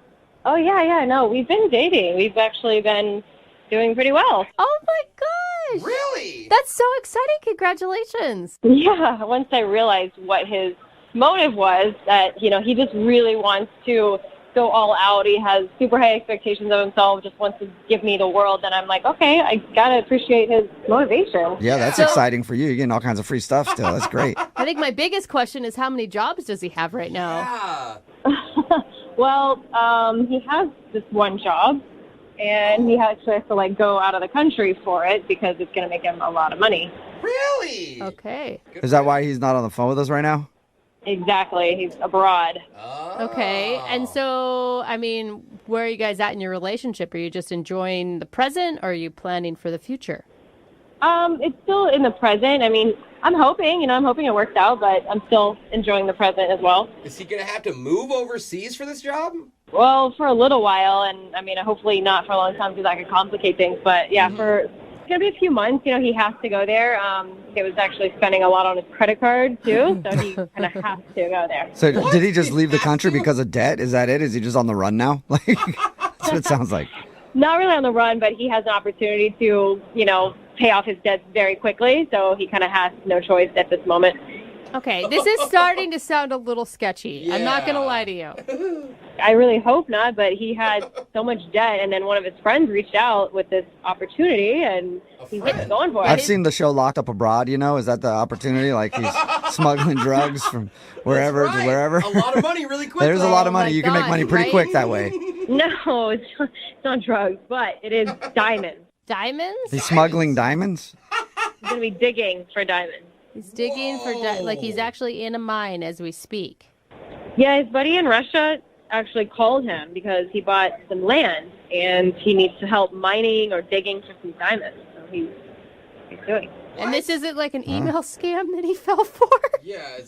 Oh, yeah. No, we've been dating. We've actually been doing pretty well. Oh, my gosh. Really? That's so exciting. Congratulations. Yeah, once I realized what his motive was, that, you know, he just really wants to go all out. He has super high expectations of himself, just wants to give me the world. And I'm like, okay, I got to appreciate his motivation. Yeah, that's exciting for you. You're getting all kinds of free stuff still. That's great. I think my biggest question is how many jobs does he have right now? Yeah. Well, he has this one job, and he actually has to, like, go out of the country for it because it's going to make him a lot of money. Really? Okay. Is that why he's not on the phone with us right now? Exactly. He's abroad. Okay. And so, I mean, where are you guys at in your relationship? Are you just enjoying the present, or are you planning for the future? It's still in the present. I mean, I'm hoping it works out, but I'm still enjoying the present as well. Is he going to have to move overseas for this job? Well, for a little while, and I mean, hopefully not for a long time because that could complicate things. But yeah, it's going to be a few months. You know, he has to go there. He was actually spending a lot on his credit card, too, so he kind of has to go there. So did he just leave the country because of debt? Is that it? Is he just on the run now? Like, that's what it sounds like. Not really on the run, but he has an opportunity to, you know, pay off his debts very quickly, so he kind of has no choice at this moment. Okay, this is starting to sound a little sketchy. I'm not going to lie to you. I really hope not, but he had so much debt, and then one of his friends reached out with this opportunity, and he's going for it. I've seen the show Locked Up Abroad, you know? Is that the opportunity? Like he's smuggling drugs from wherever to wherever? A lot of money really quick. There's a lot of money. You can make money pretty quick that way. No, it's not drugs, but it is diamonds. Diamonds? He's smuggling diamonds? He's going to be digging for diamonds. He's digging for like he's actually in a mine as we speak. Yeah, his buddy in Russia actually called him because he bought some land and he needs to help mining or digging for some diamonds. So he's doing. And this isn't like an email scam that he fell for? Yeah.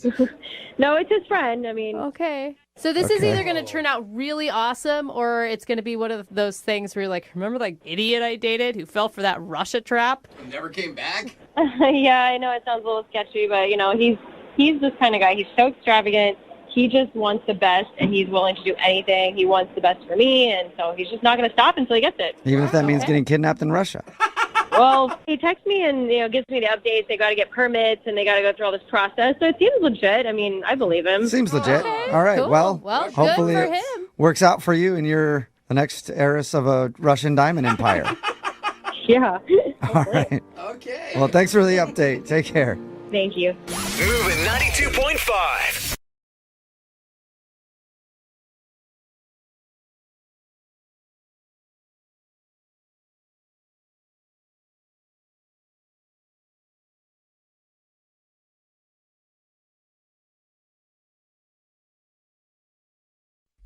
No, it's his friend. I mean. Okay. So this is either going to turn out really awesome or it's going to be one of those things where you're like, remember that idiot I dated who fell for that Russia trap? Never came back? Yeah, I know it sounds a little sketchy, but, you know, he's he's this kind of guy. He's so extravagant. He just wants the best, and he's willing to do anything. He wants the best for me, and so he's just not going to stop until he gets it. Even if that means getting kidnapped in Russia. Well, he texts me and gives me the updates. They got to get permits, and they got to go through all this process. So it seems legit. I mean, I believe him. Seems legit. All right. cool. Well, Well, hopefully good for it him. works out for you, and you're the next heiress of a Russian diamond empire. Yeah. All right. Okay. Well, thanks for the update. Take care. Thank you. Moving 92.5.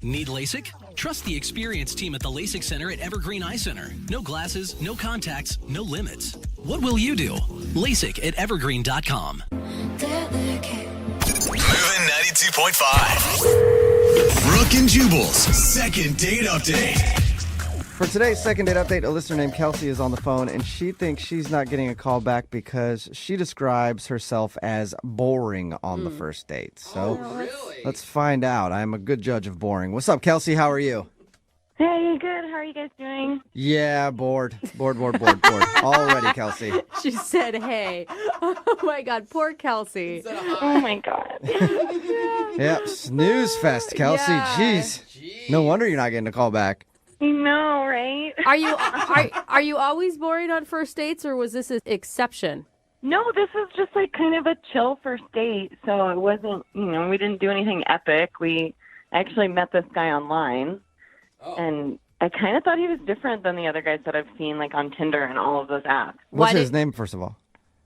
Need LASIK? Trust the experienced team at the LASIK Center at Evergreen Eye Center. No glasses, no contacts, no limits. What will you do? LASIK at evergreen.com. Moving 92.5. Brooke and Jubal's second date update. For today's second date update, a listener named Kelsey is on the phone, and she thinks she's not getting a call back because she describes herself as boring on the first date. So let's find out. I'm a good judge of boring. What's up, Kelsey? How are you? Hey, good. How are you guys doing? Yeah, bored. Bored. Already, Kelsey. She said, hey. Oh, my God. Poor Kelsey. Oh, my God. Yep, snooze fest, Kelsey. Yeah. Jeez. No wonder you're not getting a call back. You know, right? Are you always boring on first dates, or was this an exception? No, this is just like kind of a chill first date. So it wasn't, we didn't do anything epic. We actually met this guy online, and I kind of thought he was different than the other guys that I've seen like on Tinder and all of those apps. What's his name, first of all?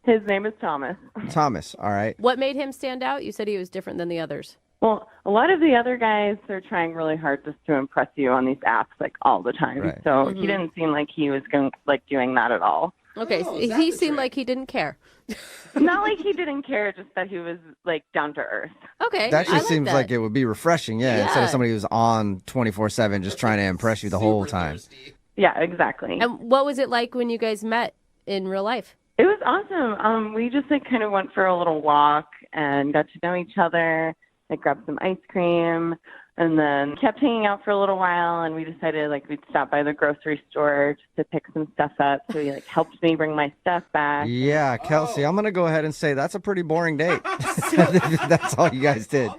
His name is Thomas. Thomas, all right. What made him stand out? You said he was different than the others. Well, a lot of the other guys, they're trying really hard just to impress you on these apps like all the time. Right. So he didn't seem like he was doing that at all. Okay, so he seemed like he didn't care. Not like he didn't care, just that he was like down to earth. Okay, That just seems like it would be refreshing, instead of somebody who's on 24/7 just trying to impress you the whole time. Yeah, exactly. And what was it like when you guys met in real life? It was awesome. We just like kind of went for a little walk and got to know each other. I grabbed some ice cream and then kept hanging out for a little while, and we decided like we'd stop by the grocery store just to pick some stuff up. So he like helped me bring my stuff back. Yeah, Kelsey, I'm going to go ahead and say that's a pretty boring date. That's all you guys did.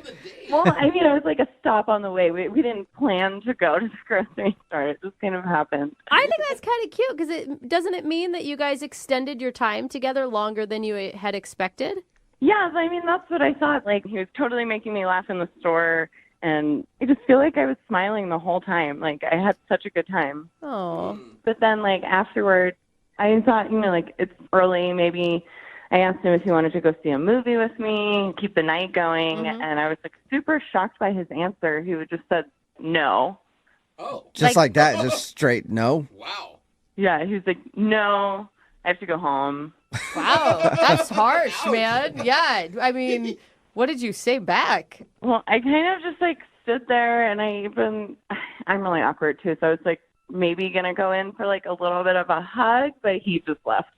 Well, I mean, it was like a stop on the way. We didn't plan to go to the grocery store. It just kind of happened. I think that's kind of cute because doesn't it mean that you guys extended your time together longer than you had expected? Yeah, I mean, that's what I thought. Like, he was totally making me laugh in the store, and I just feel like I was smiling the whole time. Like, I had such a good time. Oh. But then, like, afterward, I thought, like, it's early. Maybe I asked him if he wanted to go see a movie with me, keep the night going, and I was, like, super shocked by his answer. He would just said no. Oh. Just like that, just straight no? Wow. Yeah, he was like, no, I have to go home. Wow, that's harsh, man. Yeah, I mean, what did you say back? Well, I kind of just like stood there, and I'm really awkward too, so I was like maybe gonna go in for like a little bit of a hug, but he just left.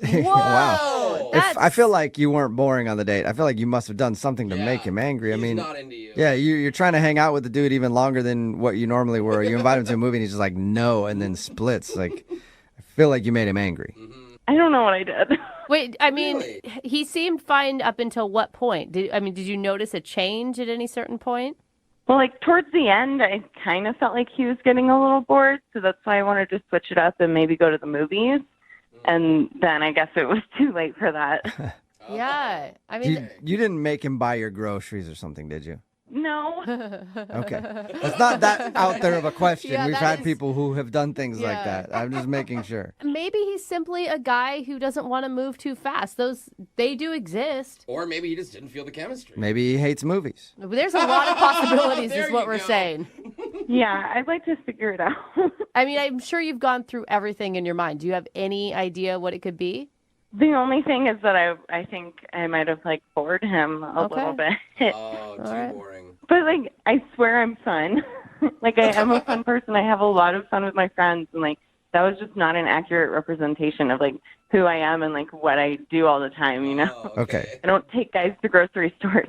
Wow. I feel like you weren't boring on the date. I feel like you must have done something to make him angry. I mean, not into you. Yeah, you're trying to hang out with the dude even longer than what you normally were. You invite him to a movie, and he's just like, no, and then splits. Like, I feel like you made him angry. I don't know what I did. Wait, I mean, he seemed fine up until what point? Did you notice a change at any certain point? Well, like towards the end, I kind of felt like he was getting a little bored, so that's why I wanted to switch it up and maybe go to the movies. And then I guess it was too late for that. Yeah, I mean, You didn't make him buy your groceries or something, did you? No. Okay. It's not that out there of a question. Yeah, We've that had is- people who have done things like Yeah. that. I'm just making sure. maybe he's simply a guy who doesn't want to move too fast. They do exist. Or maybe he just didn't feel the chemistry. Maybe he hates movies. There's a lot of possibilities, There is what you we're go. saying. Yeah, I'd like to figure it out. I mean, I'm sure you've gone through everything in your mind. Do you have any idea what it could be? The only thing is that I think I might have like bored him a little bit. Oh, too right. boring. But like, I swear I'm fun. Like I am a fun person. I have a lot of fun with my friends, and like that was just not an accurate representation of like who I am and like what I do all the time, you know? Okay. I don't take guys to grocery stores.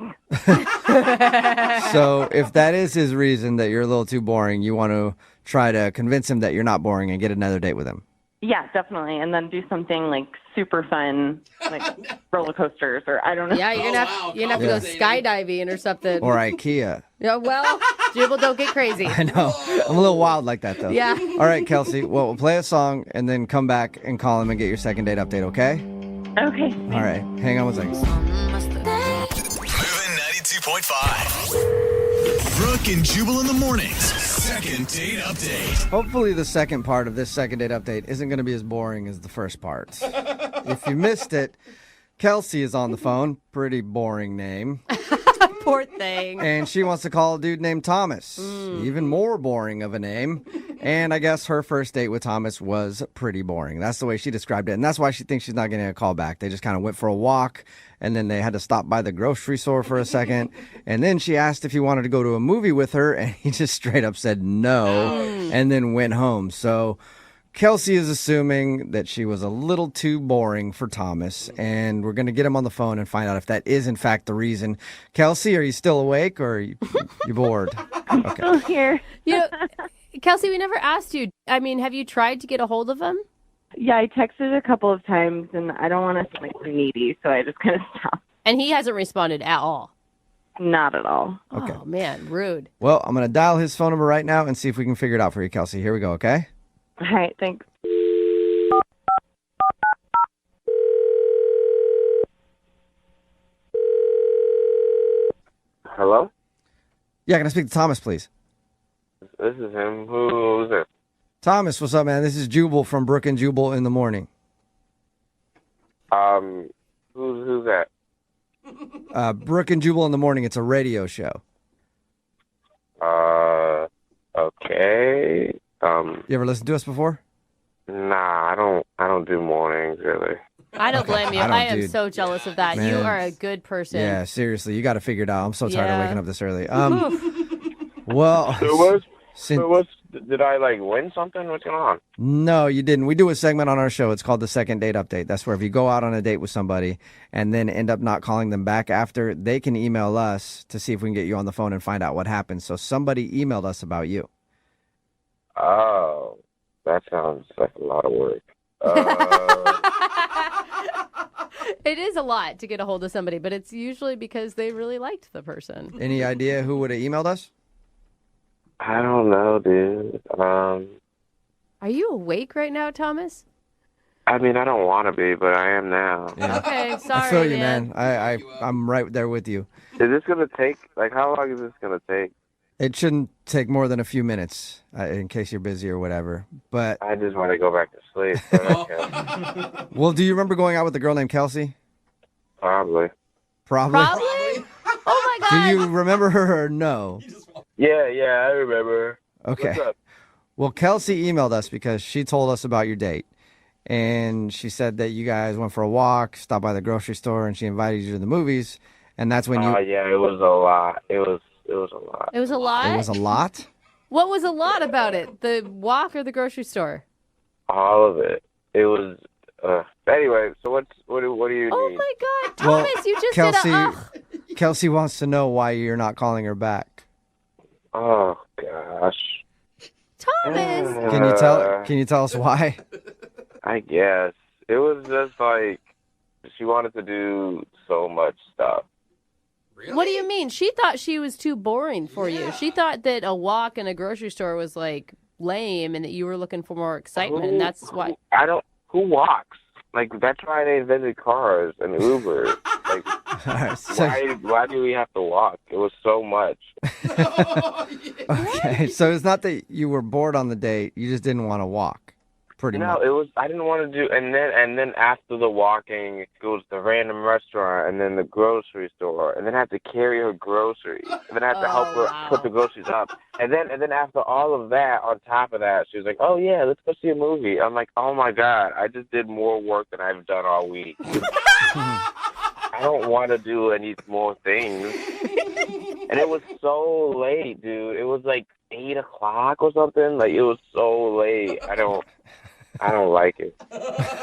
So if that is his reason that you're a little too boring, you want to try to convince him that you're not boring and get another date with him. Yeah, definitely. And then do something like super fun, like roller coasters or I don't know. Yeah, you're gonna have to go skydiving or something. Or IKEA. Yeah, well, Jubal, don't get crazy. I know. I'm a little wild like that, though. Yeah. All right, Kelsey. Well, we'll play a song and then come back and call him and get your second date update, okay? Okay. All right. Hang on one second. Moving 92.5. Brooke and Jubal in the mornings. Second date update. Hopefully the second part of this second date update isn't going to be as boring as the first part. If you missed it, Kelsey is on the phone. Pretty boring name. Poor thing. And she wants to call a dude named Thomas. Even more boring of a name. And I guess her first date with Thomas was pretty boring. That's the way she described it. And that's why she thinks she's not getting a call back. They just kind of went for a walk, and then they had to stop by the grocery store for a second. And then she asked if he wanted to go to a movie with her, and he just straight up said no, and then went home. So Kelsey is assuming that she was a little too boring for Thomas, and we're going to get him on the phone and find out if that is, in fact, the reason. Kelsey, are you still awake, or are you bored? Okay. Still here. You know, Kelsey, we never asked you. I mean, have you tried to get a hold of him? Yeah, I texted a couple of times, and I don't want to seem like too needy, so I just kind of stopped. And he hasn't responded at all? Not at all. Okay. Oh, man, rude. Well, I'm going to dial his phone number right now and see if we can figure it out for you, Kelsey. Here we go, okay? All right, thanks. Hello? Yeah, can I speak to Thomas, please? This is him. Who's it? Thomas, what's up, man? This is Jubal from Brooke and Jubal in the morning. Who's that? Brooke and Jubal in the morning. It's a radio show. Okay. You ever listen to us before? Nah, I don't do mornings really. I don't blame you. I am so jealous of that. Man. You are a good person. Yeah, seriously, you got to figure it out. I'm so tired of Yeah. waking up this early. Well, Did I like win something? What's going on? No, you didn't. We do a segment on our show. It's called the Second Date Update. That's where if you go out on a date with somebody and then end up not calling them back after, they can email us to see if we can get you on the phone and find out what happened. So somebody emailed us about you. Oh, that sounds like a lot of work. It is a lot to get a hold of somebody, but it's usually because they really liked the person. Any idea who would have emailed us? I don't know, dude. Are you awake right now, Thomas? I mean, I don't want to be, but I am now. Okay, sorry, I feel you, man. I'm right there with you. Is this going to take, like, how long is this going to take? It shouldn't take more than a few minutes, in case you're busy or whatever. But I just want to go back to sleep. But okay. well, do you remember going out with a girl named Kelsey? Probably. Probably? Oh, my God. Do you remember her or no? Yeah, I remember. Okay. What's up? Well, Kelsey emailed us because she told us about your date. And she said that you guys went for a walk, stopped by the grocery store, and she invited you to the movies. And that's when you... yeah, it was a lot. It was a lot. It was a lot? It was a lot? What was a lot about it? The walk or the grocery store? All of it. It was... anyway, so what do you need? Oh, my God. Thomas, you just Kelsey, did a... Kelsey wants to know why you're not calling her back. Oh, gosh. Thomas! Can you tell us why? I guess. It was just like she wanted to do so much stuff. Really? What do you mean? She thought she was too boring for you. She thought that a walk in a grocery store was like lame and that you were looking for more excitement, and that's why. Who walks? Like, that's why they invented cars and Uber. Like, why do we have to walk? It was so much. Okay, so it's not that you were bored on the date, you just didn't want to walk. Pretty much. No, it was. I didn't want to do. And then after the walking, it was the random restaurant, and then the grocery store, and then I had to carry her groceries, and then I had to help her put the groceries up, and then after all of that, on top of that, she was like, "Oh yeah, let's go see a movie." I'm like, "Oh my God, I just did more work than I've done all week." I don't want to do any more things. And it was so late, dude. It was like 8 o'clock or something. Like, it was so late. I don't like it.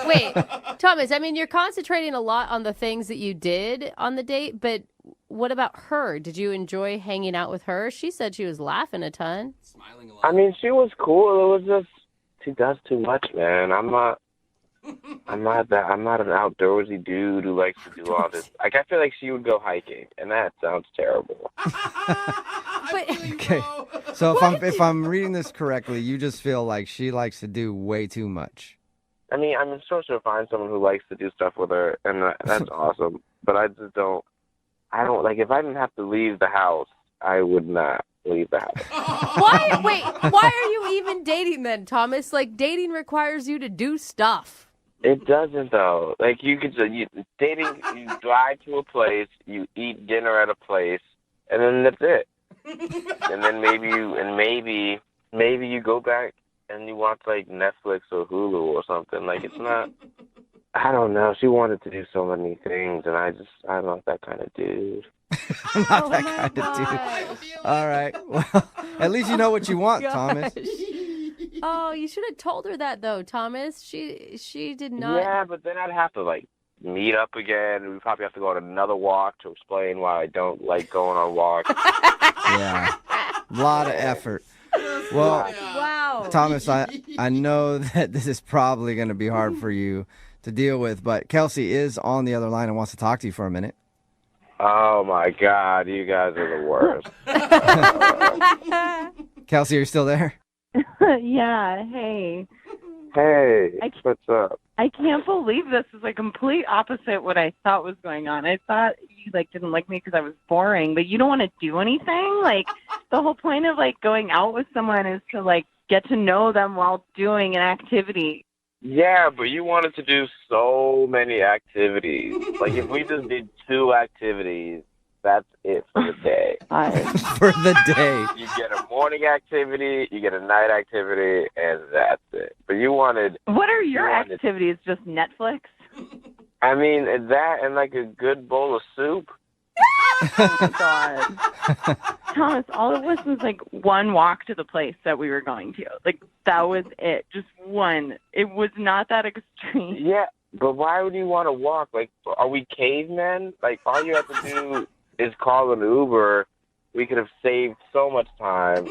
Wait, Thomas, I mean, you're concentrating a lot on the things that you did on the date, but what about her? Did you enjoy hanging out with her? She said she was laughing a ton. Smiling a lot. I mean, she was cool. It was just she does too much, man. I'm not an outdoorsy dude who likes to do all this. Like, I feel like she would go hiking, and that sounds terrible. Okay. So if I'm reading this correctly, you just feel like she likes to do way too much. I mean, I'm sure she'll find someone who likes to do stuff with her, and that's awesome. But I just don't. I don't like. If I didn't have to leave the house, I would not leave the house. Why? Wait, why are you even dating then, Thomas? Like, dating requires you to do stuff. It doesn't though. Like dating, you drive to a place, you eat dinner at a place, and then that's it. And then maybe you go back and you watch like Netflix or Hulu or something. Like, it's not. I don't know. She wanted to do so many things, and I'm not that kind of dude. I'm not that kind of dude. All right. Well, at least you know what you want, Thomas. Oh, you should have told her that though, Thomas. She did not. Yeah, but then I'd have to like meet up again. We'd probably have to go on another walk to explain why I don't like going on walks. Yeah. A lot of effort. Well, wow. Thomas, I know that this is probably going to be hard for you to deal with, but Kelsey is on the other line and wants to talk to you for a minute. Oh my God, you guys are the worst. Kelsey, are you still there? Yeah, hey. Hey, what's up? I can't believe this is like complete opposite what I thought was going on. I thought you didn't like me because I was boring, but you don't want to do anything. Like, the whole point of like going out with someone is to like get to know them while doing an activity. Yeah, but you wanted to do so many activities. Like, if we just did 2 activities, that's it for the day. For the day. You get a morning activity, you get a night activity, and that's it. But you wanted... What are your activities? Just Netflix? I mean, that and like a good bowl of soup. Oh, my God. Thomas, all it was like one walk to the place that we were going to. Like, that was it. Just one. It was not that extreme. Yeah, but why would you want to walk? Like, are we cavemen? Like, all you have to do is call an Uber. We could have saved so much time.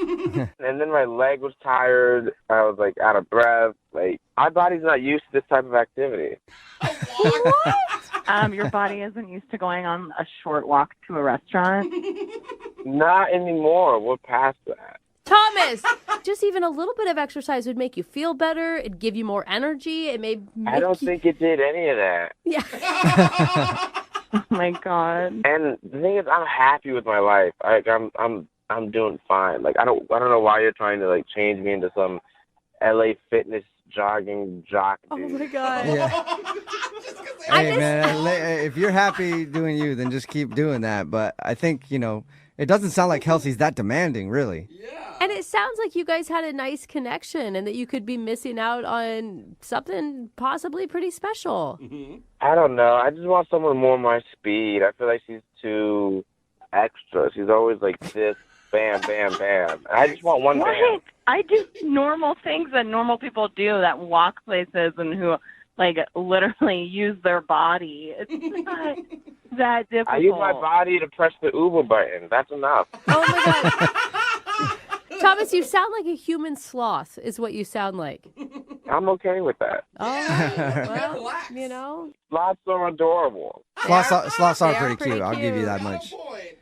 And then my leg was tired. I was, like, out of breath. Like, my body's not used to this type of activity. What? Your body isn't used to going on a short walk to a restaurant? Not anymore. We're past that. Thomas, just even a little bit of exercise would make you feel better. It'd give you more energy. It may make I don't think it did any of that. Yeah. Oh my God. And the thing is, I'm happy with my life. I'm doing fine. Like, I don't know why you're trying to like change me into some LA fitness jogging jock dude. Oh my God. Yeah. Hey, man, if you're happy doing you, then just keep doing that. But I think, it doesn't sound like Kelsey's that demanding, really. And it sounds like you guys had a nice connection and that you could be missing out on something possibly pretty special. I don't know. I just want someone more my speed. I feel like she's too extra. She's always like this, bam, bam, bam. I just want one bam. I do normal things that normal people do that walk places and who like literally use their body. It's not that difficult. I use my body to press the Uber button. That's enough. Oh my God. Thomas, you sound like a human sloth is what you sound like. I'm okay with that. Well, Sloths are adorable. Sloths are pretty cute. I'll give you that much.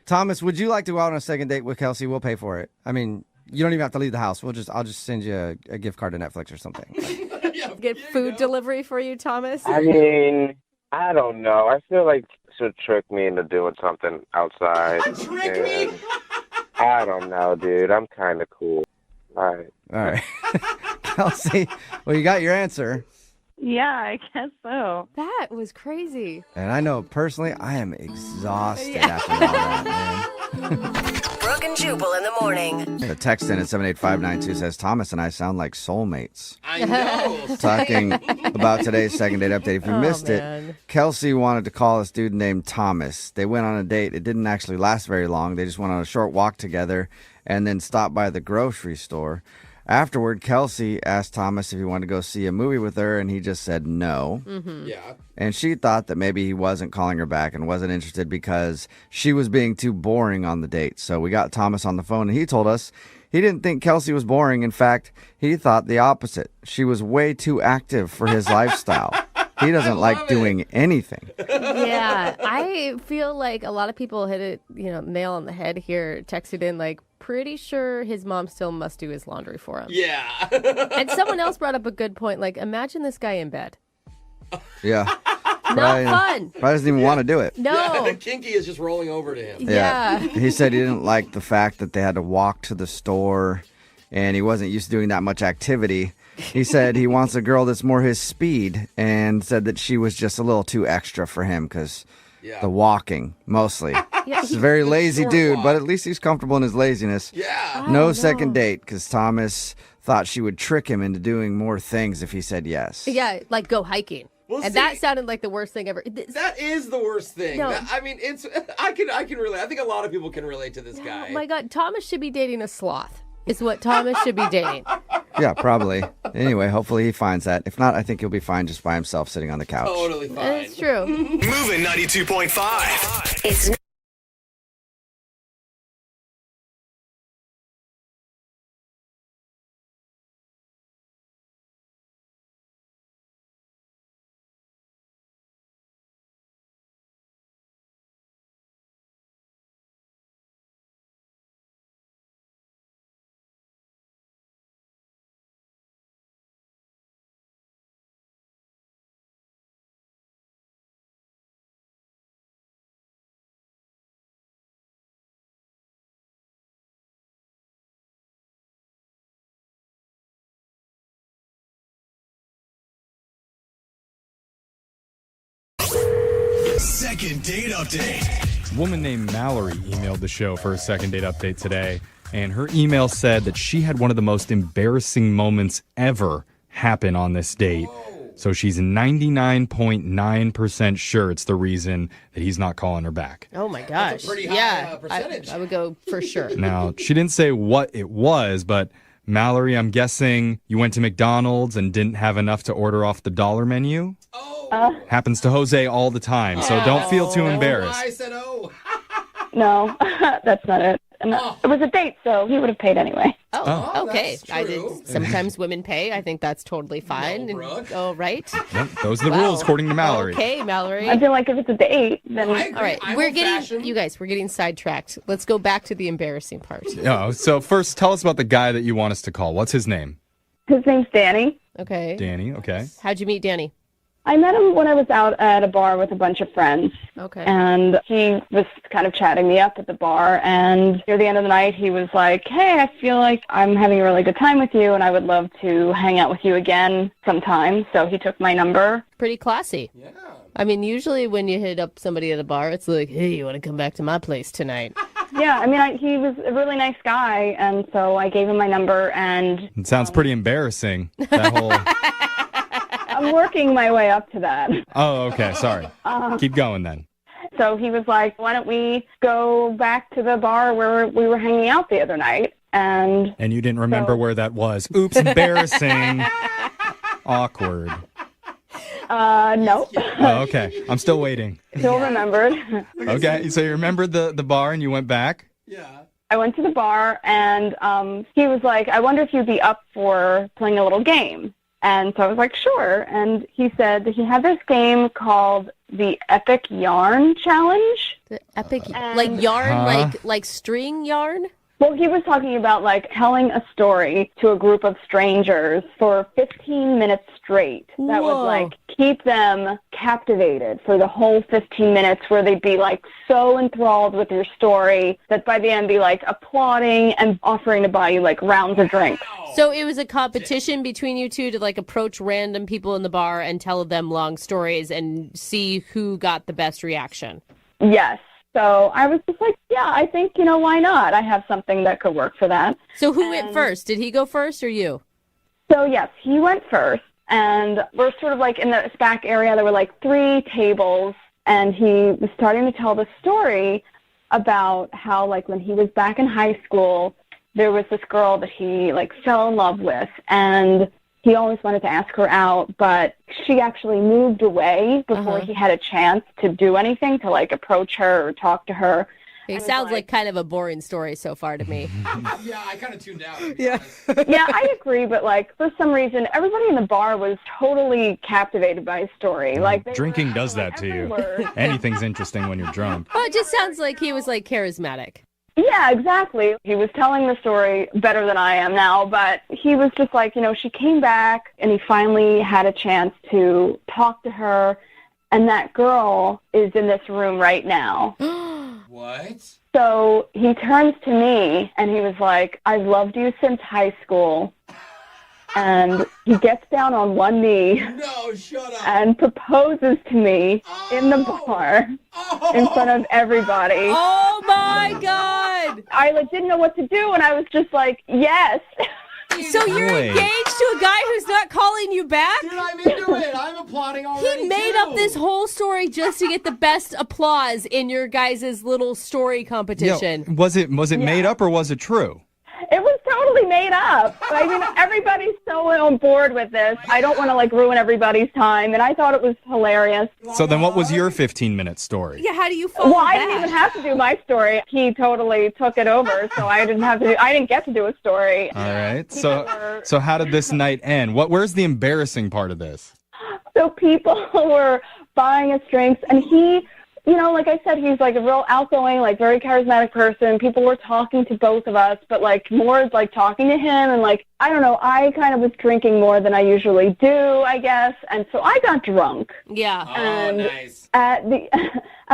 Thomas, would you like to go out on a second date with Kelsey? We'll pay for it. I mean, you don't even have to leave the house. I'll just send you a gift card to Netflix or something. Get food delivery for you, Thomas? I mean, I don't know. I feel like she'll trick me into doing something outside. Trick me? I don't know, dude. I'm kind of cool. All right. Kelsey, well, you got your answer. Yeah, I guess so. That was crazy. And I know, personally, I am exhausted after all that, man. Brooke and Jubal in the morning. The text in at 78592 says, Thomas and I sound like soulmates. I know. Talking about today's second date update. If you missed it, Kelsey wanted to call this dude named Thomas. They went on a date. It didn't actually last very long. They just went on a short walk together and then stopped by the grocery store. Afterward, Kelsey asked Thomas if he wanted to go see a movie with her, and he just said no. Mm-hmm. Yeah. And she thought that maybe he wasn't calling her back and wasn't interested because she was being too boring on the date. So we got Thomas on the phone, and he told us he didn't think Kelsey was boring. In fact, he thought the opposite. She was way too active for his lifestyle. He doesn't like doing anything. Yeah, I feel like a lot of people hit it, nail on the head here, texted in like, pretty sure his mom still must do his laundry for him. Yeah. And someone else brought up a good point, like, imagine this guy in bed. Yeah. Not fun. Probably doesn't even want to do it. No. Yeah, the kinky is just rolling over to him. Yeah. He said he didn't like the fact that they had to walk to the store and he wasn't used to doing that much activity. He said he wants a girl that's more his speed and said that she was just a little too extra for him because the walking, mostly. He's a very lazy dude, but at least he's comfortable in his laziness. Yeah. No second date because Thomas thought she would trick him into doing more things if he said yes. Yeah, like go hiking. Well, and see, that sounded like the worst thing ever. That is the worst thing. No. I mean, I can relate. I think a lot of people can relate to this guy. Oh my God, Thomas should be dating a sloth. Is what Thomas should be dating. Yeah, probably. Anyway, hopefully he finds that. If not, I think he'll be fine just by himself sitting on the couch. Totally fine. It's true. Moving 92.5. It's Second date update. A woman named Mallory emailed the show for a second date update today, and her email said that she had one of the most embarrassing moments ever happen on this date. So she's 99.9% sure it's the reason that he's not calling her back. Oh my gosh. That's a pretty high percentage. I would go for sure. Now, she didn't say what it was, but Mallory, I'm guessing you went to McDonald's and didn't have enough to order off the dollar menu? Happens to Jose all the time, so don't feel too embarrassed. I said, No, that's not it. And it was a date, so he would have paid anyway. Oh, okay. that's true. Sometimes women pay. I think that's totally fine. No, Brooke. Oh, right. Yep, those are the rules according to Mallory. Okay, Mallory. I feel like if it's a date, then I agree. All right, I'm we're old-fashioned. getting sidetracked. Let's go back to the embarrassing part. Oh, so first, tell us about the guy that you want us to call. What's his name? his name's Danny. Okay. Danny, okay. How'd you meet Danny? I met him when I was out at a bar with a bunch of friends. Okay. And he was kind of chatting me up at the bar. And near the end of the night, he was like, hey, I feel like I'm having a really good time with you, and I would love to hang out with you again sometime. So he took my number. Pretty classy. Yeah. I mean, usually when you hit up somebody at a bar, it's like, hey, you want to come back to my place tonight? Yeah, I mean, he was a really nice guy, and so I gave him my number, and It sounds pretty embarrassing, that whole... I'm working my way up to that. Oh, okay, sorry. Keep going then. So he was like, why don't we go back to the bar where we were hanging out the other night? And you didn't remember where that was. Oops, embarrassing. Awkward. No. Oh, okay. I'm still waiting. Still remembered. Okay, so you remembered the bar and you went back? I went to the bar, and he was like, I wonder if you'd be up for playing a little game. And so I was like, sure. And he said that he had this game called the Epic Yarn Challenge. The epic, like yarn, like string yarn? Well, he was talking about, like, telling a story to a group of strangers for 15 minutes straight. That would, like, keep them captivated for the whole 15 minutes, where they'd be, like, so enthralled with your story that by the end be, like, applauding and offering to buy you, like, rounds of drinks. So it was a competition between you two to, like, approach random people in the bar and tell them long stories and see who got the best reaction. Yes. So I was just like, yeah, I think, why not? I have something that could work for that. So who went first? Did he go first or you? So, yes, he went first. And we're sort of like in the back area. There were like 3 tables. And he was starting to tell the story about how, like, when he was back in high school, there was this girl that he like fell in love with, and he always wanted to ask her out, but she actually moved away before he had a chance to do anything, to like approach her or talk to her. It sounds like kind of a boring story so far to me. Yeah, I kind of tuned out. Yeah. Yeah, I agree, but like for some reason, everybody in the bar was totally captivated by his story. Like they Drinking does that to you. Anything's interesting when you're drunk. Well, it just sounds like he was like charismatic. Yeah, exactly. He was telling the story better than I am now, but he was just like, she came back and he finally had a chance to talk to her, and that girl is in this room right now. What? So he turns to me and he was like, I've loved you since high school. And he gets down on one knee and proposes to me in the bar in front of everybody. Oh, my God. I didn't know what to do, and I was just like, yes. So you're engaged to a guy who's not calling you back? Dude, I'm into it. I'm applauding already. He made up this whole story just to get the best applause in your guys' little story competition. Yo, was it made up or was it true? It was totally made up. I mean, everybody's so on board with this. I don't want to ruin everybody's time, and I thought it was hilarious. So then what was your 15-minute story? Yeah, how do you follow Well, I that? didn't even have to do my story. He totally took it over, so I didn't get to do a story. All right. So how did this night end? Where's the embarrassing part of this? So people were buying us drinks, and he, like I said, he's like a real outgoing, very charismatic person. People were talking to both of us, but more talking to him, and I don't know, I kind of was drinking more than I usually do, I guess, and so I got drunk. Yeah. And nice. At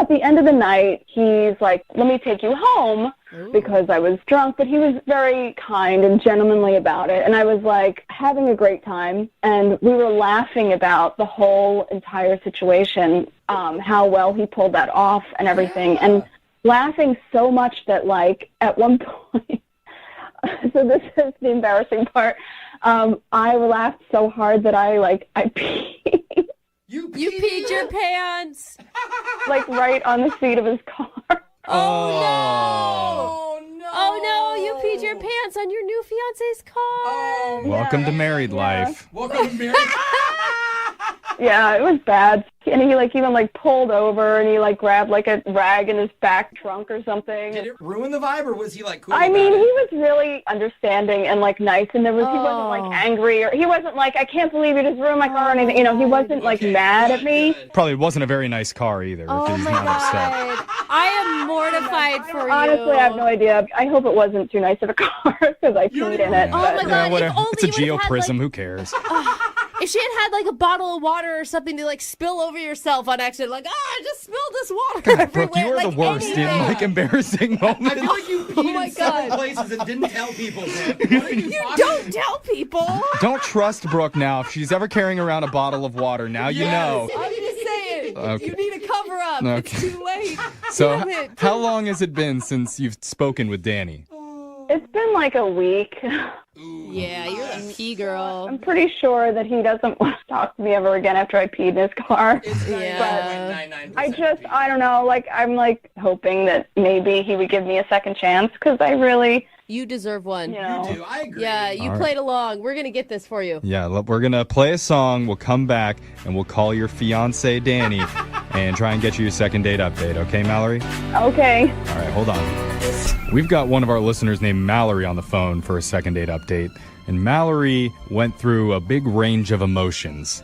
the end of the night, he's like, let me take you home. Ooh. Because I was drunk, but he was very kind and gentlemanly about it. And I was having a great time, and we were laughing about the whole entire situation, how well he pulled that off and everything, and laughing so much that at one point, so this is the embarrassing part, I laughed so hard that I peed. You peed your pants? Right on the seat of his car. Oh, no! Oh, no, you peed your pants on your new fiance's car. Welcome to married life. Welcome to married Yeah, it was bad. And he even pulled over, and he grabbed a rag in his back trunk or something. Did it ruin the vibe, or was he cool? I mean, he was really understanding and nice, and he wasn't angry, or he wasn't I can't believe you just ruined my car or anything. He wasn't mad at me. Probably wasn't a very nice car either. Oh if he's my not God. upset. I am mortified for you. Honestly, I have no idea. I hope it wasn't too nice of a car because I peed in it. Oh my God! Whatever. If only It's a you would've had, geoprism. Who cares? If she had a bottle of water or something to spill over yourself on accident, I just spilled this water God, everywhere. Brooke, you are the worst in embarrassing moments. I feel like you peed in several places and didn't tell people. You don't tell people. Don't trust Brooke now. If she's ever carrying around a bottle of water, now you know. I'm just saying. Okay. You need a cover up. Okay. It's too late. So, Damn it. how long has it been since you've spoken with Danny? It's been a week. Yeah, you're the pee girl. I'm pretty sure that he doesn't want to talk to me ever again after I peed in his car. Yeah. I don't know, I'm hoping that maybe he would give me a second chance, because I really... You deserve one. You do. I agree. Yeah, you All played along. We're going to get this for you. Yeah, we're going to play a song. We'll come back, and we'll call your fiance, Danny, and try and get you a second date update. Okay, Mallory? Okay. All right, hold on. We've got one of our listeners named Mallory on the phone for a second date update. And Mallory went through a big range of emotions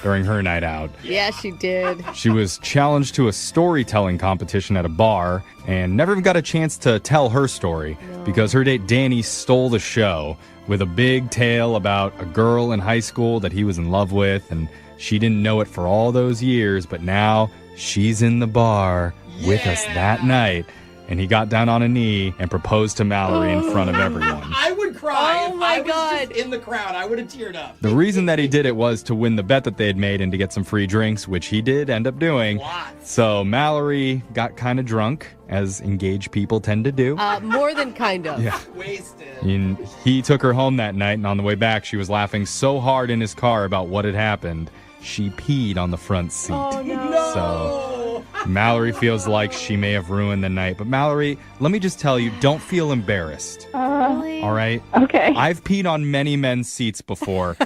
during her night out. Yeah, she did. She was challenged to a storytelling competition at a bar and never even got a chance to tell her story because her date Danny stole the show with a big tale about a girl in high school that he was in love with, and she didn't know it for all those years, but now she's in the bar with us that night. And he got down on a knee and proposed to Mallory in front of everyone. I would cry. Oh if my I was God. just in the crowd. I would have teared up. The reason that he did it was to win the bet that they had made and to get some free drinks, which he did end up doing. Lots. So Mallory got kind of drunk, as engaged people tend to do. More than kind of. Yeah. Wasted. And he took her home that night, and on the way back, she was laughing so hard in his car about what had happened, she peed on the front seat. Oh, no. So Mallory feels like she may have ruined the night. But Mallory, let me just tell you, don't feel embarrassed. Really? All right? Okay. I've peed on many men's seats before.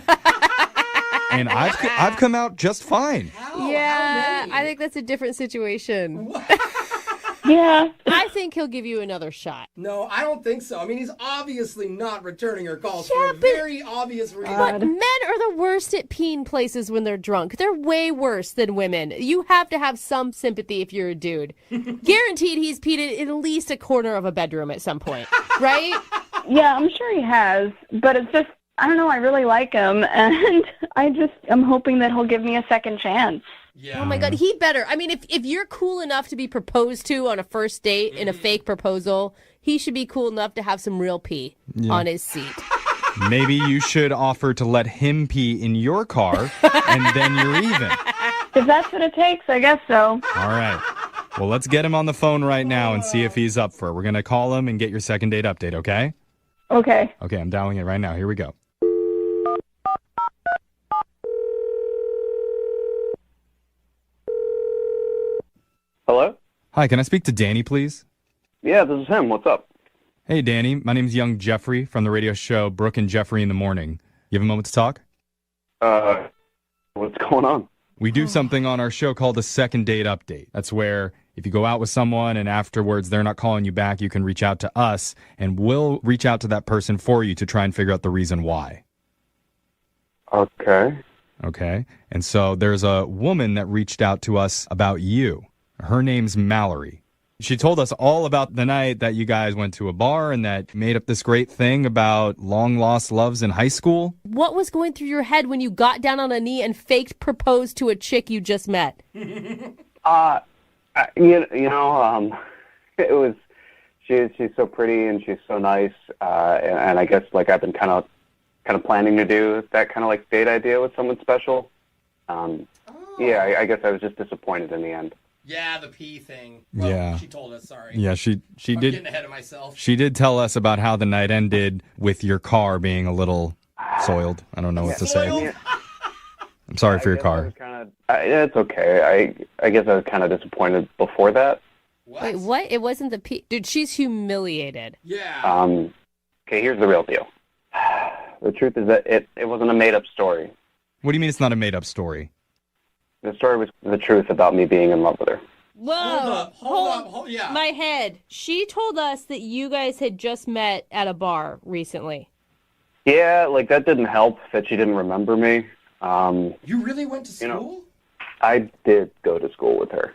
And I've come out just fine. Yeah, I think that's a different situation. Yeah. I think he'll give you another shot. No, I don't think so. I mean, he's obviously not returning her calls for a very obvious reason. But men are the worst at peeing places when they're drunk. They're way worse than women. You have to have some sympathy if you're a dude. Guaranteed he's peed in at least a corner of a bedroom at some point, right? Yeah, I'm sure he has, but it's just, I don't know, I really like him, and I'm hoping that he'll give me a second chance. Yeah. Oh my God, he better. I mean, if you're cool enough to be proposed to on a first date in a fake proposal, he should be cool enough to have some real pee on his seat. Maybe you should offer to let him pee in your car, and then you're even. If that's what it takes, I guess so. All right. Well, let's get him on the phone right now and see if he's up for it. We're going to call him and get your second date update, okay? Okay. Okay, I'm dialing it right now. Here we go. Hello? Hi, can I speak to Danny, please? Yeah, this is him. What's up? Hey, Danny. My name's Young Jeffrey from the radio show Brooke and Jeffrey in the Morning. You have a moment to talk? What's going on? We do something on our show called a second date update. That's where if you go out with someone and afterwards they're not calling you back, you can reach out to us and we'll reach out to that person for you to try and figure out the reason why. Okay. Okay. And so there's a woman that reached out to us about you. Her name's Mallory. She told us all about the night that you guys went to a bar and that made up this great thing about long-lost loves in high school. What was going through your head when you got down on a knee and faked proposed to a chick you just met? It was, she's so pretty and she's so nice. And I guess like I've been kind of planning to do that kind of like date idea with someone special. Yeah, I guess I was just disappointed in the end. Yeah, the pee thing. Well, yeah. She told us, sorry. Yeah, she I'm did. getting ahead of myself. She did tell us about how the night ended with your car being a little soiled. I don't know what to say. I'm sorry for your car. It's okay. I guess I was kind of disappointed before that. Wait, what? It wasn't the pee. Dude, she's humiliated. Yeah. Okay, here's the real deal. The truth is that it wasn't a made-up story. What do you mean it's not a made-up story? The story was the truth about me being in love with her. Whoa. Hold up. Yeah. My head. She told us that you guys had just met at a bar recently. Yeah, like that didn't help that she didn't remember me. You really went to school? I did go to school with her.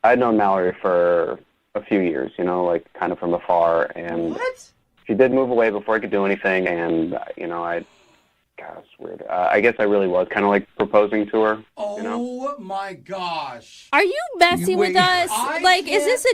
I'd known Mallory for a few years, like kind of from afar. And what? She did move away before I could do anything. And, God, it's weird. I guess I really was kind of like proposing to her. Oh, my gosh. Are you messing with us? Is this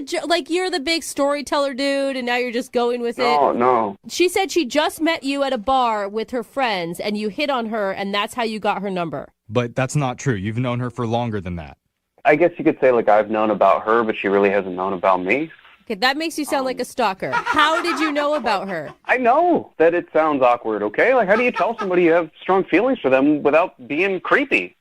you're the big storyteller dude and now you're just going with it? No. She said she just met you at a bar with her friends and you hit on her and that's how you got her number. But that's not true. You've known her for longer than that. I guess you could say like I've known about her, but she really hasn't known about me. Okay, that makes you sound like a stalker. How did you know about her? I know that it sounds awkward, okay? Like, how do you tell somebody you have strong feelings for them without being creepy?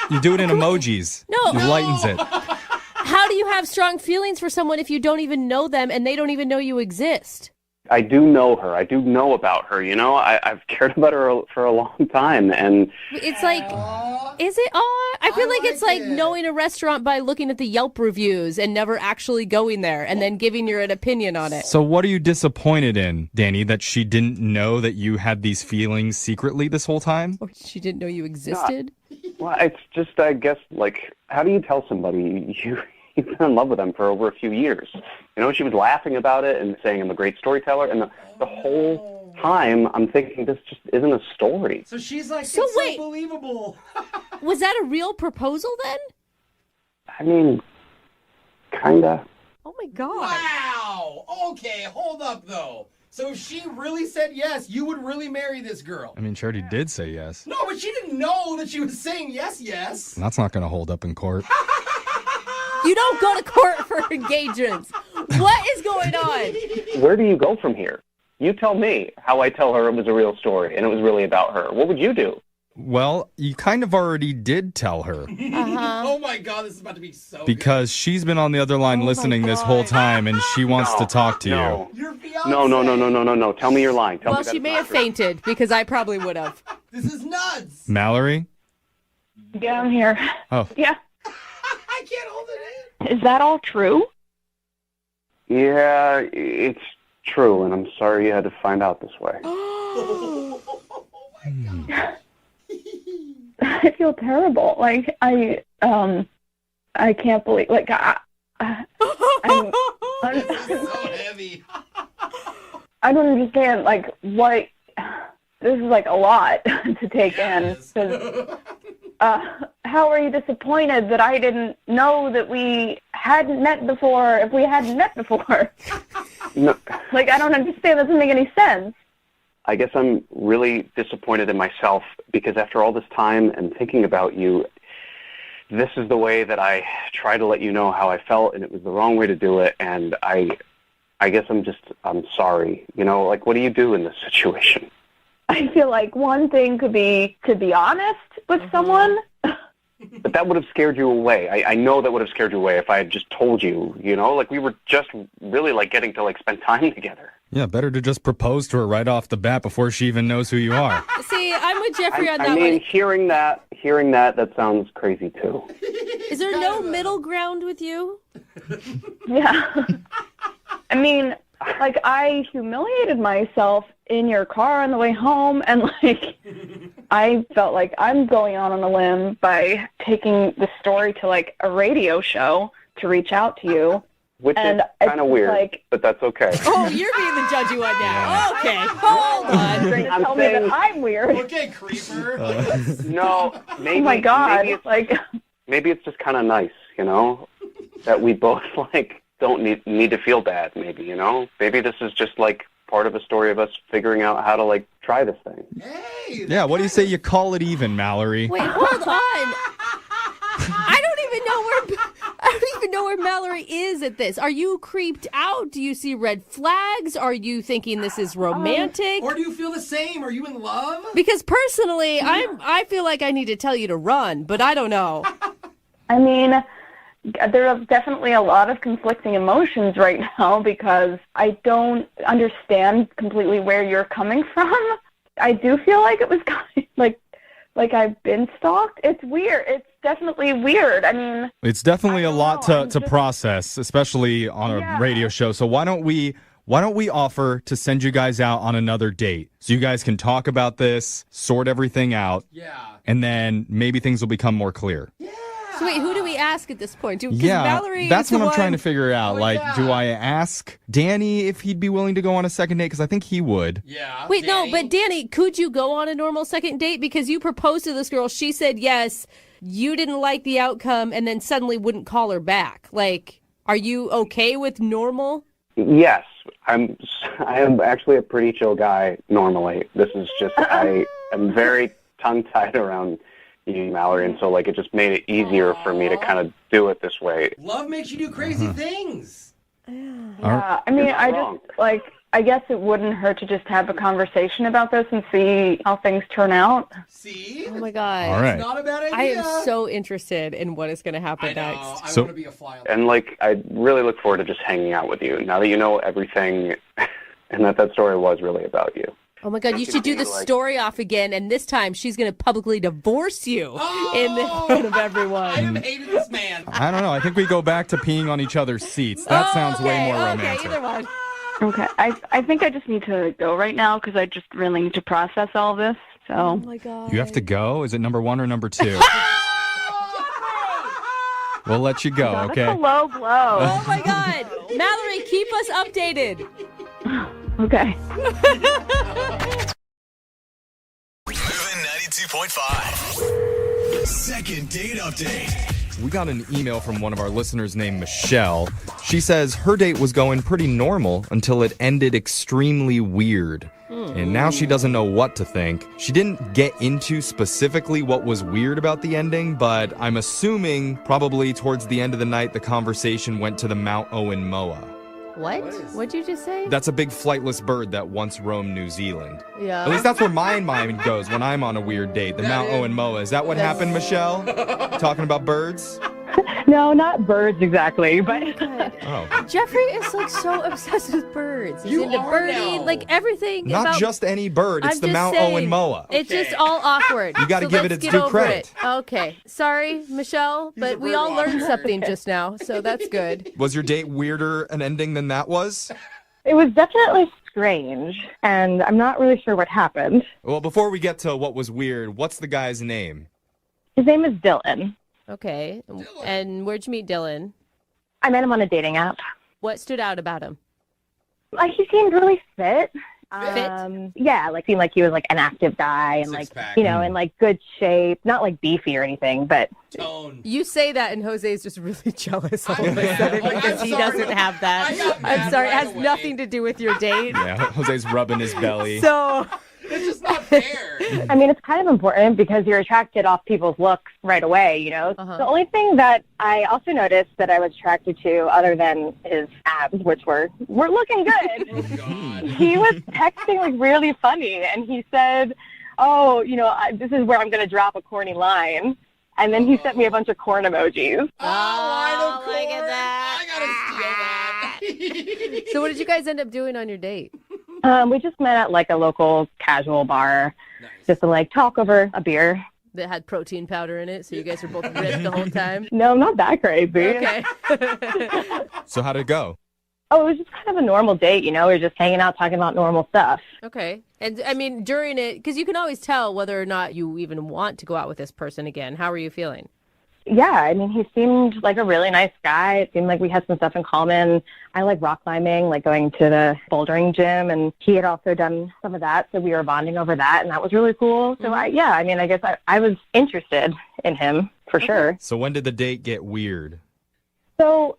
You do it in emojis. No. It lightens it. How do you have strong feelings for someone if you don't even know them and they don't even know you exist? I do know her. I do know about her, I've cared about her for a long time, and... It's like, is it odd? I feel like it's like knowing a restaurant by looking at the Yelp reviews and never actually going there and then giving your an opinion on it. So what are you disappointed in, Danny, that she didn't know that you had these feelings secretly this whole time? Or she didn't know you existed? Well, it's just, I guess, like, how do you tell somebody you've been in love with them for over a few years? She was laughing about it and saying I'm a great storyteller, and the whole time I'm thinking this just isn't a story. So she's like, so it's wait, so believable. Was that a real proposal then? I mean, kinda. Oh my God. Wow. Okay, hold up though. So if she really said yes, you would really marry this girl? I mean, she already did say yes. No, but she didn't know that she was saying yes. That's not going to hold up in court. You don't go to court for engagements. What is going on? Where do you go from here? You tell me how I tell her it was a real story and it was really about her. What would you do? Well, you kind of already did tell her. Oh my God, this is about to be so Because she's been on the other line listening this whole time, and she wants to talk to you. No. Tell me you're lying. Tell Well, me that she it's may not have true. fainted because I probably would have. This is nuts. Mallory? Yeah, I'm here. Oh. Yeah. I can't hold it in. Is that all true? Yeah, it's true, and I'm sorry you had to find out this way. I feel terrible. Like I can't believe. Like I'm so heavy. I don't understand. Like what? This is like a lot to take in. 'Cause, how are you disappointed that I didn't know that we hadn't met before? If we hadn't met before, No, like I don't understand. That doesn't make any sense. I guess I'm really disappointed in myself because after all this time and thinking about you, this is the way that I tried to let you know how I felt, and it was the wrong way to do it. And I guess I'm sorry. You know, like, what do you do in this situation? I feel like one thing could be to be honest with someone. But that would have scared you away. I know that would have scared you away if I had just told you, you know? Like, we were just really, like, getting to, like, spend time together. Yeah, better to just propose to her right off the bat before she even knows who you are. See, I'm with Jeffrey on that I mean, one. hearing that sounds crazy, too. Is there no middle ground with you? Yeah. I mean, like, I humiliated myself in your car on the way home, and, like, I felt like I'm going out on a limb by taking the story to, like, a radio show to reach out to you. Which and is kind of weird, like, but that's okay. Oh, you're being the judgy one now. Okay, hold on. Trying to tell me that I'm weird. Okay, creeper. No, maybe. Oh my God! Maybe it's, like, maybe it's just kind of nice, you know, that we both like don't need to feel bad. Maybe, you know, maybe this is just like part of a story of us figuring out how to like try this thing. Yeah, what do you say you call it even, Mallory? Wait, hold on. I don't even know where Mallory is at this. Are you creeped out? Do you see red flags? Are you thinking this is romantic? Or do you feel the same? Are you in love? Because personally, I feel like I need to tell you to run, but I don't know. I mean, there are definitely a lot of conflicting emotions right now because I don't understand completely where you're coming from. I do feel like it was kind of like I've been stalked. It's weird. It's definitely weird. I mean, It's definitely a lot to process, especially on a radio show. So why don't we offer to send you guys out on another date so you guys can talk about this, sort everything out, and then maybe things will become more clear. So wait, who do we ask at this point? Yeah, that's what I'm trying to figure out. Do I ask Danny if he'd be willing to go on a second date? Because I think he would. Yeah. Wait, no, but Danny, could you go on a normal second date? Because you proposed to this girl, she said yes, you didn't like the outcome, and then suddenly wouldn't call her back. Like, are you okay with normal? Yes, I am actually a pretty chill guy normally. This is just I am very tongue-tied around you, Mallory, and so like it just made it easier for me to kind of do it this way. Love makes you do crazy things. yeah. I mean, I guess it wouldn't hurt to just have a conversation about this and see how things turn out. See? Oh my God. All right. It's not a bad idea. I am so interested in what is going to happen next. I want to be a fly on And like I really look forward to just hanging out with you now that you know everything, and that story was really about you. Oh my God, you should do the story off again, and this time she's going to publicly divorce you in front of everyone. I have hated this man. I don't know. I think we go back to peeing on each other's seats. That sounds way more romantic. Either one. Okay, I think I just need to go right now because I just really need to process all this. So. Oh my God. You have to go? Is it number 1 or number 2? We'll let you go, okay? That's a low blow. Oh my God. Mallory, keep us updated. Okay. Moving 92.5. Second date update. We got an email from one of our listeners named Michelle. She says her date was going pretty normal until it ended extremely weird. And now she doesn't know what to think. She didn't get into specifically what was weird about the ending, but I'm assuming probably towards the end of the night the conversation went to the Mount Owen Moa. What? What'd you just say? That's a big flightless bird that once roamed New Zealand. Yeah. At least that's where my mind goes when I'm on a weird date. The Mount Owen Moa. Is that what happened, Michelle? Talking about birds? No, not birds exactly, but Oh. Jeffrey is like so obsessed with birds. He's You into are birding, now. like everything. Not about... just any bird. It's I'm the just Mount saying, Owen Moa. It's just all awkward. You gotta So give it let's its get due over credit. it. Okay. Sorry, Michelle, but we all learned something just now, so that's good. Was your date weirder an ending than that was? it was definitely strange, and I'm not really sure what happened. Well, before we get to what was weird, what's the guy's name? His name is Dylan. Okay. And where'd you meet Dylan? I met him on a dating app. What stood out about him? Like, he seemed really fit. Fit? Yeah, like seemed like he was like an active guy and Six-pack. in like good shape, not like beefy or anything, but You say that, and Jose is just really jealous all of a sudden because he doesn't have that. I'm sorry. It has nothing to do with your date. Yeah, Jose's rubbing his belly. So it's just not fair. I mean, it's kind of important because you're attracted off people's looks right away, you know? The only thing that I also noticed that I was attracted to, other than his abs, which were looking good, he was texting like really funny, and he said, oh, this is where I'm going to drop a corny line. And then he sent me a bunch of corn emojis. Oh, look at that. I gotta steal that. So what did you guys end up doing on your date? We just met at like a local casual bar just to like talk over a beer. That had protein powder in it, so you guys were both ripped the whole time? No, not that crazy. Okay. So how'd it go? Oh, it was just kind of a normal date, we were just hanging out, talking about normal stuff. Okay. And I mean, during it, because you can always tell whether or not you even want to go out with this person again. How were you feeling? Yeah, I mean, he seemed like a really nice guy. It seemed like we had some stuff in common. I like rock climbing, like going to the bouldering gym, and he had also done some of that, so we were bonding over that, and that was really cool. So, I guess I was interested in him, for sure. So when did the date get weird? So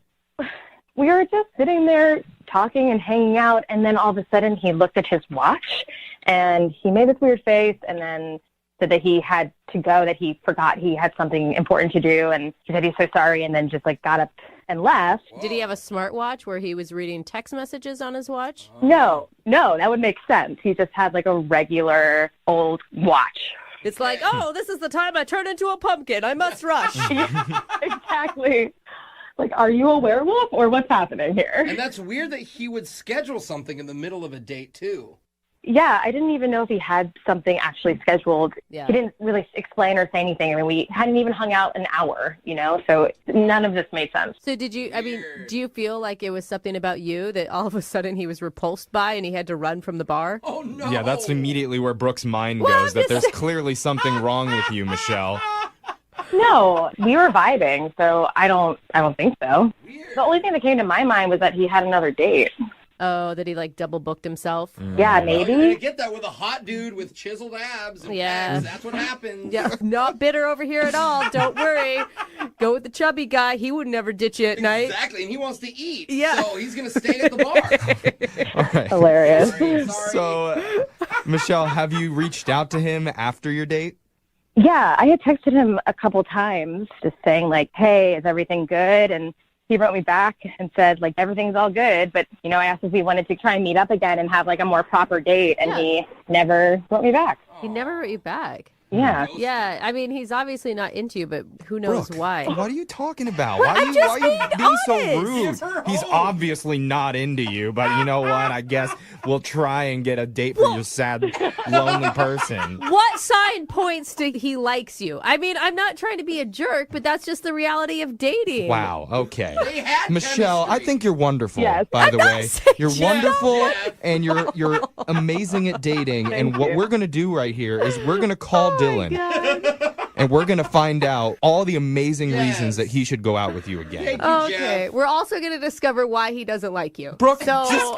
we were just sitting there talking and hanging out, and then all of a sudden he looked at his watch, and he made this weird face, and then said that he had to go, that he forgot he had something important to do, and he said he's so sorry, and then just like got up and left. Did he have a smartwatch where he was reading text messages on his watch? No, that would make sense. He just had like a regular old watch. It's like, oh, this is the time I turn into a pumpkin. I must rush. Exactly. Like, are you a werewolf or what's happening here? And that's weird that he would schedule something in the middle of a date, too. Yeah, I didn't even know if he had something actually scheduled. Yeah. He didn't really explain or say anything. I mean, we hadn't even hung out an hour, so none of this made sense. So do you feel like it was something about you that all of a sudden he was repulsed by and he had to run from the bar? Oh, no. Yeah, that's immediately where Brooke's mind goes, that there's clearly something wrong with you, Michelle. No, we were vibing, so I don't think so. The only thing that came to my mind was that he had another date. Oh, that he like double booked himself? Yeah, maybe. You're gonna get that with a hot dude with chiseled abs. And abs. That's what happens. Yeah, not bitter over here at all. Don't worry. Go with the chubby guy. He would never ditch you at night. Exactly, and he wants to eat. Yeah. So he's gonna stay at the bar. All right. Hilarious. Sorry. So, Michelle, have you reached out to him after your date? Yeah, I had texted him a couple times just saying like, hey, is everything good? And he wrote me back and said, like, everything's all good. But, I asked if we wanted to try and meet up again and have, like, a more proper date. And he never wrote me back. He never wrote you back. Yeah. Yeah, I mean, he's obviously not into you, but who knows Brooke, why. What are you talking about? Well, Why are I'm you just being so honest. rude? He's obviously not into you, but you know what? I guess we'll try and get a date for your sad, lonely person. What sign points to he likes you? I mean, I'm not trying to be a jerk, but that's just the reality of dating. Wow, okay. They had Michelle, I think you're wonderful, Yes. by the way. You're Jeff. wonderful, and you're amazing at dating. And what we're going to do right here is we're going to call Dylan. And we're going to find out all the amazing reasons that he should go out with you again. Okay, we're also going to discover why he doesn't like you. Brooke, so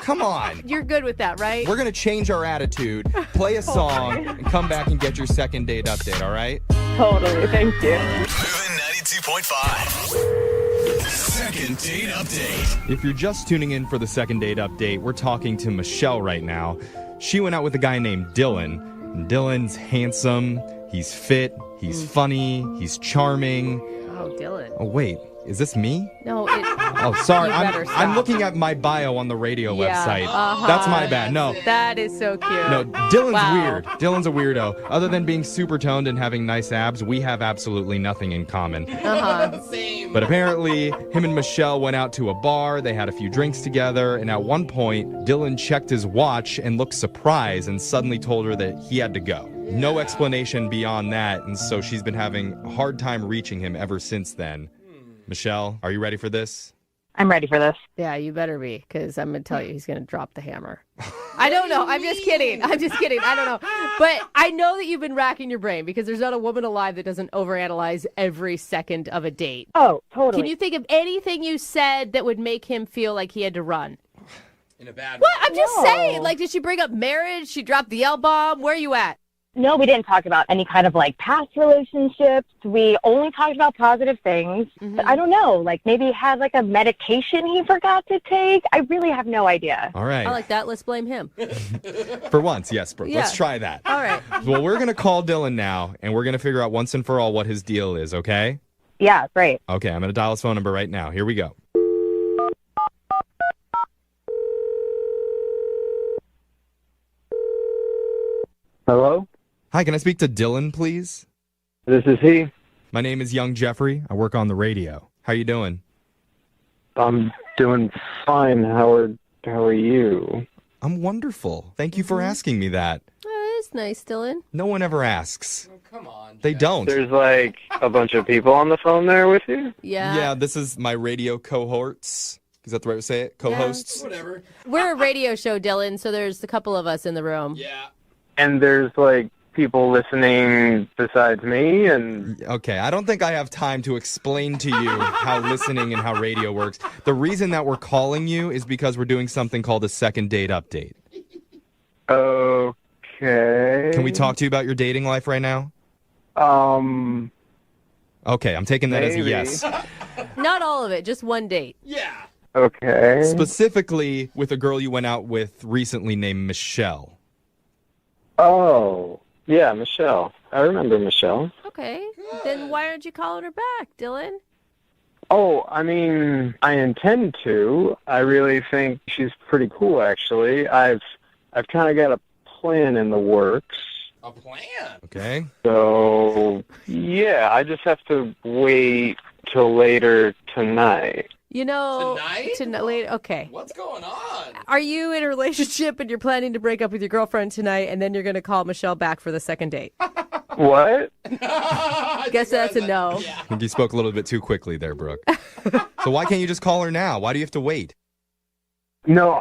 come on. you're good with that, right? We're going to change our attitude, play a song, and come back and get your second date update, all right? Totally. Thank you. Moving 92.5. Second date update. If you're just tuning in for the second date update, we're talking to Michelle right now. She went out with a guy named Dylan. And Dylan's handsome, he's fit, he's funny, he's charming. Oh, Dylan. Oh, wait, is this me? No, Oh, sorry. You better I'm stop. looking at my bio on the radio Yeah, website. uh-huh. That's my bad. No. That is so cute. No, Dylan's Wow. weird. Dylan's a weirdo. Other than being super toned and having nice abs, we have absolutely nothing in common. Uh-huh. But apparently, him and Michelle went out to a bar. They had a few drinks together. And at one point, Dylan checked his watch and looked surprised and suddenly told her that he had to go. No explanation beyond that. And so she's been having a hard time reaching him ever since then. Michelle, are you ready for this? I'm ready for this. Yeah, you better be, because I'm going to tell you he's going to drop the hammer. I don't know. I'm just kidding. I don't know. But I know that you've been racking your brain because there's not a woman alive that doesn't overanalyze every second of a date. Oh, totally. Can you think of anything you said that would make him feel like he had to run? In a bad way. What? I'm just saying. Like, did she bring up marriage? She dropped the L-bomb? Where are you at? No, we didn't talk about any kind of like past relationships. We only talked about positive things. But I don't know, like maybe he had like a medication he forgot to take. I really have no idea. All right. I like that. Let's blame him. For once, yes, Brooke. Yeah. Let's try that. All right. Well, we're going to call Dylan now, and we're going to figure out once and for all what his deal is, okay? Yeah, great. Okay, I'm going to dial his phone number right now. Here we go. Hello? Hi, can I speak to Dylan, please? This is he. My name is Young Jeffrey. I work on the radio. How you doing? I'm doing fine. How are you? I'm wonderful. Thank you for asking me that. Oh, that's nice, Dylan. No one ever asks. Oh, come on. They don't. There's like a bunch of people on the phone there with you? Yeah. Yeah, this is my radio cohorts. Is that the right way to say it? Co-hosts? Whatever. We're a radio show, Dylan, so there's a couple of us in the room. Yeah. And there's like people listening besides me and Okay, I don't think I have time to explain to you how listening and how radio works. The reason that we're calling you is because we're doing something called a second date update. Okay. Can we talk to you about your dating life right now? Okay, I'm taking that as a Maybe. yes. Not all of it, just one date. Yeah. Okay. Specifically with a girl you went out with recently named Michelle. Oh, yeah, Michelle. I remember Michelle. Okay. Then why aren't you calling her back, Dylan? Oh, I mean, I intend to. I really think she's pretty cool, actually. I've kind of got a plan in the works. A plan? Okay. So, yeah, I just have to wait till later tonight. You know, Tonight? Okay. What's going on? Are you in a relationship and you're planning to break up with your girlfriend tonight and then you're going to call Michelle back for the second date? What? Guess that's a no. I think you spoke a little bit too quickly there, Brooke. So why can't you just call her now? Why do you have to wait? No,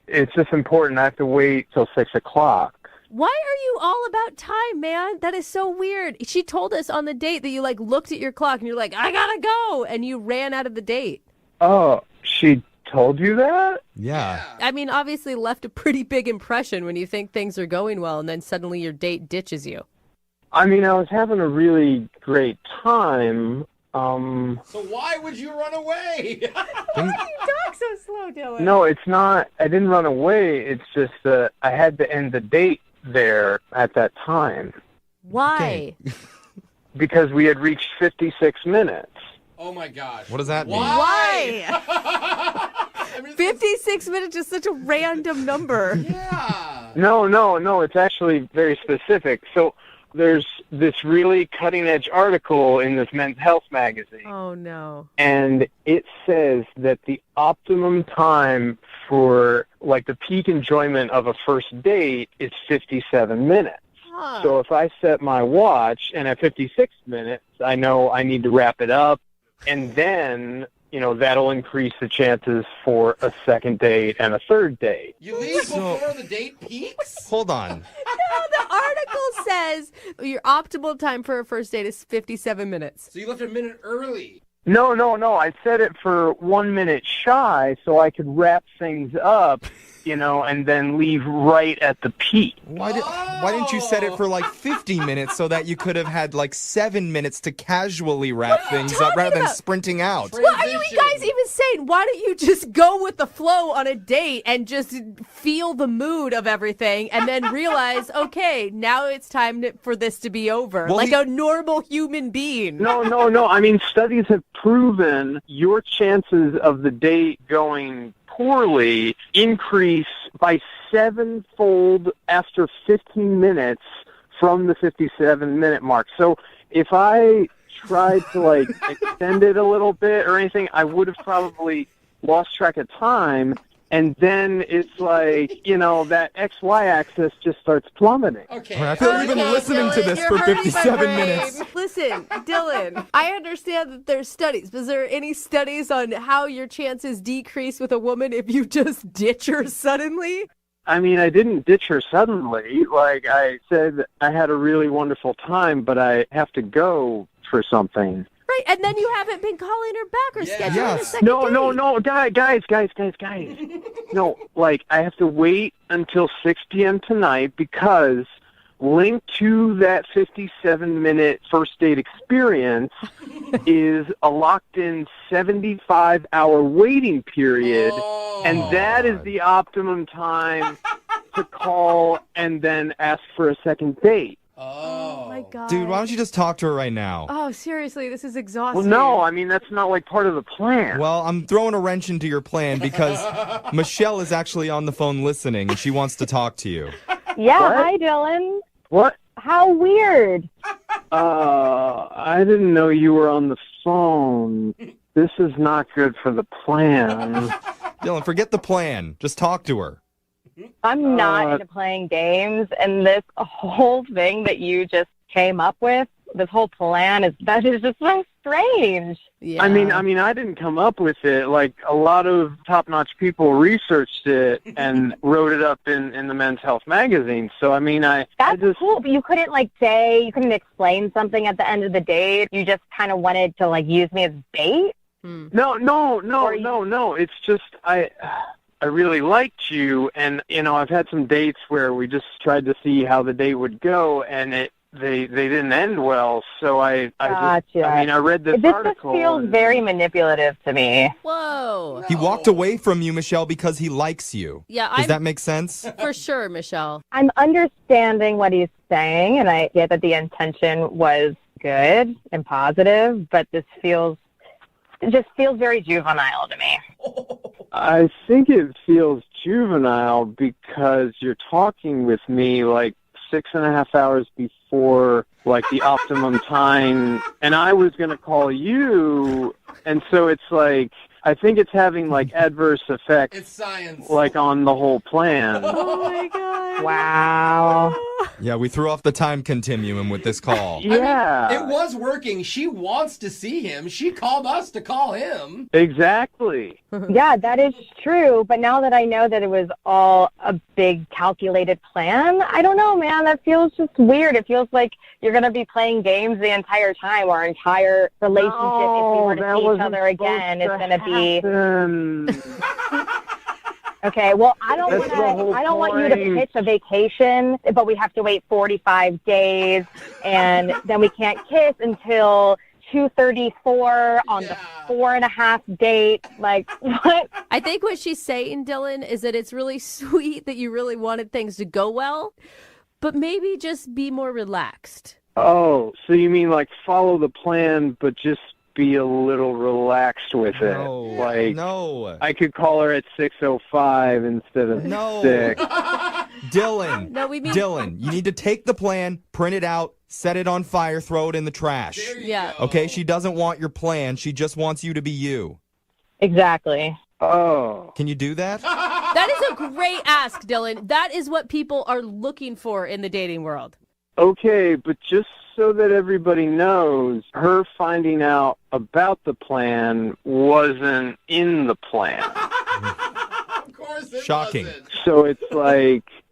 it's just important. I have to wait till 6 o'clock. Why are you all about time, man? That is so weird. She told us on the date that you like looked at your clock and you're like, I gotta go, and you ran out of the date. Oh, she told you that? Yeah. I mean, obviously left a pretty big impression when you think things are going well and then suddenly your date ditches you. I mean, I was having a really great time. So why would you run away? Why do you talk so slow, Dylan? No, it's not. I didn't run away. It's just that I had to end the date there at that time. Why? Because we had reached 56 minutes. Oh my gosh. What does that mean? Why? 56 minutes is such a random number. Yeah. No, it's actually very specific. So there's this really cutting-edge article in this men's health magazine. Oh, no. And it says that the optimum time for, like, the peak enjoyment of a first date is 57 minutes. Huh. So if I set my watch, and at 56 minutes, I know I need to wrap it up, and then, you know, that'll increase the chances for a second date and a third date. You leave before the date peaks? Hold on. No, the article says your optimal time for a first date is 57 minutes. So you left a minute early. No. I set it for 1 minute shy so I could wrap things up and then leave right at the peak. Why didn't you set it for like 50 minutes so that you could have had like 7 minutes to casually wrap things up rather than sprinting out? What are you guys even saying? Why don't you just go with the flow on a date and just feel the mood of everything and then realize, okay, now it's time for this to be over, like a normal human being? No. I mean, studies have proven your chances of the date going poorly increase by 7-fold after 15 minutes from the 57-minute mark. So if I tried to extend it a little bit or anything, I would have probably lost track of time. And then it's like, that XY axis just starts plummeting. Okay. I feel like we've been listening to this for 57 minutes. Listen, Dylan, I understand that there's studies. Is there any studies on how your chances decrease with a woman if you just ditch her suddenly? I mean, I didn't ditch her suddenly. Like I said, I had a really wonderful time, but I have to go for something. Right, and then you haven't been calling her back or scheduling a second date. Guys. No, I have to wait until 6 p.m. tonight because linked to that 57-minute first date experience is a locked-in 75-hour waiting period, and that is the optimum time to call and then ask for a second date. Oh my God. Dude, why don't you just talk to her right now? Oh, seriously, this is exhausting. Well, no, I mean, that's not part of the plan. Well, I'm throwing a wrench into your plan because Michelle is actually on the phone listening and she wants to talk to you. Yeah, What? hi, Dylan. What? How weird. I didn't know you were on the phone. This is not good for the plan. Dylan, forget the plan. Just talk to her. I'm not into playing games, and this whole thing that you just came up with, this whole plan, is just so strange. Yeah. I mean, I didn't come up with it. A lot of top-notch people researched it and wrote it up in the Men's Health magazine. So, That's cool, but you couldn't, you couldn't explain something at the end of the date? You just kind of wanted to, use me as bait? No. It's just, I really liked you, and, I've had some dates where we just tried to see how the date would go, and they didn't end well, so I read this article. This feels very manipulative to me. Whoa. He walked away from you, Michelle, because he likes you. Yeah, Does that make sense? For sure, Michelle. I'm understanding what he's saying, and I get that the intention was good and positive, but it just feels very juvenile to me. I think it feels juvenile because you're talking with me 6.5 hours before the optimum time, and I was going to call you, and so it's I think it's having adverse effects. It's science. On the whole plan. Oh my God. Wow. Yeah, we threw off the time continuum with this call. Yeah. It was working. She wants to see him. She called us to call him. Exactly. Yeah, that is true. But now that I know that it was all a big calculated plan, I don't know, man. That feels just weird. It feels like you're going to be playing games the entire time. Our entire relationship, if we were to see each other again, is going to be... Okay, well, I don't want you to pitch a vacation, but we have to wait 45 days, and then we can't kiss until 2:34 on the 4.5 date. What? I think what she's saying, Dylan, is that it's really sweet that you really wanted things to go well, but maybe just be more relaxed. Oh, so you mean follow the plan, but just be a little relaxed with it. No. I could call her at 6:05 instead of 6. Dylan. No, we mean Dylan, you need to take the plan, print it out, set it on fire, throw it in the trash. Yeah. Okay, she doesn't want your plan. She just wants you to be you. Exactly. Oh. Can you do that? That is a great ask, Dylan. That is what people are looking for in the dating world. Okay, but just so that everybody knows, her finding out about the plan wasn't in the plan. Of course it Shocking. wasn't. So it's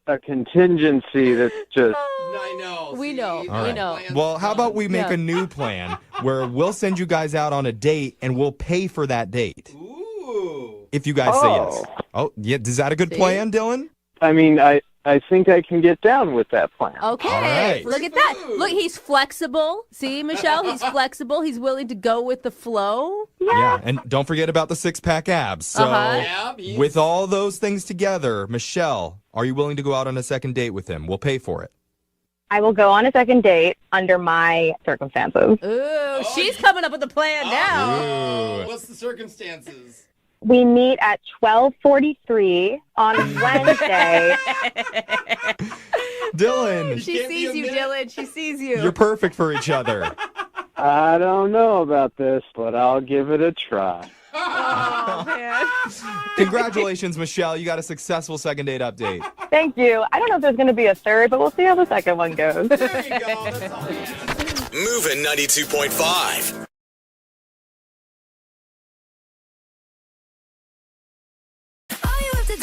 a contingency that's just... I know. We know. All right. We know. Well, how about we make a new plan where we'll send you guys out on a date and we'll pay for that date? Ooh. If you guys say yes. Oh, yeah. Is that a good plan, Dylan? I mean, I think I can get down with that plan. Okay. All right. Look at that. Look, he's flexible. See, Michelle? He's flexible. He's willing to go with the flow. Yeah. And don't forget about the 6-pack abs. So with all those things together, Michelle, are you willing to go out on a second date with him? We'll pay for it. I will go on a second date under my circumstances. Ooh, she's coming up with a plan now. Ooh. What's the circumstances? We meet at 12:43 on Wednesday. Dylan. She sees you, Dylan. She sees you. You're perfect for each other. I don't know about this, but I'll give it a try. Oh, man. Congratulations, Michelle. You got a successful second date update. Thank you. I don't know if there's going to be a third, but we'll see how the second one goes. There you go. That's all he has. Moving 92.5. Moving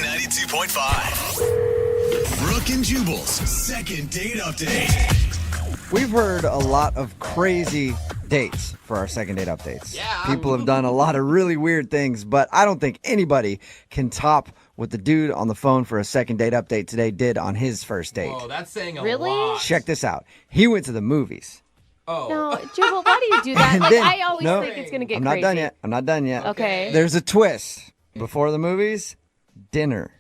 92.5. Brooke and Jubal's second date update. We've heard a lot of crazy dates for our second date updates. Yeah. People have done a lot of really weird things, but I don't think anybody can top what the dude on the phone for a second date update today did on his first date. Oh, that's saying a Really? lot. Check this out. He went to the movies. Oh. No, Jubal, why do you do that? And Like, then- I always no, think it's going to get I'm crazy. not done yet. I'm not done yet. Okay. There's a twist. Before the movies, dinner.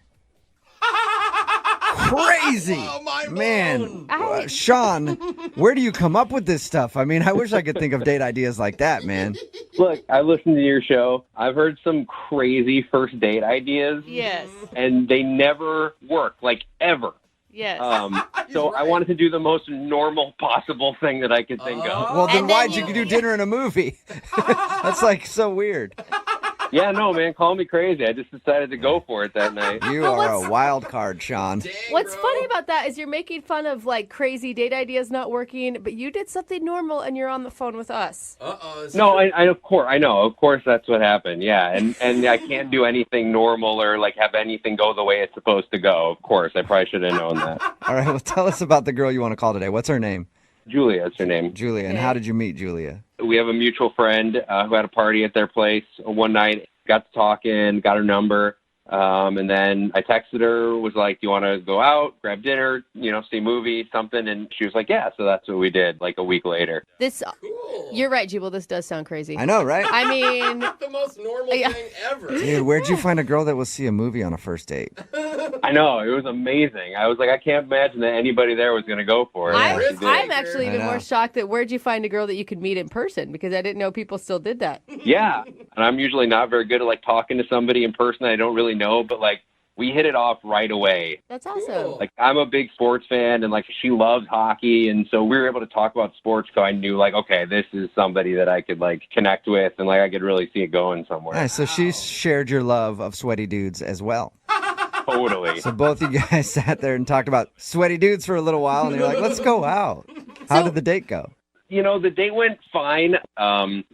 Crazy. Oh, mind Man, blown. Sean, where do you come up with this stuff? I mean, I wish I could think of date ideas like that, man. Look, I listened to your show. I've heard some crazy first date ideas, Yes. and they never work, like ever. Yes. So I wanted to do the most normal possible thing that I could think of. Well, then And why'd then you do dinner in a movie? That's like so weird. Yeah, no, man, call me crazy. I just decided to go for it that night. You are a wild card, Sean. What's funny about that is you're making fun of like crazy date ideas not working, but you did something normal and you're on the phone with us. Uh-oh. No, I of course, I know. Of course, that's what happened. Yeah, and I can't do anything normal or like have anything go the way it's supposed to go. Of course, I probably should have known that. All right, well, tell us about the girl you want to call today. What's her name? Julia is her name. Julia. And how did you meet Julia? We have a mutual friend who had a party at their place one night. Got to talking, got her number, and then I texted her, was like, do you want to go out, grab dinner, see a movie, something? And she was like, yeah, so that's what we did like a week later. This, You're right, Jubal. This does sound crazy. I know, right? I mean, the most normal thing ever. Dude, where'd you find a girl that will see a movie on a first date? I know, it was amazing. I was like, I can't imagine that anybody there was going to go for it. I'm actually even I know. more shocked that where'd you find a girl that you could meet in person? Because I didn't know people still did that. Yeah, and I'm usually not very good at like talking to somebody in person I don't really know, but like we hit it off right away. That's awesome. Like I'm a big sports fan, and like she loves hockey, and so we were able to talk about sports. So I knew like, okay, this is somebody that I could like connect with, and like I could really see it going somewhere. Nice. So she shared your love of sweaty dudes as well. Totally. So both of you guys sat there and talked about sweaty dudes for a little while, and you're like, let's go out. How did the date go? The date went fine.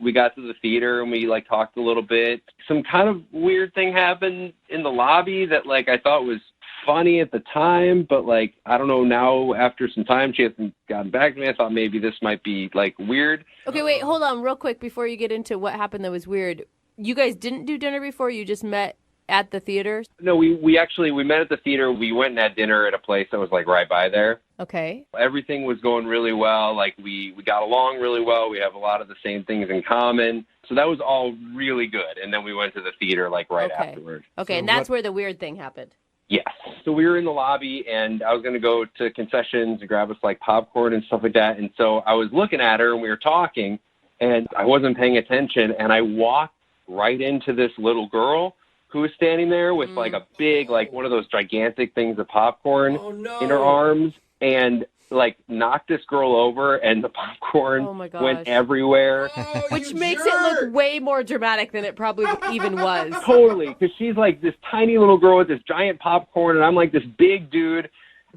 We got to the theater and we like talked a little bit. Some kind of weird thing happened in the lobby that like I thought was funny at the time, but like I don't know now after some time she hasn't gotten back to me. I thought maybe this might be like weird. Okay, wait, hold on real quick before you get into what happened that was weird. You guys didn't do dinner before? You just met at the theater? No, we met at the theater. We went and had dinner at a place that was like right by there. Okay. Everything was going really well. Like we got along really well. We have a lot of the same things in common. So that was all really good. And then we went to the theater like right afterwards. Okay, and that's where the weird thing happened. Yes. So we were in the lobby and I was going to go to concessions and grab us like popcorn and stuff like that. And so I was looking at her and we were talking and I wasn't paying attention. And I walked right into this little girl who was standing there with like a big, like one of those gigantic things of popcorn in her arms and like knocked this girl over and the popcorn went everywhere. Which makes it look way more dramatic than it probably even was. Totally, because she's like this tiny little girl with this giant popcorn and I'm like this big dude.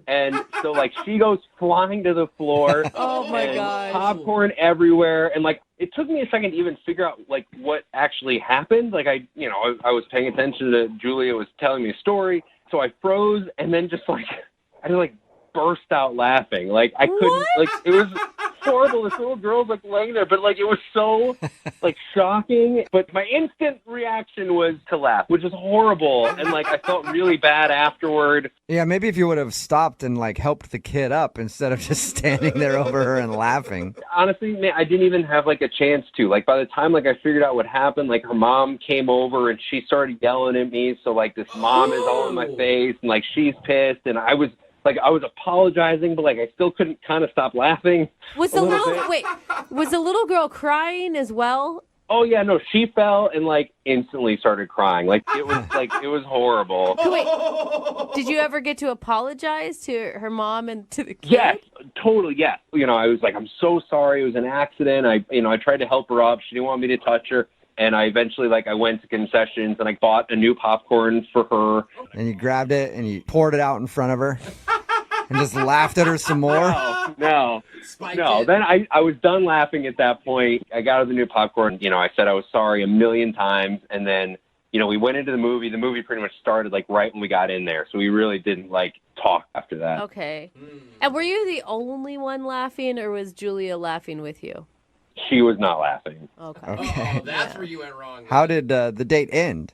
And so like she goes flying to the floor. Oh my and gosh. Popcorn everywhere. And like it took me a second to even figure out like what actually happened. Like I was paying attention to Julia was telling me a story. So I froze and then just like I just like burst out laughing. Like I couldn't like it was horrible. This little girl's like laying there, but like it was so like shocking. But my instant reaction was to laugh, which is horrible. And like I felt really bad afterward. Yeah, maybe if you would have stopped and like helped the kid up instead of just standing there over her and laughing. Honestly, man, I didn't even have like a chance to. Like by the time like I figured out what happened, like her mom came over and she started yelling at me. So like this mom is all in my face and like she's pissed, and I was apologizing, but like I still couldn't kind of stop laughing. Was the little girl crying as well? Oh yeah, no, she fell and like instantly started crying. Like it was horrible. Wait, did you ever get to apologize to her mom and to the kid? Yes, totally. Yes. You know, I was like, I'm so sorry. It was an accident. I tried to help her up. She didn't want me to touch her. And I eventually, I went to concessions and I bought a new popcorn for her. And you grabbed it and you poured it out in front of her and just laughed at her some more? No. Then I was done laughing at that point. I got her the new popcorn. You know, I said I was sorry a million times. And then, you know, we went into the movie. The movie pretty much started, right when we got in there. So we really didn't, talk after that. Okay. And were you the only one laughing, or was Julia laughing with you? She was not laughing. Okay. Oh, that's where you went wrong. How did the date end?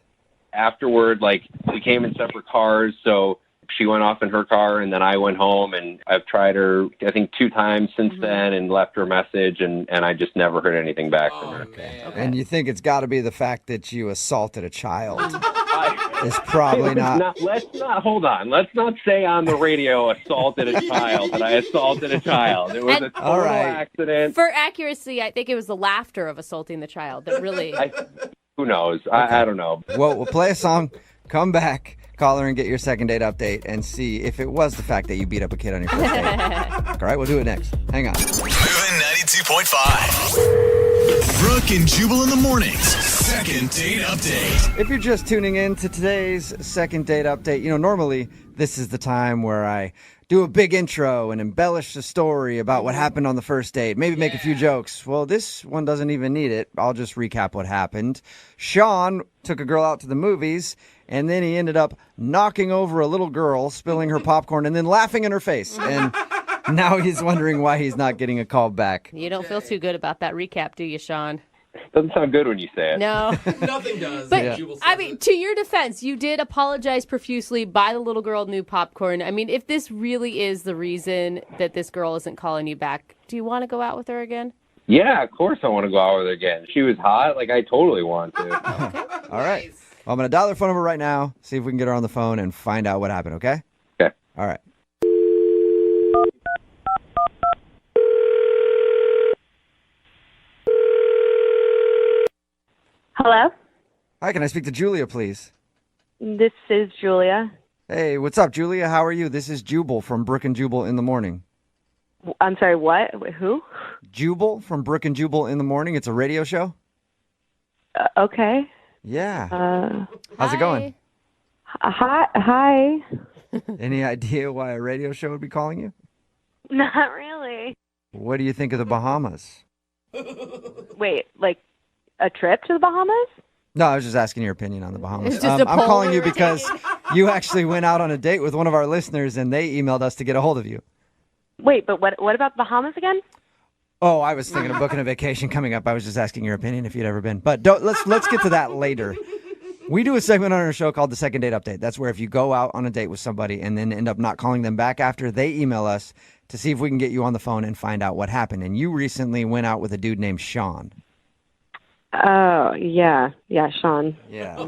Afterward, we came in separate cars, so she went off in her car, and then I went home, and I've tried her, I think, 2 times since then and left her a message, and I just never heard anything back from her. Okay. And you think it's got to be the fact that you assaulted a child? It's probably not. Hold on. Let's not say on the radio assaulted a child, that I assaulted a child. It was a total accident. For accuracy, I think it was the laughter of assaulting the child that really... Who knows? I don't know. Well, we'll play a song, come back, call her and get your second date update and see if it was the fact that you beat up a kid on your first date. All right, we'll do it next. Hang on. Moving 92.5. Brooke and Jubal in the mornings. Second date update. If you're just tuning in to today's second date update, normally this is the time where I do a big intro and embellish the story about what happened on the first date, maybe make a few jokes. Well, this one doesn't even need it. I'll just recap what happened. Sean took a girl out to the movies, and then he ended up knocking over a little girl, spilling her popcorn, and then laughing in her face. And now he's wondering why he's not getting a call back. You don't feel too good about that recap, do you, Sean? Doesn't sound good when you say it. No. Nothing does. But, I mean, to your defense, you did apologize profusely, buy the little girl new popcorn. I mean, if this really is the reason that this girl isn't calling you back, do you want to go out with her again? Yeah, of course I want to go out with her again. She was hot. I totally want to. All right. Well, I'm going to dial her phone number right now, see if we can get her on the phone and find out what happened, okay? Okay. All right. Hello? Hi, can I speak to Julia, please? This is Julia. Hey, what's up, Julia? How are you? This is Jubal from Brooke and Jubal in the Morning. I'm sorry, what? Who? Jubal from Brooke and Jubal in the Morning. It's a radio show. Okay. Yeah. How's it going? Hi. Any idea why a radio show would be calling you? Not really. What do you think of the Bahamas? Wait, a trip to the Bahamas? No, I was just asking your opinion on the Bahamas. It's just a I'm calling you polar because you actually went out on a date with one of our listeners and they emailed us to get a hold of you. Wait, but what about the Bahamas again? Oh, I was thinking of booking a vacation coming up. I was just asking your opinion if you'd ever been. But let's get to that later. We do a segment on our show called the Second Date Update. That's where if you go out on a date with somebody and then end up not calling them back after, they email us to see if we can get you on the phone and find out what happened. And you recently went out with a dude named Sean. Oh, yeah, Sean. Yeah.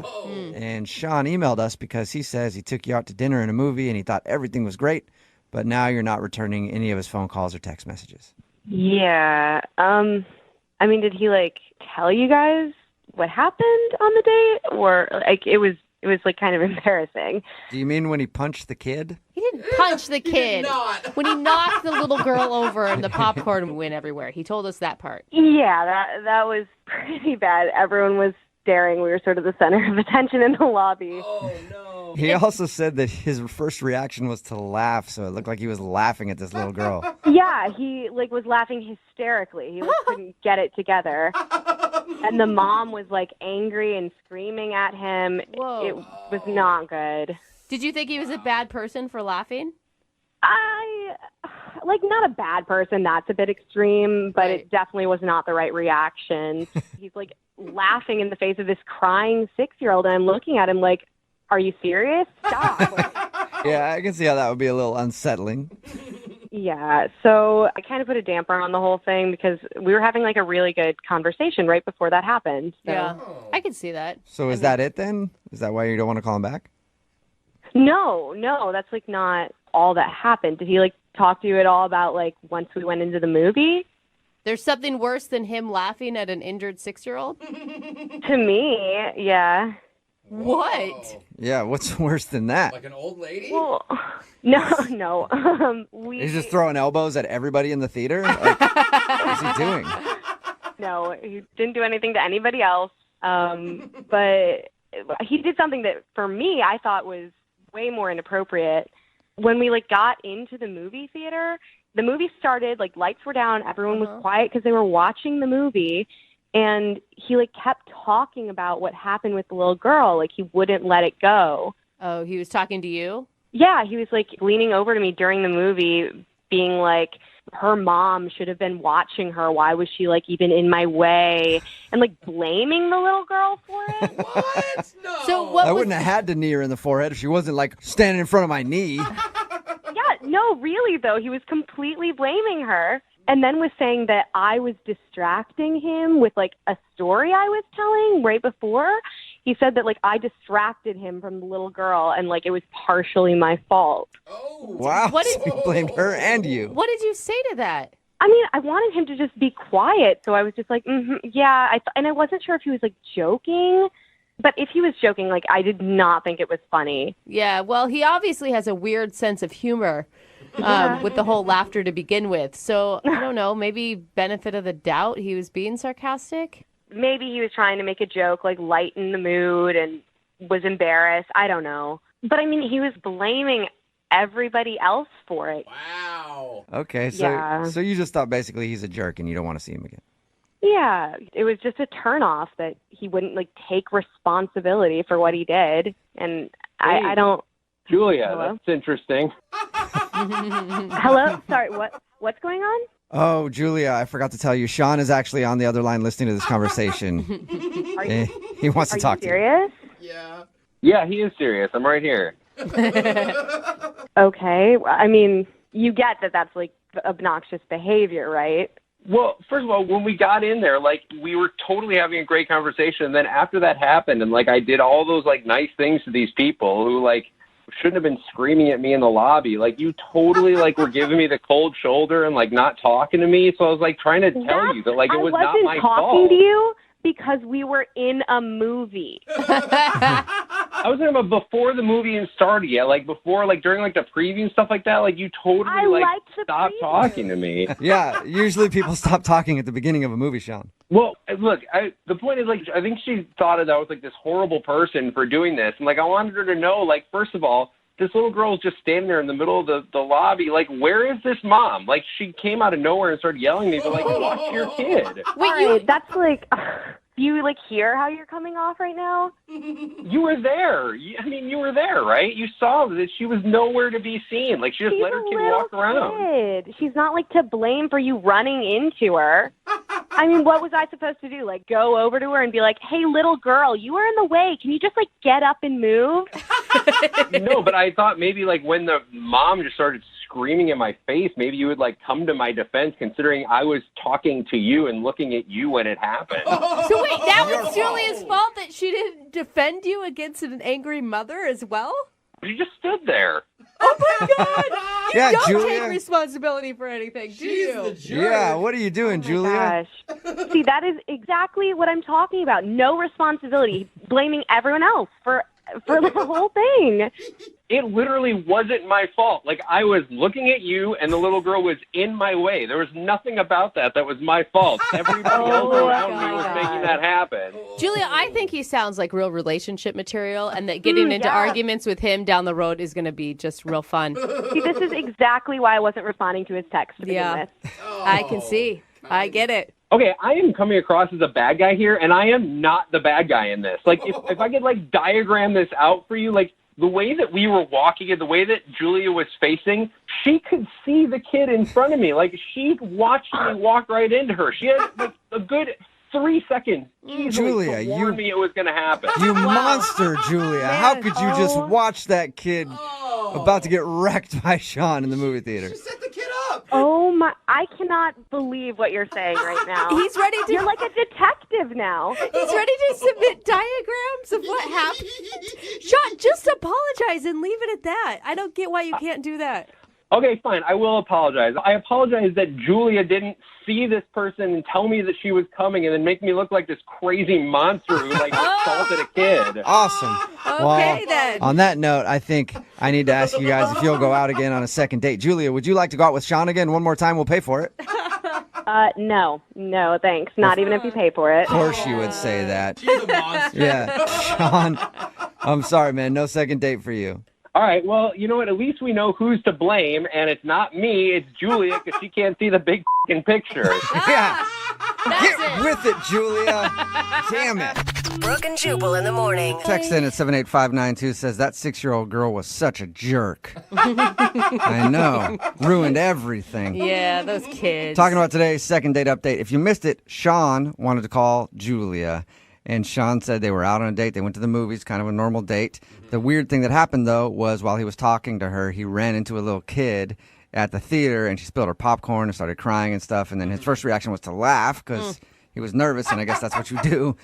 And Sean emailed us because he says he took you out to dinner and a movie and he thought everything was great, but now you're not returning any of his phone calls or text messages. Yeah. I mean, did he tell you guys what happened on the date, or it was kind of embarrassing? Do you mean when he punched the kid? He didn't punch the kid. When he knocked the little girl over and the popcorn went everywhere. He told us that part. Yeah, that was pretty bad. Everyone was staring. We were sort of the center of attention in the lobby. Oh, no. He also said that his first reaction was to laugh, so it looked like he was laughing at this little girl. Yeah, he was laughing hysterically. He couldn't get it together. And the mom was angry and screaming at him. Whoa. It was not good. Did you think he was a bad person for laughing? like, not a bad person. That's a bit extreme, but it definitely was not the right reaction. He's, like, laughing in the face of this crying 6-year-old, and I'm looking at him like, are you serious? Stop. Yeah, I can see how that would be a little unsettling. Yeah, so I kind of put a damper on the whole thing because we were having, like, a really good conversation right before that happened. So. Yeah, I can see that. So is that it then? Is that why you don't want to call him back? No, that's, like, not all that happened. Did he, like, talk to you at all about, like, once we went into the movie? There's something worse than him laughing at an injured 6-year-old? To me, yeah. What? Yeah, what's worse than that? Like an old lady? Well, no. He's just throwing elbows at everybody in the theater? Like, what's he doing? No, he didn't do anything to anybody else. But he did something that, for me, I thought was way more inappropriate. When we, like, got into the movie theater, the movie started, like, lights were down, everyone was quiet because they were watching the movie, and he, like, kept talking about what happened with the little girl. Like, he wouldn't let it go. Oh, he was talking to you? Yeah, he was, like, leaning over to me during the movie, being like, her mom should have been watching her. Why was she, like, even in my way? And, like, blaming the little girl for it. What? No. So I wouldn't have had to knee her in the forehead if she wasn't, like, standing in front of my knee. Yeah, no, really, though. He was completely blaming her. And then was saying that I was distracting him with, like, a story I was telling right before. He said that, like, I distracted him from the little girl and, like, it was partially my fault. Wow, so he blamed her and you. What did you say to that? I mean, I wanted him to just be quiet, so I was just like, yeah. And I wasn't sure if he was, like, joking. But if he was joking, like, I did not think it was funny. Yeah, well, he obviously has a weird sense of humor with the whole laughter to begin with. So, I don't know, maybe benefit of the doubt, he was being sarcastic? Maybe he was trying to make a joke, like, lighten the mood and was embarrassed. I don't know. But, I mean, he was blaming everybody else for it. Wow. Okay, so Yeah. so you just thought basically he's a jerk and you don't want to see him again. Yeah, it was just a turnoff that he wouldn't, like, take responsibility for what he did. And I don't... Julia, Hello? that's interesting. Hello? Sorry, what's going on? Oh, Julia, I forgot to tell you, Sean is actually on the other line listening to this conversation. He wants to talk to you. Serious? Yeah. Yeah, he is serious. I'm right here. Okay. I mean, you get that that's, like, obnoxious behavior, right? Well, first of all, when we got in there, like, we were totally having a great conversation. And then after that happened, and, like, I did all those, like, nice things to these people who, like, shouldn't have been screaming at me in the lobby. Like, you totally, like, were giving me the cold shoulder and, like, not talking to me. So I was, like, trying to tell you that, like, it was not my I wasn't talking fault. to you because we were in a movie. I was talking about before the movie even started yet, like before, like during like the preview and stuff like that. Like you totally like stopped talking to me. Yeah, usually people stop talking at the beginning of a movie, Sean. Well, look, the point is, like, I think she thought that I was like this horrible person for doing this, and like I wanted her to know, like, first of all, this little girl is just standing there in the middle of the lobby. Like, where is this mom? Like, she came out of nowhere and started yelling at me, but like, watch your kid. Wait, that's like... Do you, like, hear how you're coming off right now? You were there. I mean, you were there, right? You saw that she was nowhere to be seen. Like, she just let her kid walk around. Kid. She's not, like, to blame for you running into her. I mean, what was I supposed to do? Like, go over to her and be like, hey, little girl, you were in the way. Can you just, like, get up and move? No, but I thought maybe, like, when the mom just started screaming in my face, maybe you would, like, come to my defense, considering I was talking to you and looking at you when it happened. So wait, that was Julia's fault that she didn't defend you against an angry mother as well? You just stood there. Oh my God! You Yeah, don't Julia. take responsibility for anything, do you? Yeah, what are you doing, Julia? Gosh. See, that is exactly what I'm talking about. No responsibility, blaming everyone else for the whole thing. It literally wasn't my fault. Like, I was looking at you, and the little girl was in my way. There was nothing about that was my fault. Everybody else around me was making that happen. Julia, I think he sounds like real relationship material, and that getting into yeah. arguments with him down the road is going to be just real fun. See, this is exactly why I wasn't responding to his text to begin with. I can see. I get it. Okay, I am coming across as a bad guy here, and I am not the bad guy in this. Like, if I could, like, diagram this out for you, like, the way that we were walking and the way that Julia was facing, she could see the kid in front of me. Like, she watched me walk right into her. She had like a good 3 seconds easily Julia, to warn me it was going to happen. You monster, Julia. How could you just watch that kid about to get wrecked by Sean in the movie theater? Set the kid up. Oh my! I cannot believe what you're saying right now. He's ready to. You're like a detective now. He's ready to submit diagrams of what happened. Sean, just apologize and leave it at that. I don't get why you can't do that. Okay, fine. I will apologize. I apologize that Julia didn't see this person and tell me that she was coming and then make me look like this crazy monster who, like, assaulted a kid. Awesome. Okay, then. On that note, I think I need to ask you guys if you'll go out again on a second date. Julia, would you like to go out with Sean again one more time? We'll pay for it. No, thanks. Not even if you pay for it. Of course you would say that. She's a monster. Yeah. Sean, I'm sorry, man. No second date for you. All right, well, you know what? At least we know who's to blame, and it's not me. It's Julia, because she can't see the big f***ing picture. Yeah. Get with it, Julia. Damn it. Brooke and Jubal in the morning. Text in at 78592 says, that 6-year-old girl was such a jerk. I know. Ruined everything. Yeah, those kids. Talking about today's second date update. If you missed it, Sean wanted to call Julia. And Sean said they were out on a date. They went to the movies, kind of a normal date. The weird thing that happened, though, was while he was talking to her, he ran into a little kid at the theater, and she spilled her popcorn and started crying and stuff. And then his first reaction was to laugh because he was nervous, and I guess that's what you do.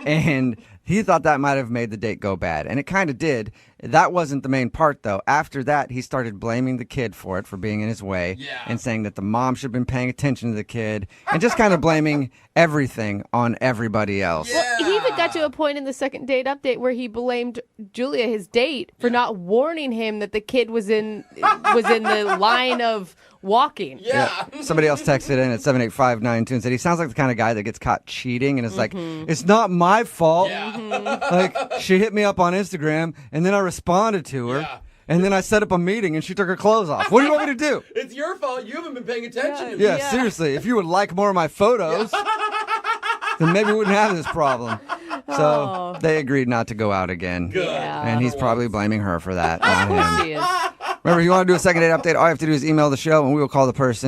And he thought that might have made the date go bad. And it kind of did. That wasn't the main part, though. After that, he started blaming the kid for it, for being in his way, and saying that the mom should have been paying attention to the kid, and just kind of blaming everything on every else. Well, he even got to a point in the second date update where he blamed Julia, his date, for not warning him that the kid was in the line of walking. Yeah. Somebody else texted in at 78592 and said he sounds like the kind of guy that gets caught cheating and is like, it's not my fault. Like, she hit me up on Instagram, and then I responded to her. And then I set up a meeting, and she took her clothes off. What do you want me to do? It's your fault. You haven't been paying attention to me. Yeah, seriously. If you would like more of my photos, then maybe we wouldn't have this problem. So they agreed not to go out again. Good. And he's probably blaming her for that, not him. She is. Remember, if you want to do a second date update, all you have to do is email the show, and we will call the person.